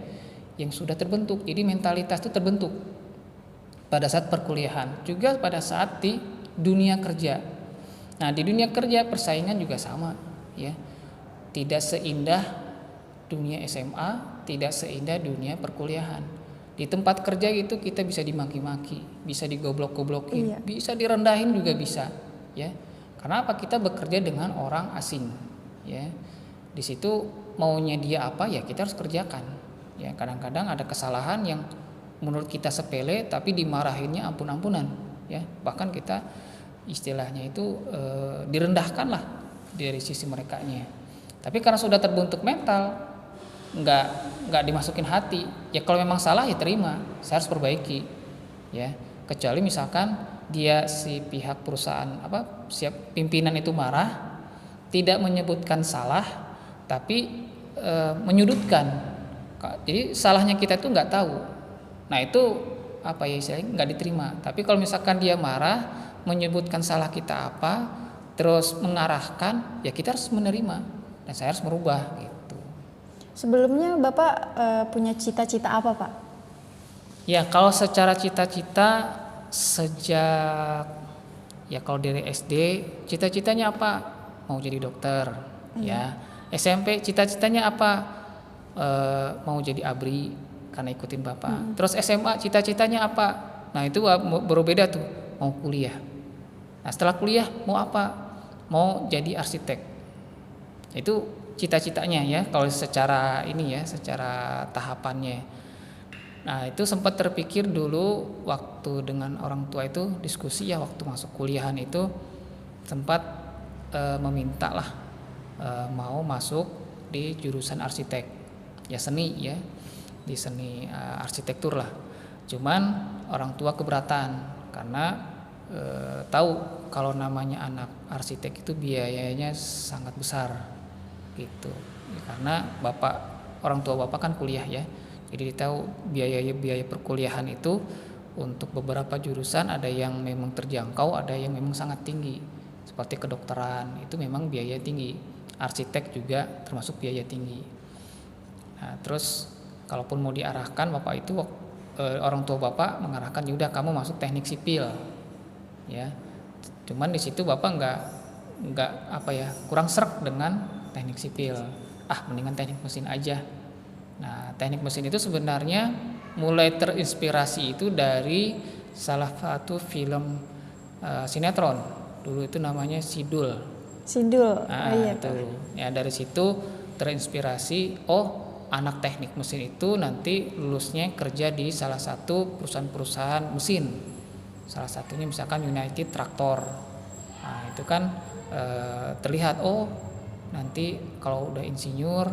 [SPEAKER 2] yang sudah terbentuk. Jadi mentalitas itu terbentuk pada saat perkuliahan, juga pada saat di dunia kerja. Nah di dunia kerja persaingan juga sama ya, tidak seindah dunia SMA, tidak seindah dunia perkuliahan. Di tempat kerja gitu kita bisa dimaki-maki, bisa digoblok-goblokin, bisa direndahin juga bisa ya. Karena apa? Kita bekerja dengan orang asing ya. Di situ maunya dia apa ya kita harus kerjakan ya. Kadang-kadang ada kesalahan yang menurut kita sepele tapi dimarahinnya ampun-ampunan ya. Bahkan kita istilahnya itu direndahkan lah dari sisi merekanya. Tapi karena sudah terbentuk mental, nggak dimasukin hati ya. Kalau memang salah ya terima, saya harus perbaiki ya. Kecuali misalkan dia si pihak perusahaan pimpinan itu marah, tidak menyebutkan salah tapi menyudutkan, jadi salahnya kita itu nggak tahu. Nah itu istilahnya nggak diterima. Tapi kalau misalkan dia marah, menyebutkan salah kita apa, terus mengarahkan, ya kita harus menerima dan saya harus merubah gitu.
[SPEAKER 1] Sebelumnya Bapak punya cita-cita apa Pak?
[SPEAKER 2] Ya kalau secara cita-cita sejak ya kalau dari SD cita-citanya apa? Mau jadi dokter ya. SMP cita-citanya apa? Mau jadi ABRI karena ikutin Bapak. Terus SMA cita-citanya apa? Nah itu berbeda tuh, mau kuliah. Nah setelah kuliah mau apa? Mau jadi arsitek. Itu cita-citanya ya kalau secara ini ya, secara tahapannya. Nah itu sempat terpikir dulu waktu dengan orang tua itu diskusi ya, waktu masuk kuliahan itu sempat meminta lah mau masuk di jurusan arsitek ya, seni ya, di seni arsitektur lah. Cuman orang tua keberatan karena tahu kalau namanya anak arsitek itu biayanya sangat besar gitu ya, karena orang tua bapak kan kuliah ya, jadi tahu biaya perkuliahan itu untuk beberapa jurusan ada yang memang terjangkau, ada yang memang sangat tinggi, seperti kedokteran itu memang biaya tinggi, arsitek juga termasuk biaya tinggi. Nah terus kalaupun mau diarahkan bapak itu orang tua bapak mengarahkan udah kamu masuk teknik sipil ya, cuman di situ bapak nggak kurang sreg dengan teknik sipil, mendingan teknik mesin aja. Nah teknik mesin itu sebenarnya mulai terinspirasi itu dari salah satu film sinetron dulu itu namanya Sidul.
[SPEAKER 1] Iya
[SPEAKER 2] itu ya, dari situ terinspirasi, anak teknik mesin itu nanti lulusnya kerja di salah satu perusahaan mesin, salah satunya misalkan United Traktor. Nah itu kan terlihat nanti kalau udah insinyur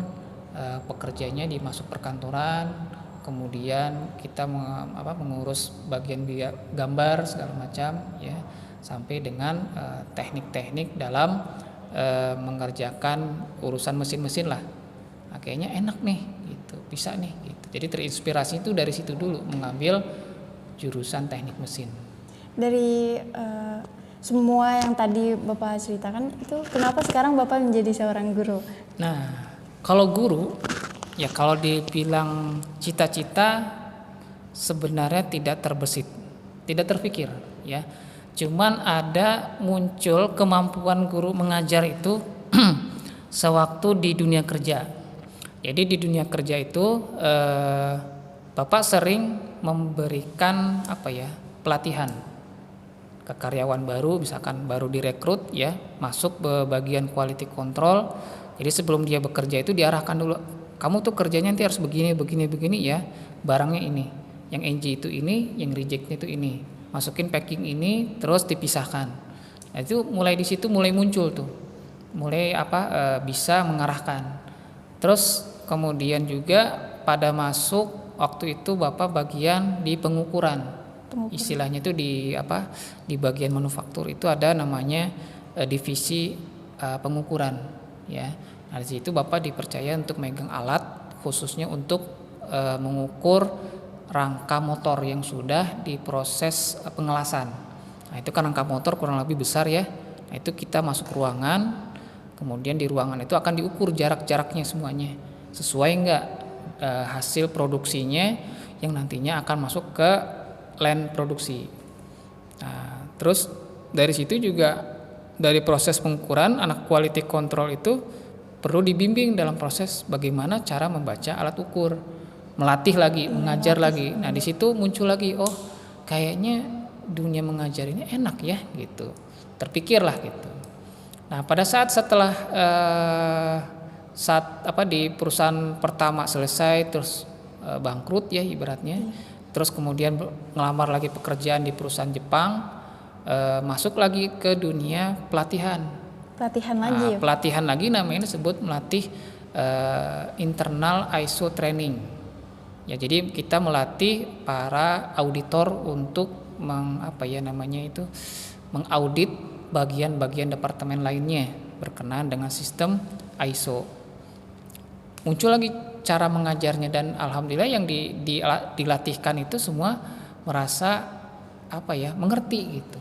[SPEAKER 2] pekerjaannya dimasuk perkantoran, kemudian kita mengurus bagian gambar segala macam ya, sampai dengan teknik-teknik dalam mengerjakan urusan mesin-mesin lah. Nah, kayaknya enak nih gitu, bisa nih gitu. Jadi terinspirasi itu dari situ dulu mengambil jurusan teknik mesin.
[SPEAKER 1] Dari semua yang tadi Bapak ceritakan itu, kenapa sekarang Bapak menjadi seorang guru?
[SPEAKER 2] Nah, kalau guru, ya kalau dibilang cita-cita sebenarnya tidak tidak terpikir ya. Cuman ada muncul kemampuan guru mengajar itu sewaktu di dunia kerja. Jadi di dunia kerja itu Bapak sering memberikan pelatihan ke karyawan baru, misalkan baru direkrut ya, masuk ke bagian quality control. Jadi sebelum dia bekerja itu diarahkan dulu, kamu tuh kerjanya nanti harus begini ya, barangnya ini, yang NG itu ini, yang rejectnya itu ini, masukin packing ini, terus dipisahkan. Nah itu mulai di situ mulai muncul tuh, mulai bisa mengarahkan. Terus kemudian juga pada masuk waktu itu Bapak bagian di pengukuran. Istilahnya itu di bagian manufaktur itu ada namanya divisi pengukuran ya. Nah di situ Bapak dipercaya untuk megang alat khususnya untuk mengukur rangka motor yang sudah diproses pengelasan. Nah itu kan rangka motor kurang lebih besar ya. Nah itu kita masuk ruangan, kemudian di ruangan itu akan diukur jarak-jaraknya semuanya sesuai enggak hasil produksinya yang nantinya akan masuk ke line produksi. Nah, terus dari situ juga dari proses pengukuran anak quality control itu perlu dibimbing dalam proses bagaimana cara membaca alat ukur, melatih lagi, mengajar lagi. Nah di situ muncul lagi, oh kayaknya dunia mengajar ini enak ya gitu, terpikirlah gitu. Nah pada setelah di perusahaan pertama selesai terus bangkrut ya ibaratnya, terus kemudian ngelamar lagi pekerjaan di perusahaan Jepang, masuk lagi ke dunia pelatihan lagi. Pelatihan lagi namanya disebut melatih internal ISO training ya. Jadi kita melatih para auditor untuk mengaudit bagian-bagian departemen lainnya berkenaan dengan sistem ISO. Muncul lagi cara mengajarnya dan alhamdulillah yang dilatihkan itu semua merasa mengerti gitu.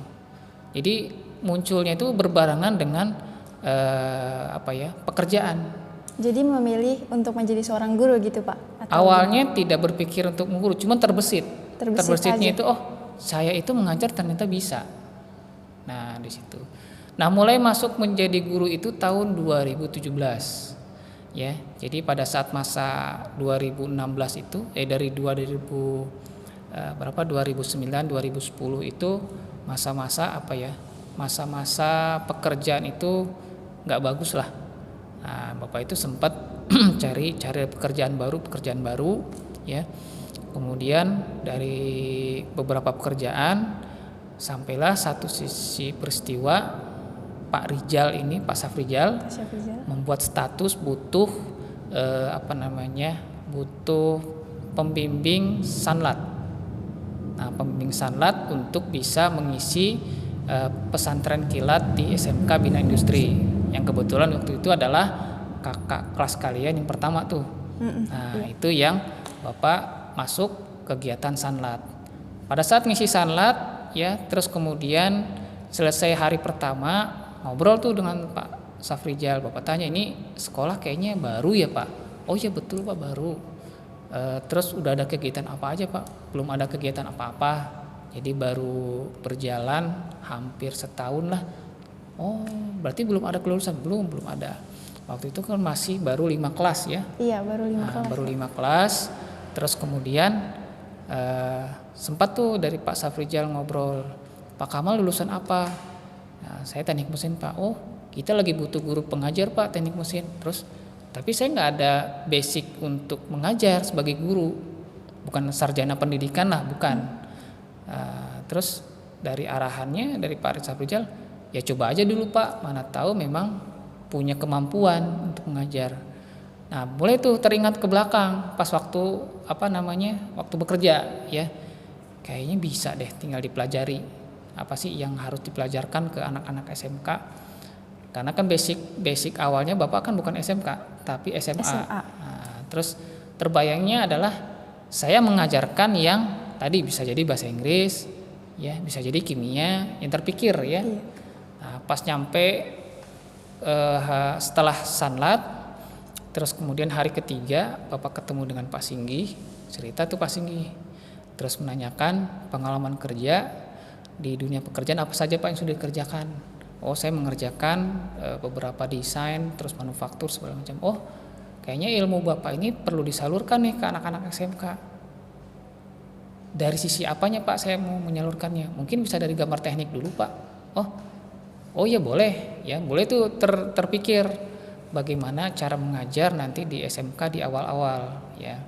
[SPEAKER 2] Jadi munculnya itu berbarengan dengan pekerjaan.
[SPEAKER 1] Jadi memilih untuk menjadi seorang guru gitu Pak?
[SPEAKER 2] Awalnya tidak berpikir untuk mengguru, cuma terbesitnya itu saya itu mengajar ternyata bisa. Nah di situ. Nah mulai masuk menjadi guru itu tahun 2017. Ya, jadi pada saat masa 2016 itu dari 2009 2010 itu masa-masa masa-masa pekerjaan itu nggak bagus lah. Nah, Bapak itu sempat cari pekerjaan baru ya. Kemudian dari beberapa pekerjaan sampailah satu sisi peristiwa Pak Safrijal membuat status butuh butuh pembimbing sanlat. Nah, pembimbing sanlat untuk bisa mengisi pesantren kilat di SMK Bina Industri yang kebetulan waktu itu adalah kakak kelas kalian yang pertama tuh. Nah, itu yang Bapak masuk kegiatan sanlat. Pada saat ngisi sanlat ya, terus kemudian selesai hari pertama ngobrol tuh dengan Pak Safrijal. Bapak tanya, ini sekolah kayaknya baru ya Pak? Oh iya betul Pak, baru. Terus udah ada kegiatan apa aja Pak? Belum ada kegiatan apa-apa. Jadi baru berjalan hampir setahun lah. Oh berarti belum ada kelulusan? Belum ada. Waktu itu kan masih baru 5 kelas ya?
[SPEAKER 1] Iya baru 5 kelas.
[SPEAKER 2] Baru 5 kelas. Terus kemudian sempat tuh dari Pak Safrijal ngobrol, Pak Kamal lulusan apa? Nah, saya teknik mesin Pak. Oh kita lagi butuh guru pengajar Pak teknik mesin. Terus tapi saya nggak ada basic untuk mengajar sebagai guru, bukan sarjana pendidikan lah, bukan. Terus dari arahannya dari Pak Safrijal, ya coba aja dulu Pak, mana tahu memang punya kemampuan untuk mengajar. Nah mulai tuh teringat ke belakang pas waktu waktu bekerja ya, kayaknya bisa deh tinggal dipelajari apa sih yang harus dipelajarkan ke anak-anak SMK, karena kan basic awalnya Bapak kan bukan SMK tapi SMA. Nah, terus terbayangnya adalah saya mengajarkan yang tadi bisa jadi bahasa Inggris ya, bisa jadi kimia, yang terpikir ya. Nah, pas nyampe setelah sanlat, terus kemudian hari ketiga Bapak ketemu dengan Pak Singgi, cerita tuh Pak Singgi, terus menanyakan pengalaman kerja di dunia pekerjaan apa saja Pak yang sudah dikerjakan. Oh, saya mengerjakan beberapa desain, terus manufaktur segala macam. Oh, kayaknya ilmu Bapak ini perlu disalurkan nih ke anak-anak SMK. Dari sisi apanya Pak saya mau menyalurkannya? Mungkin bisa dari gambar teknik dulu Pak. Oh ya boleh, ya boleh tuh terpikir bagaimana cara mengajar nanti di SMK di awal-awal, ya.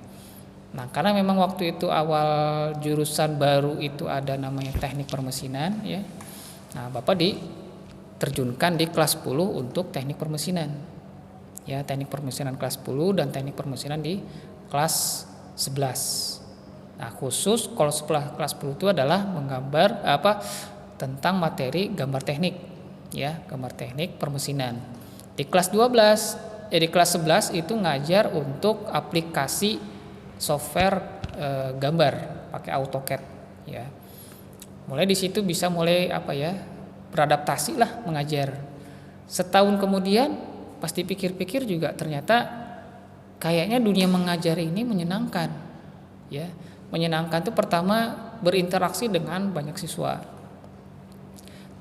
[SPEAKER 2] Nah, karena memang waktu itu awal jurusan baru itu ada namanya teknik permesinan, ya. Nah, Bapak diterjunkan di kelas 10 untuk teknik permesinan. Ya, teknik permesinan kelas 10 dan teknik permesinan di kelas 11. Nah, khusus kalau setelah kelas 10 itu adalah menggambar tentang materi gambar teknik, ya, gambar teknik permesinan. Di kelas 12, di kelas 11 itu ngajar untuk aplikasi software gambar pakai AutoCAD, ya. Mulai di situ bisa mulai beradaptasi lah mengajar. Setahun kemudian pasti pikir-pikir juga ternyata kayaknya dunia mengajar ini menyenangkan, ya. Menyenangkan itu pertama berinteraksi dengan banyak siswa.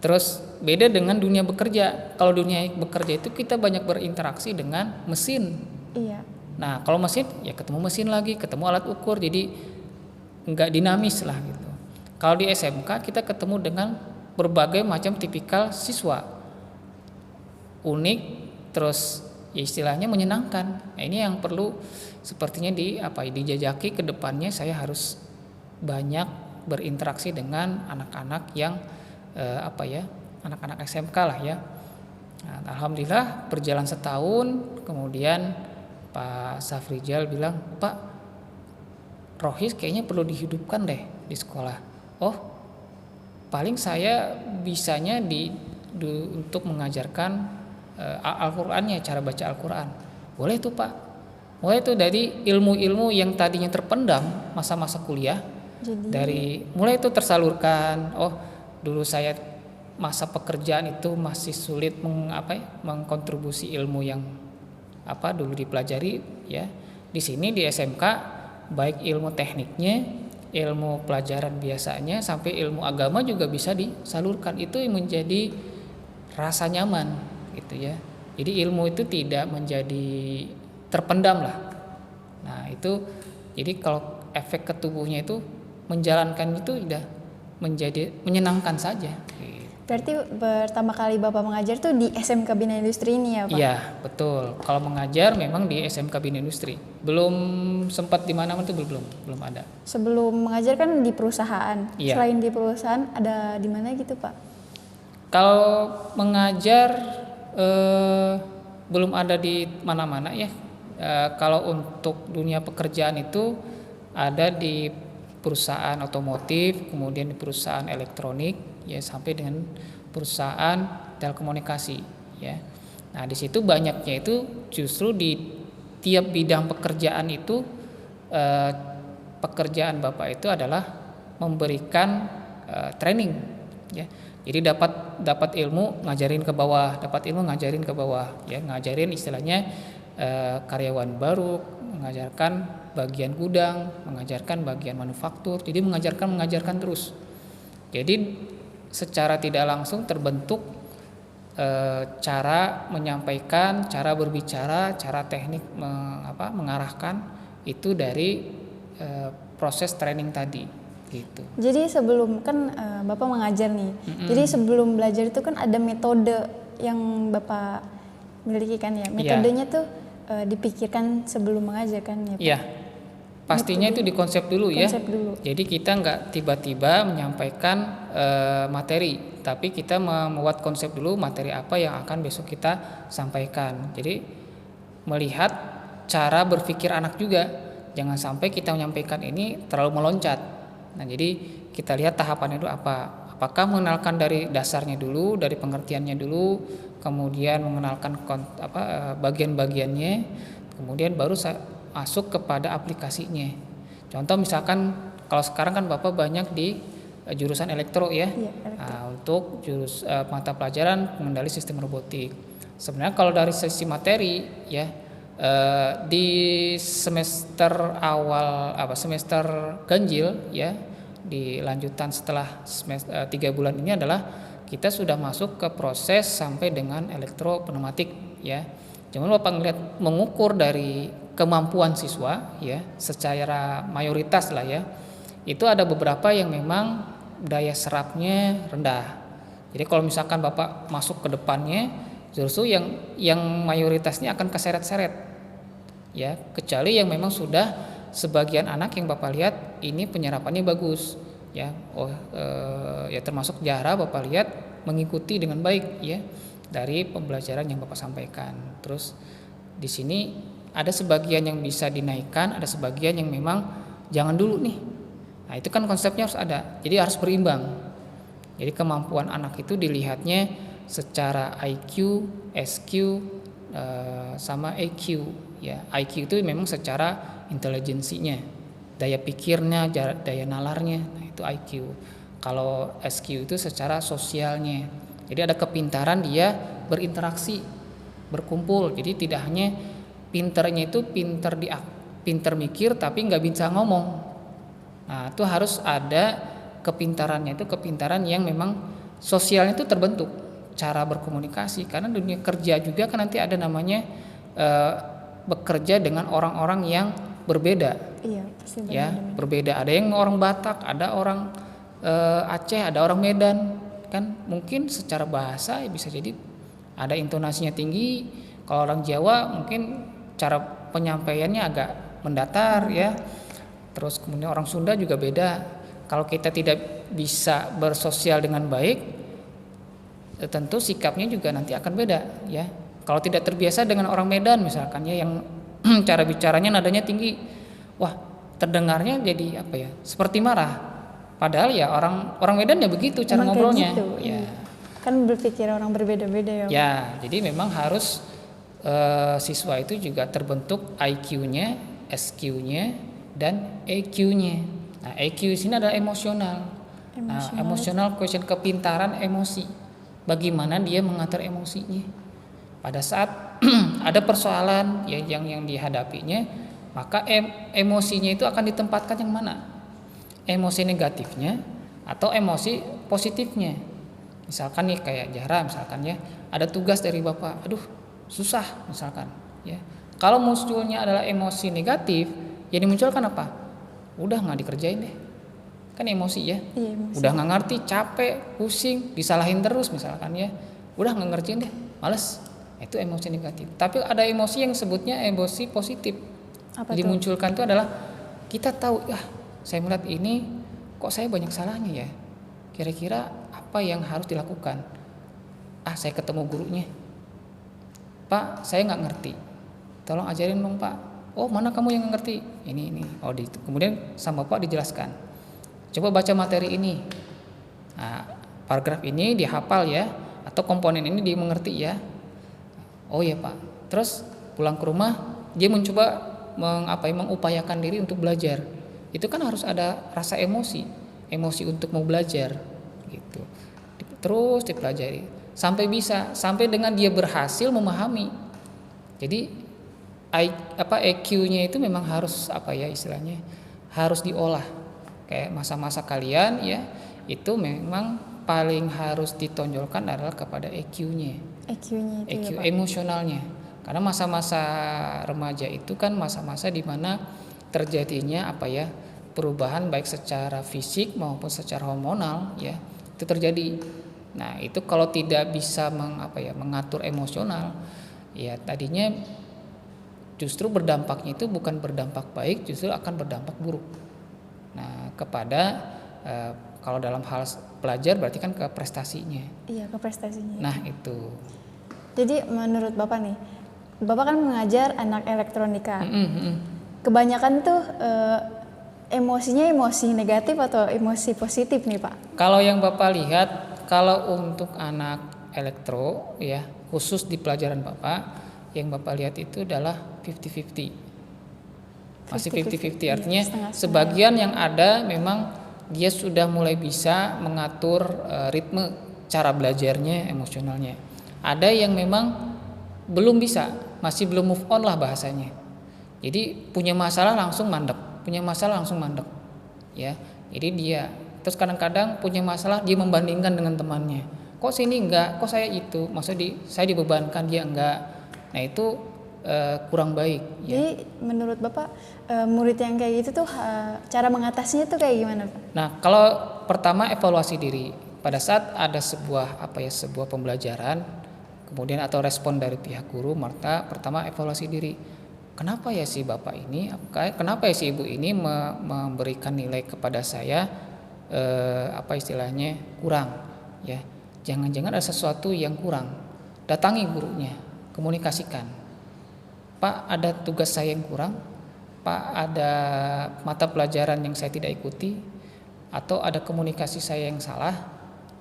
[SPEAKER 2] Terus beda dengan dunia bekerja. Kalau dunia bekerja itu kita banyak berinteraksi dengan mesin.
[SPEAKER 1] Iya.
[SPEAKER 2] Nah, kalau mesin ya ketemu mesin lagi, ketemu alat ukur, jadi nggak dinamis lah gitu. Kalau di SMK kita ketemu dengan berbagai macam tipikal siswa, unik, terus ya istilahnya menyenangkan. Nah, ini yang perlu sepertinya dijajaki ke depannya. Saya harus banyak berinteraksi dengan anak-anak yang anak-anak SMK lah ya. Nah, alhamdulillah berjalan setahun, kemudian Pak Safrijal bilang, Pak, Rohis kayaknya perlu dihidupkan deh di sekolah. Oh, paling saya bisanya untuk mengajarkan Al-Qur'annya, cara baca Al-Qur'an. Boleh tuh Pak. Mulai tuh dari ilmu-ilmu yang tadinya terpendam masa-masa kuliah, mulai itu tersalurkan. Oh, dulu saya masa pekerjaan itu masih sulit mengkontribusi ilmu yang dulu dipelajari, ya. Di sini di SMK baik ilmu tekniknya, ilmu pelajaran biasanya sampai ilmu agama juga bisa disalurkan. Itu yang menjadi rasa nyaman gitu ya. Jadi ilmu itu tidak menjadi terpendam lah. Nah, itu jadi kalau efek ke tubuhnya itu menjalankan itu udah menjadi menyenangkan saja.
[SPEAKER 1] Berarti pertama kali Bapak mengajar tuh di SMK Bina Industri ini ya Pak?
[SPEAKER 2] Iya, betul. Kalau mengajar memang di SMK Bina Industri. Belum sempat di mana-mana tuh belum ada.
[SPEAKER 1] Sebelum mengajar kan di perusahaan.
[SPEAKER 2] Iya.
[SPEAKER 1] Selain di perusahaan ada di mana gitu Pak?
[SPEAKER 2] Kalau mengajar belum ada di mana-mana ya. Kalau untuk dunia pekerjaan itu ada di perusahaan otomotif, kemudian di perusahaan elektronik, ya, sampai dengan perusahaan telekomunikasi, ya. Nah, di situ banyaknya itu justru di tiap bidang pekerjaan itu pekerjaan Bapak itu adalah memberikan training, ya. Jadi dapat ilmu ngajarin ke bawah, ya, ngajarin istilahnya karyawan baru, mengajarkan bagian gudang, mengajarkan bagian manufaktur. Jadi mengajarkan terus. Jadi secara tidak langsung terbentuk cara menyampaikan, cara berbicara, cara teknik mengarahkan itu dari proses training tadi gitu.
[SPEAKER 1] Jadi sebelum kan Bapak mengajar nih. Jadi sebelum belajar itu kan ada metode yang Bapak miliki kan ya. Metodenya tuh dipikirkan sebelum mengajar kan ya Pak?
[SPEAKER 2] Iya. Pastinya itu dikonsep dulu ya.
[SPEAKER 1] Dulu.
[SPEAKER 2] Jadi kita nggak tiba-tiba menyampaikan materi, tapi kita membuat konsep dulu materi apa yang akan besok kita sampaikan. Jadi melihat cara berpikir anak juga. Jangan sampai kita menyampaikan ini terlalu meloncat. Nah, jadi kita lihat tahapannya dulu apa. Apakah mengenalkan dari dasarnya dulu, dari pengertiannya dulu, kemudian mengenalkan bagian-bagiannya, kemudian baru masuk kepada aplikasinya. Contoh misalkan kalau sekarang kan Bapak banyak di jurusan elektro ya.
[SPEAKER 1] Iya, elektro.
[SPEAKER 2] Nah, untuk mata pelajaran pengendali sistem robotik. Sebenarnya kalau dari sisi materi ya, Di semester awal semester ganjil ya, di lanjutan setelah 3 bulan ini adalah kita sudah masuk ke proses sampai dengan elektropneumatik ya. Cuman Bapak ngelihat mengukur dari kemampuan siswa ya secara mayoritas lah ya. Itu ada beberapa yang memang daya serapnya rendah. Jadi kalau misalkan Bapak masuk ke depannya justru yang mayoritasnya akan keseret-seret. Ya, kecuali yang memang sudah sebagian anak yang Bapak lihat ini penyerapannya bagus ya. Ya termasuk Zahra Bapak lihat mengikuti dengan baik ya dari pembelajaran yang Bapak sampaikan. Terus di sini ada sebagian yang bisa dinaikkan, ada sebagian yang memang jangan dulu nih. Nah, itu kan konsepnya harus ada. Jadi harus berimbang. Jadi kemampuan anak itu dilihatnya secara IQ, SQ sama EQ ya. IQ itu memang secara intelijensinya, daya pikirnya, daya nalarnya, nah itu IQ. Kalau SQ itu secara sosialnya. Jadi ada kepintaran dia berinteraksi, berkumpul. Jadi tidak hanya pinternya itu pinter mikir tapi nggak bisa ngomong. Nah itu harus ada kepintarannya, itu kepintaran yang memang sosialnya itu terbentuk, cara berkomunikasi. Karena dunia kerja juga kan nanti ada namanya bekerja dengan orang-orang yang berbeda.
[SPEAKER 1] Iya, pasti
[SPEAKER 2] ya berbeda. Ada yang orang Batak, ada orang Aceh, ada orang Medan. Kan mungkin secara bahasa bisa jadi ada intonasinya tinggi. Kalau orang Jawa mungkin cara penyampaiannya agak mendatar ya. Terus kemudian orang Sunda juga beda. Kalau kita tidak bisa bersosial dengan baik, tentu sikapnya juga nanti akan beda ya. Kalau tidak terbiasa dengan orang Medan misalkan ya, yang cara bicaranya nadanya tinggi, wah terdengarnya jadi apa ya, seperti marah. Padahal ya orang Medan ya begitu cara
[SPEAKER 1] Emang
[SPEAKER 2] ngobrolnya
[SPEAKER 1] gitu,
[SPEAKER 2] ya.
[SPEAKER 1] Kan berpikir orang berbeda-beda ya.
[SPEAKER 2] Ya jadi memang harus siswa itu juga terbentuk IQ-nya, SQ-nya, dan EQ-nya. Nah EQ sini adalah emosional. Nah, emosional quotient, kepintaran emosi. Bagaimana dia mengatur emosinya. Pada saat ada persoalan yang dihadapinya, maka emosinya itu akan ditempatkan yang mana? Emosi negatifnya atau emosi positifnya. Misalkan nih kayak Zahra misalkan ya, ada tugas dari Bapak, aduh susah misalkan ya. Kalau munculnya adalah emosi negatif, yang dimunculkan apa? Udah nggak dikerjain deh. Kan emosi ya.
[SPEAKER 1] Iya, emosi.
[SPEAKER 2] Udah nggak ngerti, capek, pusing, disalahin terus misalkan ya. Udah nggak ngerjain deh, males. Itu emosi negatif. Tapi ada emosi yang sebutnya emosi positif.
[SPEAKER 1] Apa
[SPEAKER 2] Dimunculkan itu adalah kita tahu, saya melihat ini kok saya banyak salahnya ya. Kira-kira apa yang harus dilakukan? Saya ketemu gurunya. Pak, saya nggak ngerti. Tolong ajarin dong Pak. Oh, mana kamu yang ngerti? Ini. Oh, kemudian sama Pak dijelaskan. Coba baca materi ini. Nah, paragraf ini dihafal ya, atau komponen ini dimengerti ya. Oh ya Pak. Terus pulang ke rumah dia mencoba mengupayakan diri untuk belajar. Itu kan harus ada rasa emosi untuk mau belajar gitu. Terus dipelajari sampai dengan dia berhasil memahami. Jadi EQ-nya itu memang harus istilahnya harus diolah. Kayak masa-masa kalian ya, itu memang paling harus ditonjolkan adalah kepada EQ-nya. EQ emosionalnya. Karena masa-masa remaja itu kan masa-masa di mana terjadinya perubahan baik secara fisik maupun secara hormonal ya. Itu terjadi. Nah, itu kalau tidak bisa mengatur emosional, ya tadinya justru berdampaknya itu bukan berdampak baik, justru akan berdampak buruk. Nah, kepada kalau dalam hal pelajar berarti kan ke prestasinya.
[SPEAKER 1] Iya, ke prestasinya.
[SPEAKER 2] Nah, itu.
[SPEAKER 1] Jadi menurut Bapak nih, Bapak kan mengajar anak elektronika. Kebanyakan tuh emosinya emosi negatif atau emosi positif nih Pak? Kalau
[SPEAKER 2] yang Bapak lihat, kalau untuk anak elektro ya, khusus di pelajaran Bapak, yang Bapak lihat itu adalah 50-50. Masih 50-50, artinya sebagian yang ada memang dia sudah mulai bisa mengatur ritme cara belajarnya, emosionalnya. Ada yang memang belum bisa, masih belum move on lah bahasanya. Jadi punya masalah langsung mandek, ya. Jadi dia terus kadang-kadang punya masalah dia membandingkan dengan temannya. Kok sini enggak, kok saya itu, maksudnya saya dibebankan dia enggak. Nah itu kurang baik.
[SPEAKER 1] Jadi menurut Bapak murid yang kayak gitu tuh cara mengatasinya tuh kayak gimana Pak?
[SPEAKER 2] Nah kalau pertama evaluasi diri pada saat ada sebuah pembelajaran kemudian atau respon dari pihak guru, maka pertama evaluasi diri. Kenapa ya si bapak ini, kenapa ya si ibu ini memberikan nilai kepada saya kurang, ya. Jangan-jangan ada sesuatu yang kurang. Datangi gurunya, komunikasikan. Pak, ada tugas saya yang kurang. Pak, ada mata pelajaran yang saya tidak ikuti, atau ada komunikasi saya yang salah.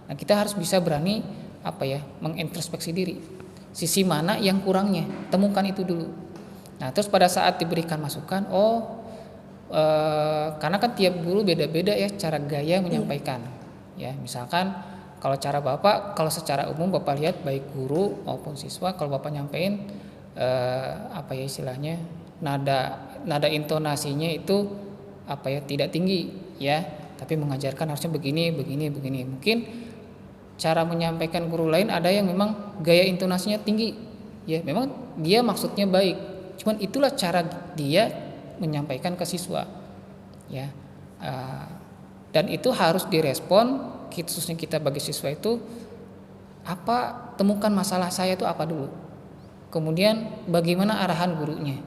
[SPEAKER 2] Nah, kita harus bisa berani mengintrospeksi diri. Sisi mana yang kurangnya, temukan itu dulu. Nah, terus pada saat diberikan masukan, karena kan tiap guru beda-beda ya cara gaya menyampaikan. Ya, misalkan kalau cara Bapak, kalau secara umum Bapak lihat baik guru maupun siswa, kalau Bapak nyampein nada intonasinya itu tidak tinggi ya, tapi mengajarkan harusnya begini. Mungkin cara menyampaikan guru lain ada yang memang gaya intonasinya tinggi. Ya, memang dia maksudnya baik. Cuman itulah cara dia menyampaikan ke siswa, ya, dan itu harus direspon. Khususnya kita bagi siswa itu temukan masalah saya itu apa dulu, kemudian bagaimana arahan gurunya,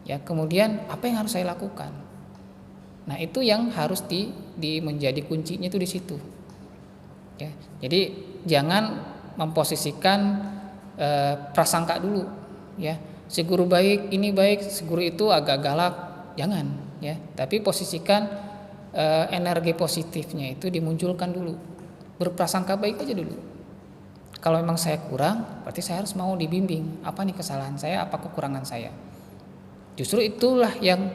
[SPEAKER 2] ya, kemudian apa yang harus saya lakukan. Nah itu yang harus menjadi kuncinya itu di situ, ya. Jadi jangan memposisikan prasangka dulu, ya. Si guru baik, ini baik, si guru itu agak galak, jangan ya. Tapi posisikan energi positifnya itu dimunculkan dulu. Berprasangka baik aja dulu. Kalau memang saya kurang, berarti saya harus mau dibimbing. Apa nih kesalahan saya, apa kekurangan saya. Justru itulah yang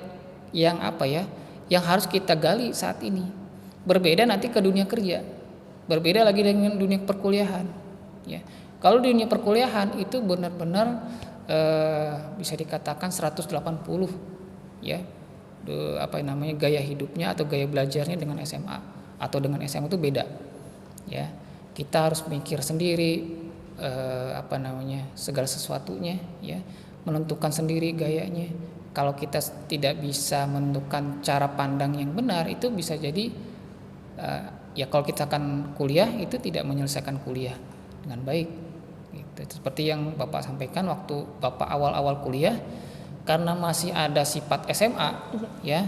[SPEAKER 2] harus kita gali saat ini. Berbeda nanti ke dunia kerja. Berbeda lagi dengan dunia perkuliahan, ya. Kalau di dunia perkuliahan itu benar-benar bisa dikatakan 180 ya, gaya hidupnya atau gaya belajarnya dengan SMA atau dengan SMA itu beda ya. Kita harus mikir sendiri segala sesuatunya ya, menentukan sendiri gayanya. Kalau kita tidak bisa menentukan cara pandang yang benar, itu bisa jadi ya kalau kita akan kuliah itu tidak menyelesaikan kuliah dengan baik. Seperti yang Bapak sampaikan waktu Bapak awal-awal kuliah, karena masih ada sifat SMA ya,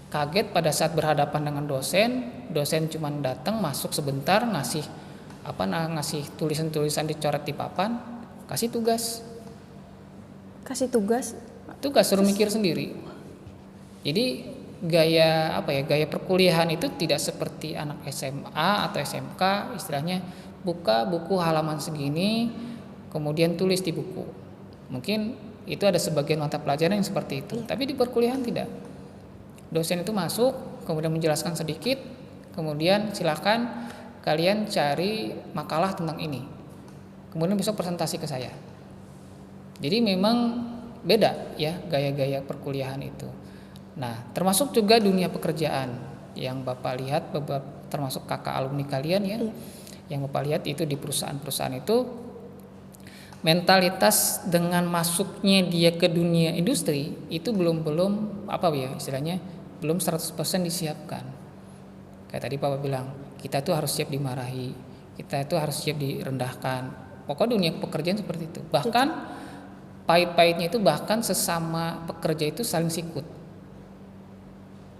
[SPEAKER 2] kaget pada saat berhadapan dengan dosen cuma datang masuk sebentar ngasih tulisan-tulisan dicoret di papan, kasih tugas suruh mikir sendiri. Jadi gaya perkuliahan itu tidak seperti anak SMA atau SMK, istilahnya buka buku halaman segini kemudian tulis di buku. Mungkin itu ada sebagian mata pelajaran yang seperti itu, tapi di perkuliahan tidak. Dosen itu masuk kemudian menjelaskan sedikit, kemudian silakan kalian cari makalah tentang ini, kemudian besok presentasi ke saya. Jadi memang beda ya gaya-gaya perkuliahan itu. Nah, termasuk juga dunia pekerjaan yang Bapak lihat, termasuk kakak alumni kalian ya. Yang Bapak lihat itu di perusahaan-perusahaan itu mentalitas dengan masuknya dia ke dunia industri itu belum belum 100% disiapkan. Kayak tadi Bapak bilang, kita itu harus siap dimarahi, kita itu harus siap direndahkan. Pokoknya dunia pekerjaan seperti itu. Bahkan pahit-pahitnya itu bahkan sesama pekerja itu saling sikut.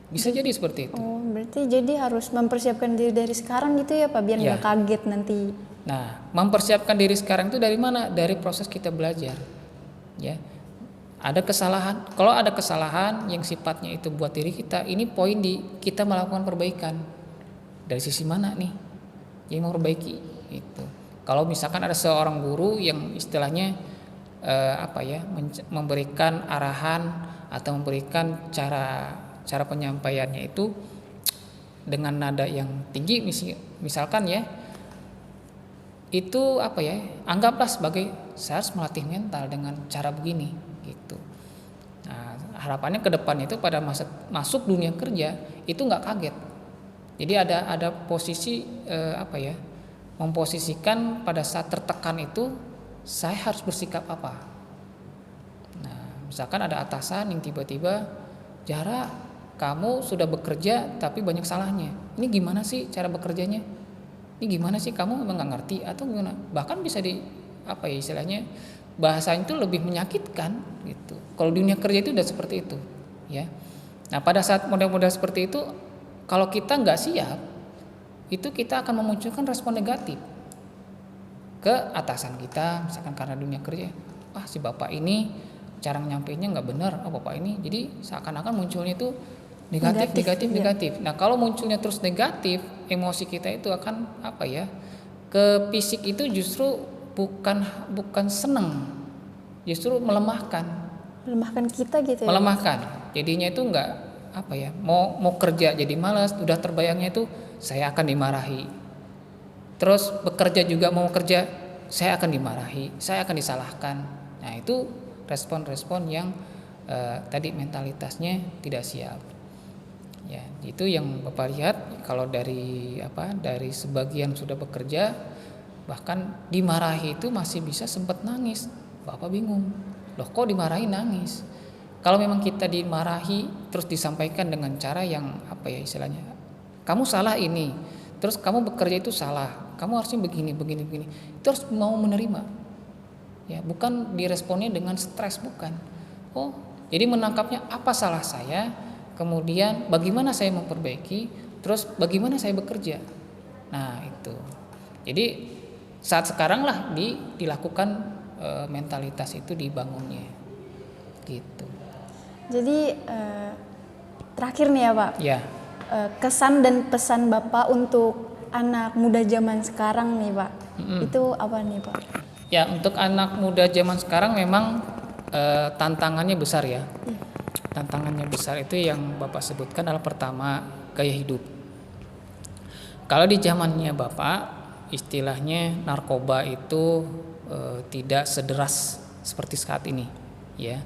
[SPEAKER 2] Bisa jadi seperti itu.
[SPEAKER 1] Oh, berarti jadi harus mempersiapkan diri dari sekarang gitu ya Pak, biar nggak kaget nanti.
[SPEAKER 2] Nah, mempersiapkan diri sekarang itu dari mana? Dari proses kita belajar. Ya. Ada kesalahan. Kalau ada kesalahan yang sifatnya itu buat diri kita, ini poin di kita melakukan perbaikan. Dari sisi mana nih yang mau perbaiki itu. Kalau misalkan ada seorang guru yang istilahnya memberikan arahan atau memberikan cara penyampaiannya itu dengan nada yang tinggi, misalkan ya, itu apa ya, anggaplah sebagai saya harus melatih mental dengan cara begini gitu. Nah, harapannya ke depan itu pada masa masuk dunia kerja itu nggak kaget. Jadi ada posisi apa ya, memposisikan pada saat tertekan itu saya harus bersikap apa. Nah, misalkan ada atasan yang tiba-tiba, Jara, kamu sudah bekerja tapi banyak salahnya. Ini gimana sih cara bekerjanya? Ini gimana sih, kamu memang nggak ngerti atau gimana? Bahkan bisa di apa ya istilahnya, bahasanya itu lebih menyakitkan gitu. Kalau dunia kerja itu udah seperti itu, ya. Nah, pada saat model-model seperti itu, kalau kita nggak siap, itu kita akan memunculkan respon negatif ke atasan kita, misalkan karena dunia kerja. Ah, si bapak ini cara nyampainya nggak benar. Oh, bapak ini, jadi seakan-akan munculnya itu negatif. Nah, kalau munculnya terus negatif, emosi kita itu akan apa ya? Ke fisik itu justru bukan seneng, justru melemahkan
[SPEAKER 1] kita gitu ya.
[SPEAKER 2] Melemahkan. Jadinya itu nggak apa ya? Mau kerja jadi malas, udah terbayangnya itu saya akan dimarahi. Terus bekerja juga mau kerja, saya akan dimarahi, saya akan disalahkan. Nah, itu respon-respon yang tadi mentalitasnya tidak siap. Ya, itu yang Bapak lihat kalau dari sebagian sudah bekerja, bahkan dimarahi itu masih bisa sempat nangis. Bapak bingung, loh kok dimarahi nangis? Kalau memang kita dimarahi terus disampaikan dengan cara yang apa ya istilahnya, kamu salah ini, terus kamu bekerja itu salah, kamu harusnya begini, itu harus mau menerima. Ya, bukan diresponnya dengan stres, bukan. Oh, jadi menangkapnya apa salah saya, kemudian bagaimana saya memperbaiki, terus bagaimana saya bekerja. Nah, itu. Jadi saat sekarang lah dilakukan mentalitas itu dibangunnya. Gitu.
[SPEAKER 1] Jadi terakhir nih ya Pak.
[SPEAKER 2] Ya.
[SPEAKER 1] Kesan dan pesan Bapak untuk anak muda zaman sekarang nih Pak. Itu apa nih Pak?
[SPEAKER 2] Ya, untuk anak muda zaman sekarang memang tantangannya besar ya. Tantangannya besar itu yang Bapak sebutkan adalah pertama, gaya hidup. Kalau di zamannya Bapak, istilahnya narkoba itu tidak sederas seperti saat ini, ya.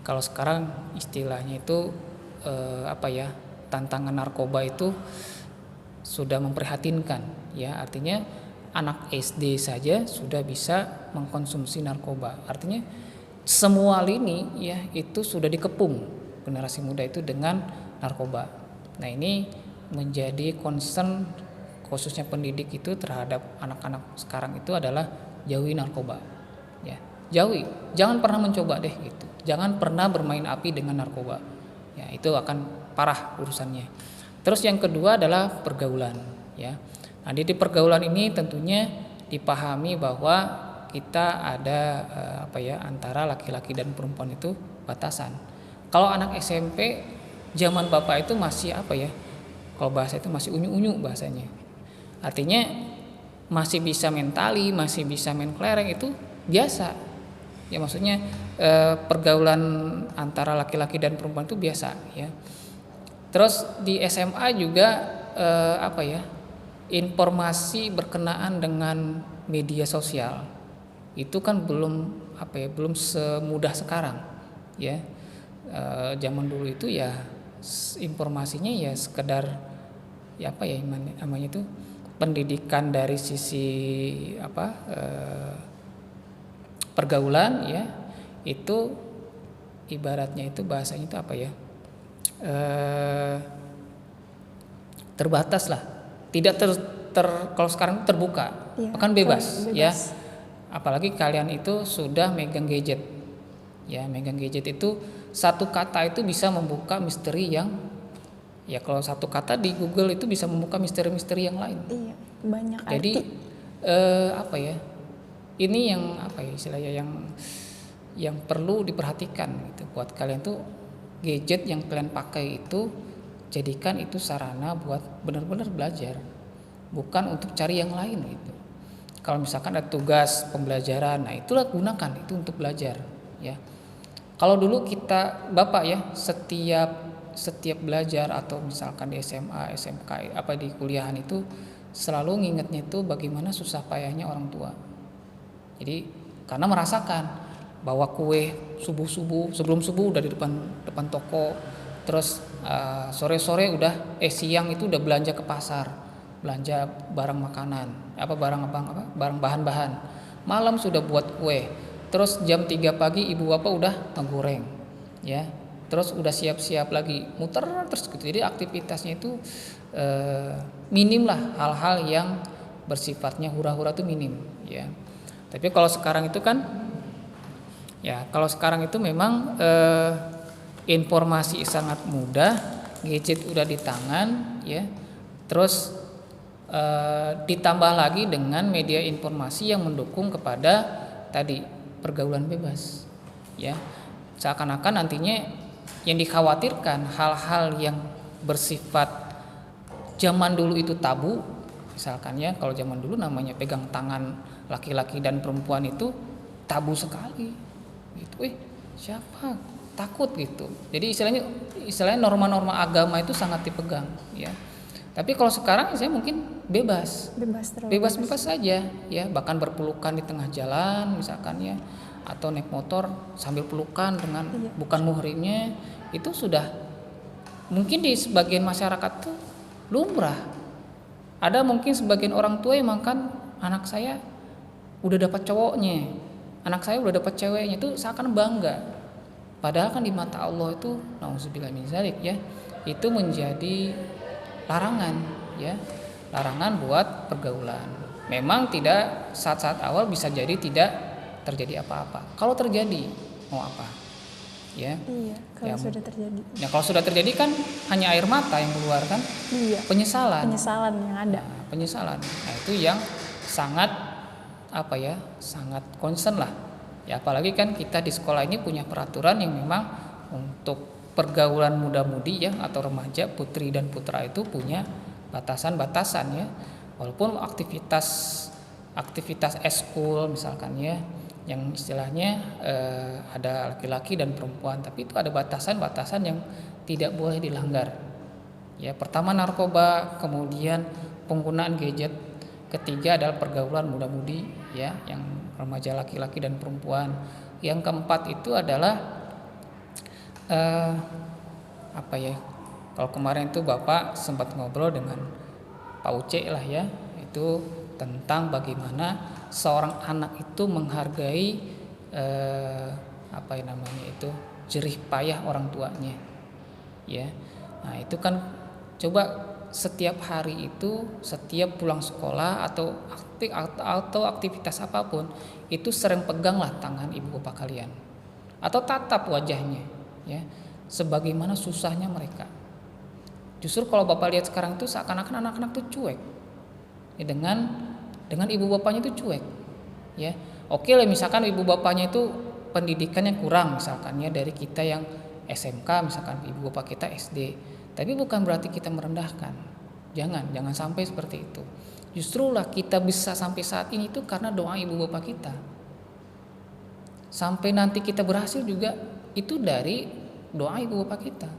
[SPEAKER 2] Kalau sekarang istilahnya itu tantangan narkoba itu sudah memprihatinkan, ya. Artinya anak SD saja sudah bisa mengkonsumsi narkoba. Artinya semua lini ya itu sudah dikepung generasi muda itu dengan narkoba. Nah, ini menjadi concern khususnya pendidik itu terhadap anak-anak sekarang itu adalah jauhi narkoba. Ya, jauhi. Jangan pernah mencoba deh gitu. Jangan pernah bermain api dengan narkoba. Ya, itu akan parah urusannya. Terus yang kedua adalah pergaulan, ya. Nah, di pergaulan ini tentunya dipahami bahwa kita ada antara laki-laki dan perempuan itu batasan. Kalau anak SMP zaman Bapak itu masih kalau bahasa itu masih unyu-unyu bahasanya. Artinya masih bisa main tali, masih bisa main kelereng, itu biasa. Ya, maksudnya pergaulan antara laki-laki dan perempuan itu biasa, ya. Terus di SMA juga informasi berkenaan dengan media sosial itu kan belum semudah sekarang, ya. Zaman dulu itu ya informasinya ya sekedar namanya itu pendidikan dari sisi pergaulan, ya, itu ibaratnya itu bahasanya itu terbatas lah, tidak kalau sekarang terbuka,
[SPEAKER 1] ya,
[SPEAKER 2] bahkan bebas, ya. Apalagi kalian itu sudah megang gadget, ya. Megang gadget itu satu kata itu bisa membuka misteri yang, ya, kalau satu kata di Google itu bisa membuka misteri-misteri yang lain.
[SPEAKER 1] Iya, banyak arti.
[SPEAKER 2] Jadi ini yang istilahnya yang perlu diperhatikan gitu buat kalian tuh. Gadget yang kalian pakai itu jadikan itu sarana buat benar-benar belajar, bukan untuk cari yang lain gitu. Kalau misalkan ada tugas pembelajaran, nah itulah gunakan itu untuk belajar, ya. Kalau dulu Bapak ya setiap belajar atau misalkan di SMA, SMK, di kuliahan itu selalu ngingetnya itu bagaimana susah payahnya orang tua. Jadi karena merasakan bawa kue subuh sebelum subuh udah di depan toko, terus sore-sore siang itu udah belanja ke pasar, belanja barang makanan, barang bahan-bahan. Malam sudah buat kue. Terus jam 3 pagi ibu bapak udah ngegoreng, ya. Terus udah siap-siap lagi muter terus gitu. Jadi aktivitasnya itu minim lah, hal-hal yang bersifatnya hura-hura itu minim, ya. Tapi kalau sekarang itu kan, ya kalau sekarang itu memang informasi sangat mudah, gadget udah di tangan, ya. Terus ditambah lagi dengan media informasi yang mendukung kepada tadi pergaulan bebas, ya. Seakan-akan nantinya yang dikhawatirkan hal-hal yang bersifat zaman dulu itu tabu, misalkan ya kalau zaman dulu namanya pegang tangan laki-laki dan perempuan itu tabu sekali gitu. Siapa takut gitu. Jadi istilahnya norma-norma agama itu sangat dipegang, ya. Tapi kalau sekarang saya mungkin bebas saja, ya, bahkan berpelukan di tengah jalan misalkan, ya, atau naik motor sambil pelukan dengan bukan muhrimnya, itu sudah mungkin di sebagian masyarakat tuh lumrah. Ada mungkin sebagian orang tua yang makan anak saya udah dapat cowoknya, anak saya udah dapat ceweknya, itu seakan bangga. Padahal kan di mata Allah itu nauzubillah min dzalik, ya, itu menjadi larangan, ya, larangan buat pergaulan. Memang tidak saat-saat awal bisa jadi tidak terjadi apa-apa. Kalau terjadi mau apa, ya?
[SPEAKER 1] Iya, kalau sudah terjadi.
[SPEAKER 2] Ya kalau sudah terjadi kan hanya air mata yang keluar kan?
[SPEAKER 1] Iya.
[SPEAKER 2] Penyesalan
[SPEAKER 1] yang ada.
[SPEAKER 2] Nah, penyesalan. Nah, itu yang sangat sangat concern lah. Ya apalagi kan kita di sekolah ini punya peraturan yang memang untuk pergaulan muda-mudi, ya, atau remaja putri dan putra itu punya batasan-batasan, ya. Walaupun aktivitas eskul misalkan, ya, yang istilahnya ada laki-laki dan perempuan, tapi itu ada batasan-batasan yang tidak boleh dilanggar. Ya, pertama narkoba, kemudian penggunaan gadget, ketiga adalah pergaulan muda-mudi, ya, yang remaja laki-laki dan perempuan. Yang keempat itu adalah kalau kemarin itu Bapak sempat ngobrol dengan Pak Uce lah, ya, itu tentang bagaimana seorang anak itu menghargai jerih payah orang tuanya, ya. Nah itu kan coba setiap hari itu, setiap pulang sekolah atau aktivitas apapun itu sering peganglah tangan ibu bapak kalian atau tatap wajahnya, ya, sebagaimana susahnya mereka. Justru kalau Bapak lihat sekarang itu seakan-akan anak-anak itu cuek, ya, dengan ibu bapaknya itu cuek, ya. Oke lah, misalkan ibu bapaknya itu pendidikannya kurang misalkan, ya, dari kita yang SMK misalkan, ibu bapak kita SD, tapi bukan berarti kita merendahkan. Jangan sampai seperti itu. Justru lah kita bisa sampai saat ini itu karena doa ibu bapak kita. Sampai nanti kita berhasil juga itu dari doa ibu bapak kita.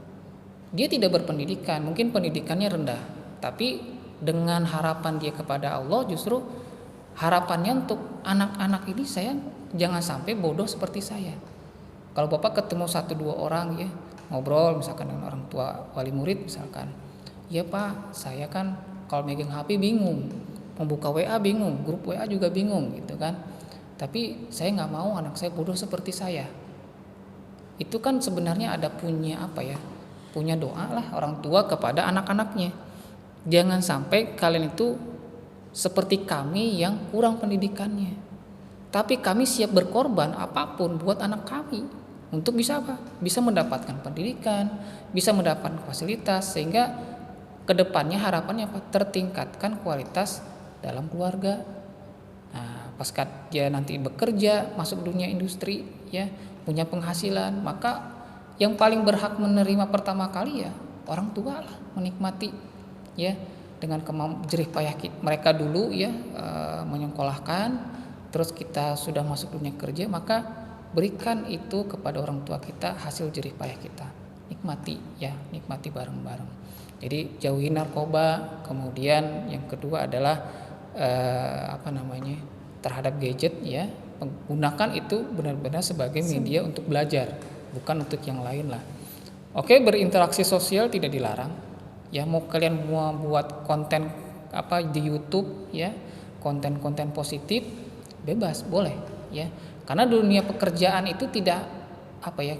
[SPEAKER 2] Dia tidak berpendidikan, mungkin pendidikannya rendah, tapi dengan harapan dia kepada Allah, justru harapannya untuk anak-anak ini, saya jangan sampai bodoh seperti saya. Kalau Bapak ketemu 1-2 orang, ya, ngobrol misalkan dengan orang tua wali murid misalkan, ya Pak, saya kan kalau megang HP bingung, membuka WA bingung, grup WA juga bingung gitu kan. Tapi saya nggak mau anak saya bodoh seperti saya. Itu kan sebenarnya ada punya doa lah orang tua kepada anak-anaknya. Jangan sampai kalian itu seperti kami yang kurang pendidikannya, tapi kami siap berkorban apapun buat anak kami untuk bisa mendapatkan pendidikan, bisa mendapatkan fasilitas, sehingga kedepannya harapannya tertingkatkan kualitas dalam keluarga. Nah, pasca dia nanti bekerja masuk dunia industri, ya, punya penghasilan, maka yang paling berhak menerima pertama kali ya orang tua lah, menikmati, ya, dengan jerih payah mereka dulu, ya, menyekolahkan, terus kita sudah masuk dunia kerja, maka berikan itu kepada orang tua kita hasil jerih payah kita, nikmati, ya, nikmati bareng-bareng. Jadi jauhi narkoba. Kemudian yang kedua adalah terhadap gadget ya, gunakan itu benar-benar sebagai media untuk belajar, bukan untuk yang lain lah. Oke, berinteraksi sosial tidak dilarang. Ya, mau kalian mau buat konten di YouTube ya, konten-konten positif, bebas, boleh ya. Karena dunia pekerjaan itu tidak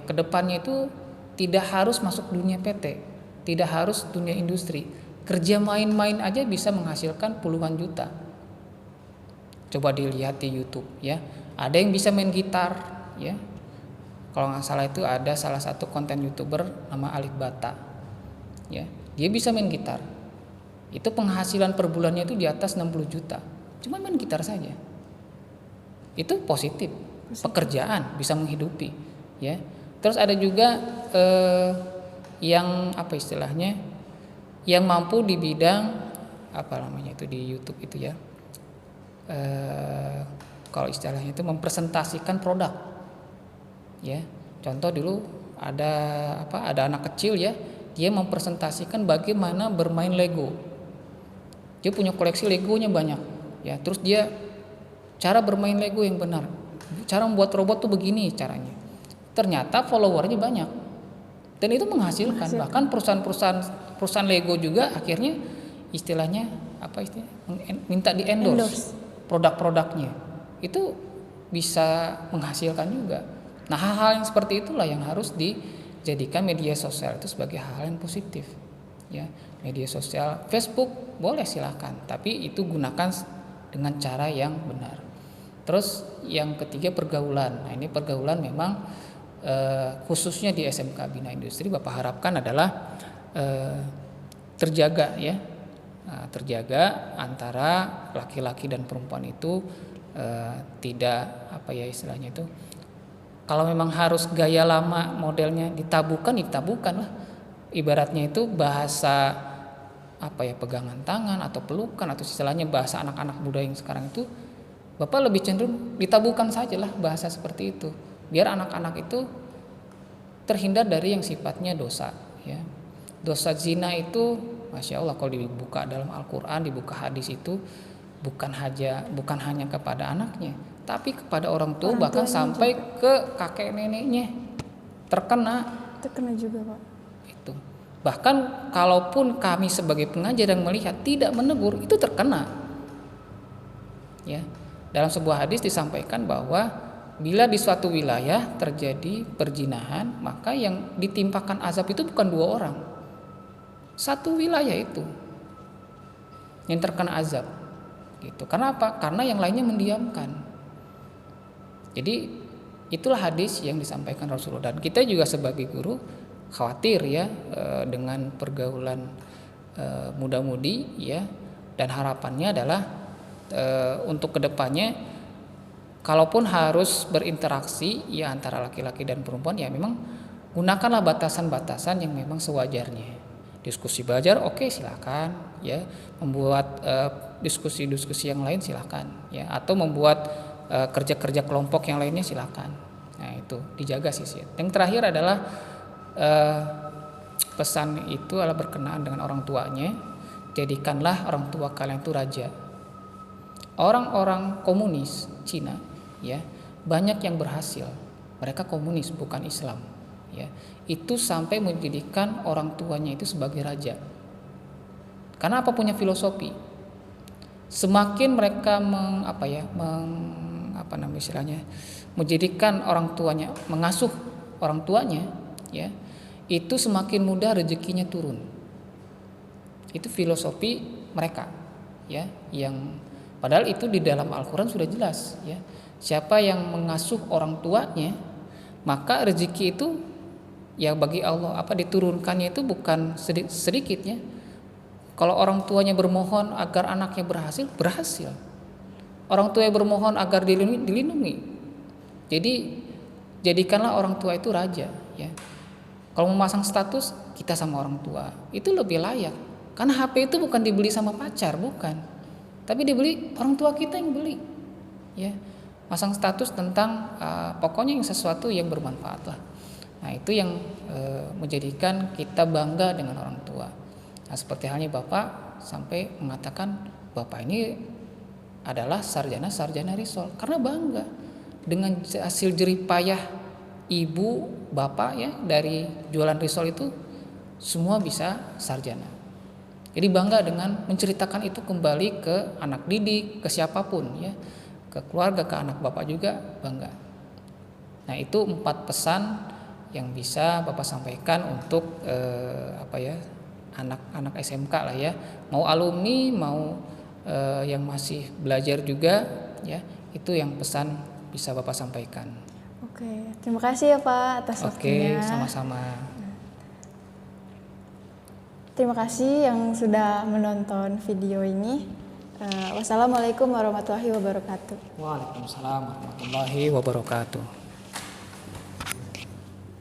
[SPEAKER 2] kedepannya itu tidak harus masuk dunia PT, tidak harus dunia industri. Kerja main-main aja bisa menghasilkan puluhan juta. Coba dilihat di YouTube ya. Ada yang bisa main gitar ya. Kalau nggak salah itu ada salah satu konten YouTuber nama Alif Bata. Ya, dia bisa main gitar. Itu penghasilan per bulannya itu di atas 60 juta. Cuma main gitar saja. Itu positif. Pekerjaan bisa menghidupi ya. Terus ada juga yang yang mampu di bidang di YouTube itu ya. Kalau istilahnya itu mempresentasikan produk ya. Contoh dulu ada anak kecil ya, dia mempresentasikan bagaimana bermain Lego. Dia punya koleksi Legonya banyak ya. Terus dia cara bermain Lego yang benar, cara membuat robot tuh begini caranya. Ternyata followernya banyak dan itu menghasilkan. Bahkan perusahaan Lego juga akhirnya minta di endorse produk-produknya. Itu bisa menghasilkan juga. Nah, hal-hal yang seperti itulah yang harus dijadikan media sosial itu sebagai hal yang positif ya. Media sosial Facebook boleh silakan, tapi itu gunakan dengan cara yang benar. Terus yang ketiga pergaulan. Nah, ini pergaulan memang khususnya di SMK Bina Industri Bapak harapkan adalah terjaga ya. Nah, terjaga antara laki-laki dan perempuan itu tidak itu. Kalau memang harus gaya lama modelnya ditabukan lah. Ibaratnya itu bahasa pegangan tangan atau pelukan atau istilahnya bahasa anak-anak muda yang sekarang itu, Bapak lebih cenderung ditabukan sajalah bahasa seperti itu. Biar anak-anak itu terhindar dari yang sifatnya dosa ya. Dosa zina itu Masya Allah kalau dibuka dalam Al-Quran, dibuka hadis itu bukan hanya kepada anaknya, tapi kepada orang tua, bahkan sampai juga ke kakek neneknya terkena
[SPEAKER 1] juga Pak.
[SPEAKER 2] Itu bahkan kalaupun kami sebagai pengajar yang melihat tidak menegur, itu terkena ya. Dalam sebuah hadis disampaikan bahwa bila di suatu wilayah terjadi perzinahan, maka yang ditimpakan azab itu bukan 2 orang, satu wilayah itu yang terkena azab gitu. Karena apa? Karena yang lainnya mendiamkan. Jadi itulah hadis yang disampaikan Rasulullah. Dan kita juga sebagai guru khawatir ya dengan pergaulan muda-mudi ya. Dan harapannya adalah untuk kedepannya, kalaupun harus berinteraksi ya antara laki-laki dan perempuan, ya memang gunakanlah batasan-batasan yang memang sewajarnya. Diskusi belajar oke, silakan ya. Membuat diskusi-diskusi yang lain silakan ya, atau membuat kerja-kerja kelompok yang lainnya silakan. Nah, itu dijaga sih. Yang terakhir adalah pesan itu adalah berkenaan dengan orang tuanya. Jadikanlah orang tua kalian itu raja. Orang-orang komunis Cina ya, banyak yang berhasil. Mereka komunis bukan Islam ya. Itu sampai menjadikan orang tuanya itu sebagai raja. Karena apa? Punya filosofi. Semakin mereka menjadikan orang tuanya, mengasuh orang tuanya ya, itu semakin mudah rezekinya turun. Itu filosofi mereka ya, yang padahal itu di dalam Al-Quran sudah jelas ya. Siapa yang mengasuh orang tuanya, maka rezeki itu ya bagi Allah diturunkannya itu bukan sedikit ya. Kalau orang tuanya bermohon agar anaknya berhasil. Orang tua yang bermohon agar dilindungi. Jadi jadikanlah orang tua itu raja ya. Kalau memasang status, kita sama orang tua itu lebih layak. Karena HP itu bukan dibeli sama pacar, bukan. Tapi dibeli orang tua kita yang beli ya. Masang status tentang pokoknya yang sesuatu yang bermanfaat lah. Nah, itu yang menjadikan kita bangga dengan orang tua. Nah, seperti halnya Bapak sampai mengatakan Bapak ini adalah sarjana risol karena bangga dengan hasil jerih payah ibu bapak ya dari jualan risol itu semua bisa sarjana. Jadi bangga dengan menceritakan itu kembali ke anak didik, ke siapapun ya, ke keluarga, ke anak bapak juga bangga. Nah, itu 4 pesan yang bisa Bapak sampaikan untuk anak-anak SMK lah ya, mau alumni mau yang masih belajar juga ya, itu yang pesan bisa Bapak sampaikan.
[SPEAKER 1] Oke, terima kasih ya Pak atas waktunya.
[SPEAKER 2] Oke, sama-sama.
[SPEAKER 1] Terima kasih yang sudah menonton video ini. Wassalamualaikum warahmatullahi wabarakatuh.
[SPEAKER 2] Waalaikumsalam warahmatullahi wabarakatuh.